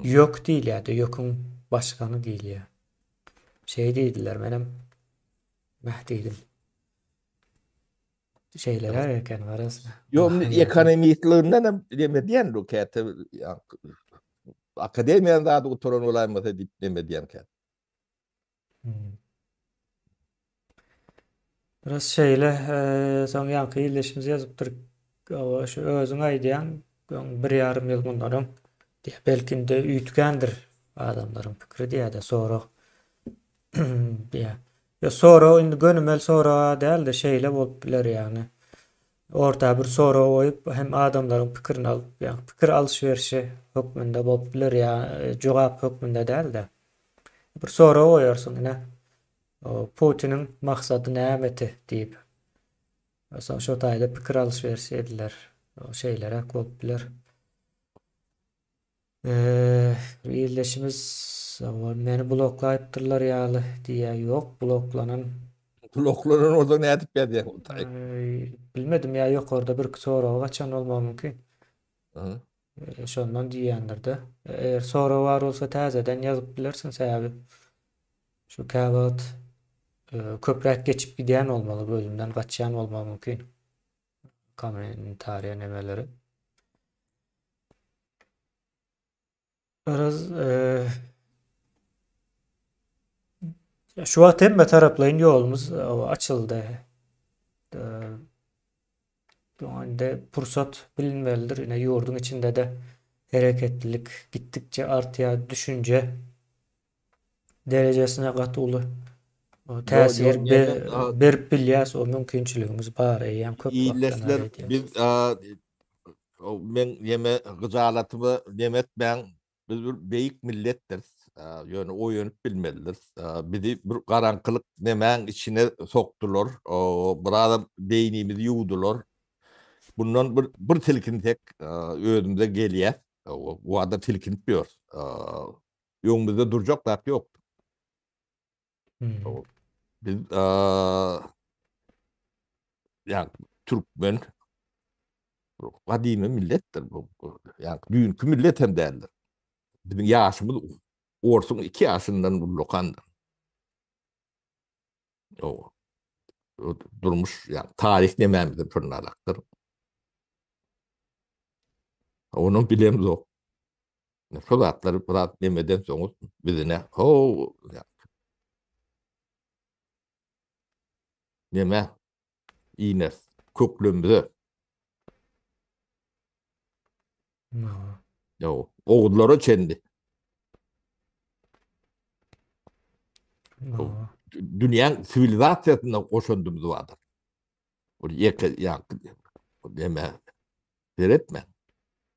Yok diýil ýa-da ýokun başgany diýil ýa. Şey diýdiler menem Mehdi'ydim. Şeyler erken varası. Yo ekonomistliğinden demediyen o kete akademiyan da oturan olaymasa dip demediyen kete. Biraz şeyle son yankı ýerleşimiz ýazypdyr. Şu özüň aýdýan 1,5 ýyl bundan belki de üýtgendir adamlaryň pikiri diýär-de sonra. Ya sonra indi gönümel sonra däl de şeyle bolup biler ýagny. Orta bir sonra oýup hem adamlaryň pikirini alyp, ýa pikir alşberişi hökmünde bolup biler ýa jogap hökmünde däl de. Bir sonra oýarsyň ine. O Putin'in maksady nämeti diýip. Sonra şu taýda pikir alşberişi ediler. O şeylere bolup biler. Ýerleşimiz meni bloklaýdylar ýaly diýe ýok, bloklanan Orada ne edip berdi? bilmedim ýa ýok orada bir sonra gaçan bolmagy mümkin. Şondan diýendir-de. Eger sonra bar bolsa täzeden ýazyp bilersiň sebäbi. Şu kağıt köprek geçip gidýän bolmaly, gözümden gaçýan bolmagy mümkin. Komentariýa nemeleri. Biraz şu wagt hemme taraplaryň ýolumuz açyldy. Ýa-da pursat bilinmelidir. Ine ýurdun içinde de hereketlilik gittikçe artýar, düşünce derejesine gatyly täsir berip bilýäs, o mümkinçiligimiz bar eýem köp İyileşler biz men yeme gızalatımı demet ben biz bir beyik millettir. Yani oýanyp bilmelidir. Bizi bir garankılık nemen içine soktular. Burada beynimizi ýuwdular. Bundan bir tilkintek özümüze gelýär. Bu adam tilkinipýär. Ýöňümizde durjak zat ýok. Biz yani Türkmen kadimi millettir bu. Yani dünkü millet hem değerler. Bizim yaşımız orsun 2 yaşından bu lokandır. O durmuş yani tarih dememizde pırnalaktır. Onun bilemiz o. Solatları bırak demeden sonra bizine neme iğne köklümüzü oğulları çendi. Dünyanın sivilizasyasına koşundumuz vardır. Deme seyretme.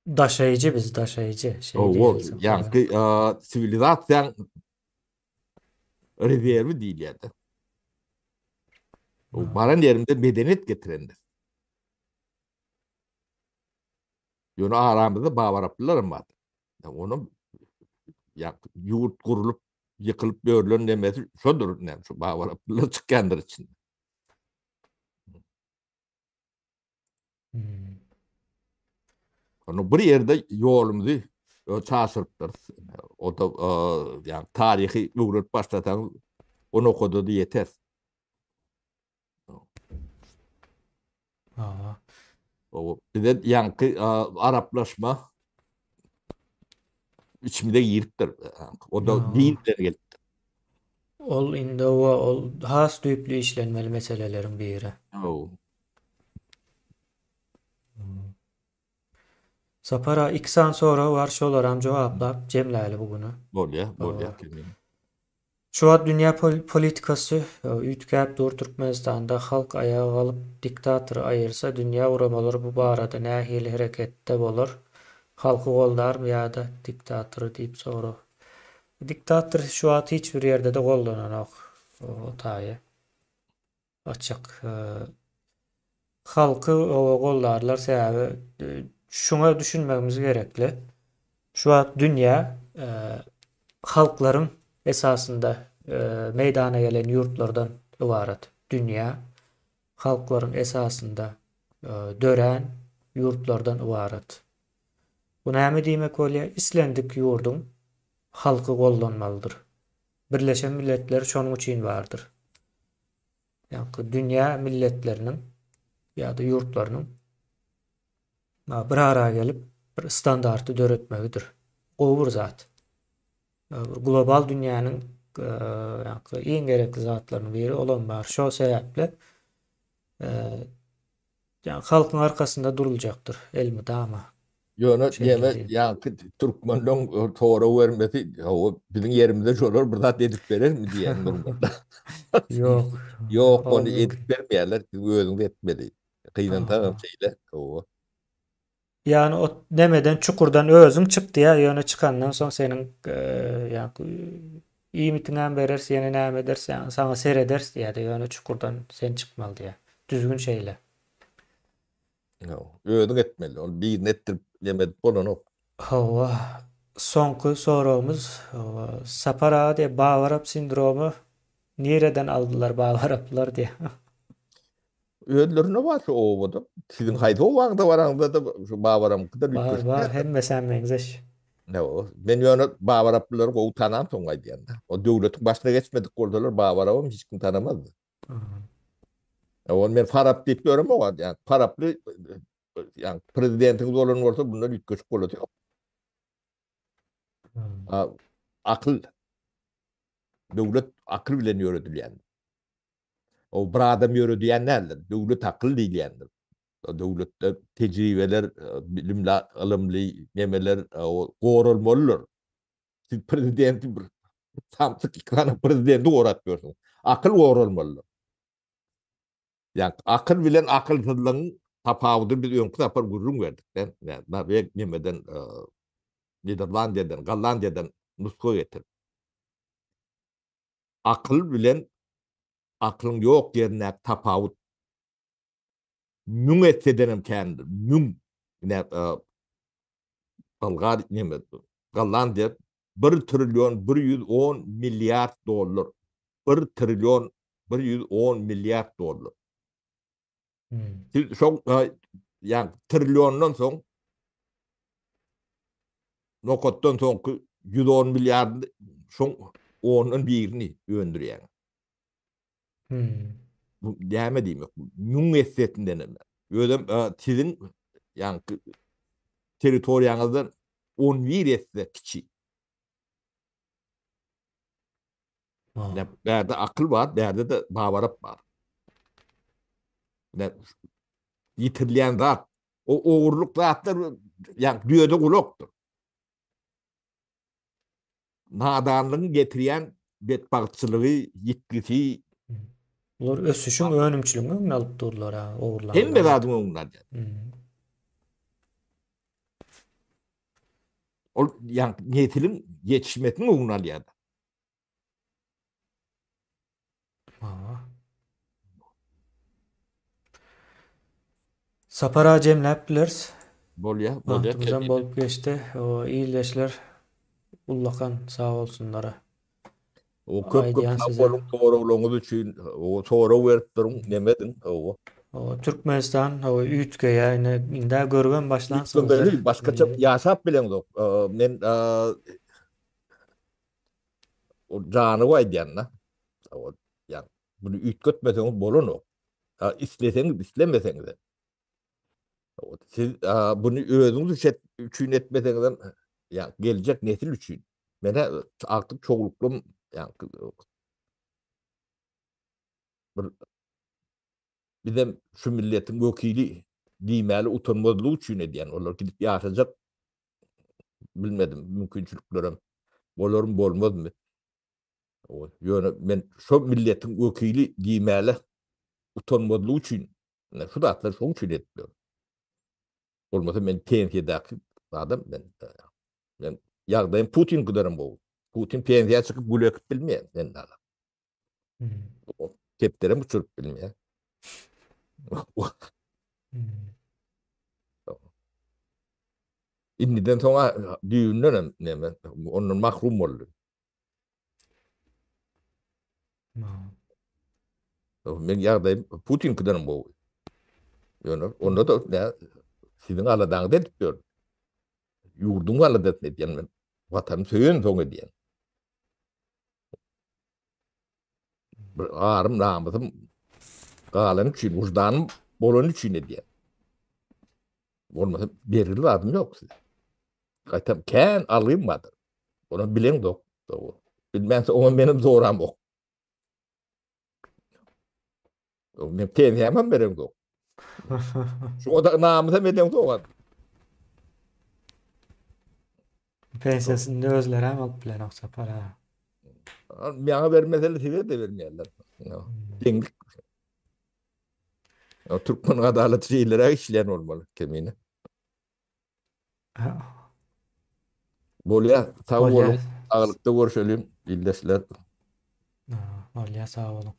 Daşayıcı biz, daşayıcı. Yani sivilizasyon rezervi değil yani. Baran yerimde medeniyet getirendir. Yonu aramızda Bavaraplılarım var. Yani onun yurt kurulup yıkılıp görülen demesi şudur. Yani şu Bavaraplılar çıkandır içinde. Onu bir yerde yolumuzu o çağırıptır. O da yani tarihi öğret başlatan onu okudu da yeter. Aa. O bir de yankı Araplaşma içimde giriptir. O da Aa. dinler geldi. Ol indi ol has düýüplü işlenmeli meselelerin biri. O Sapara 2 saat sonra warşolaram jogaplap jemläli bugünü. bolya kemin. Şu an dünya politikası ütkäp dur Türkmenistanda halk ayağa galyp diktator ayırsa dünya uramalar bu barada nähili hereketde bolar. Halky goldarmy ýa-da diktatory diýip sorar. Diktator şu an hiç bir yerde de gollananok. O taýy. Açık. Halkı o gollarlar sebäbi şuna düşünmemiz gerekli. Şu an dünya halkların esasında meydana gelen yurtlardan ibaret. Dünya halkların esasında dören yurtlardan ibaret. Bu näme diýmek bolýar? İslendik yurdun halky gollanmalydyr. Birleşen Milletler şonuň üçin bardyr. Yani dünya milletlerinin ya da yurtlarının bir araya gelip bir standartı döretmegidir. Gowur zat. Global dünyanın en gerekli zatlarının biri olan bar. Şo sebeple yani halkın arkasında durulacaktır. Elmi dama. Yöne Şeýle yeme diýip. yankı Türkmenlon toğra vermesi o bizim yerimizde şolar burada edip verir mi diyen durumda. Yok. Yok O onu mümkün. edip vermeyenler özünde etmedi. Kıyınan tamam şeyle o. Yani o demeden çukurdan özün çıktı ya. Yani çıkandan sonra senin yani iyi mitinden verirse yani näme ederse sana seyrederse ya da yani çukurdan sen çıkmalı diye. Düzgün şeyle. Özün etmeli. Onu bir nettir yemedi bolan o. Hava sonku sorumuz Sapara diye Bavarap sindromu nereden aldılar Bavaraplar diye. Ödlerine var şu ovadı. Sizin hayda o vaqda varanda da şu bağvaram kadar Var yükköştü. var hem sen benzeş. Ne o? Ben yöne bağvaraplıları o tanam sonraydı yani. O devletin başına geçmedik oradalar bağvaramı hiç kim tanımazdı. Onu ben Farap deyip diyorum ama yani Faraplı yani prezidentiniz olan orta bunlar yükköşük oluyor. Akıl devlet akıl bilen yürüdül yani. O bir adam yürüdüyenlerdir. Devlet akıl değil yani. Devlette tecrübeler, bilimler, alımlı nemeler doğrulmalıdır. Siz prezidenti bir samsık ikana prezidenti uğratmıyorsunuz. Akıl doğrulmalı. Yani akıl bilen akılsızlığın tapavıdır biz önkü tapar gurrum verdik. Yani ben nemeden Niderlandiya'dan, Gallandiya'dan nusko getirdim. Akıl bilen aklın yok yerine tapavut mün etsedenim kendim. Mün. Yani Galgar neme Gallandiya 1 trilyon 110 milyar dolar. 1 trilyon 110 milyar dolar. Çok yani trilyondan son nokottan son 110 milyar son onun birini öndürüyen. Bu deme diyeyim. Mün esetinden mi? Öyle sizin yani teritoriyanızdan 11 etse kiçi. Nerede akıl var, nerede de bavarap var. Yitirilen zat, o uğurluk zatlar yani dünyada kuloktur. Nadanlığın getiren bedbahtçılığı, yitkisi Bunlar ösüşün önümçülüğünü alıp durdular ha oğurlar. hem de zaten onlar. O yani niyetilin yetişmesini onlar yani. Sapara cemläpdiler. Bolya. Vaxtımızdan bolup geçti. O iyileşler ullakan sağ olsunlara. O köp Aydiyan size. sağolun doğruluğunuz için o sonra verdirin demedin. O Türkmenistan o Ütke'ye inde görgen başlansınız. Böyle başkaça yaşap bilen yok. Men o canı var diyenler. O yani bunu ütkötmeseniz bolun o. İsteseniz istemeseniz de. Siz bunu özünüz üçün etmeseniz yani gelecek nesil üçün. Mene artık çoğunlukla yani bizim şu milletin vekili diýmäli utanmazlığı üçün ediyen. Onlar gidip yaşayacak bilmedim mümkünçülüklerim. Bolarım bolmaz mı? O yöne men şu milletin vekili diýmäli utanmazlığı üçün. Şu da atlar şoň üçün etmiyor. Olmasa men pensiyadaki adam ben ýagdaýym Putin gydarym bu. Putin pensiýa çykyp gülekip bilmeýär men adam. Kepderem uçurup bilmeýär. Inniden soňa düýünden näme onun mahrum boldy. Men ýagdaýym Putin gydarym bu. Ýöne onda da ne sizin aladaňyz edip ber. Ýurdum aladat edýän men. Watan söýen soň edýän. Bir arym namazym galan üçin, wujdanım bolan üçin edýän. Olmasa berili adam ýok. Gaýtam kän alýmadyr. Onu bilen dok. Bilmänse oňa menim zoram ok. Men pensiyam berem dok. Şoňa da namazym edýän dok. Pensiyasını özleri hem alıp bilen oksa para. Bana vermezler de vermeyenler. Denglik. Türkmen adalet şeylere işleyen olmalı kemiğine. Bolya sağ olun. Ağırlıkta görüşelim. İldeşler. Bolya sağ olun.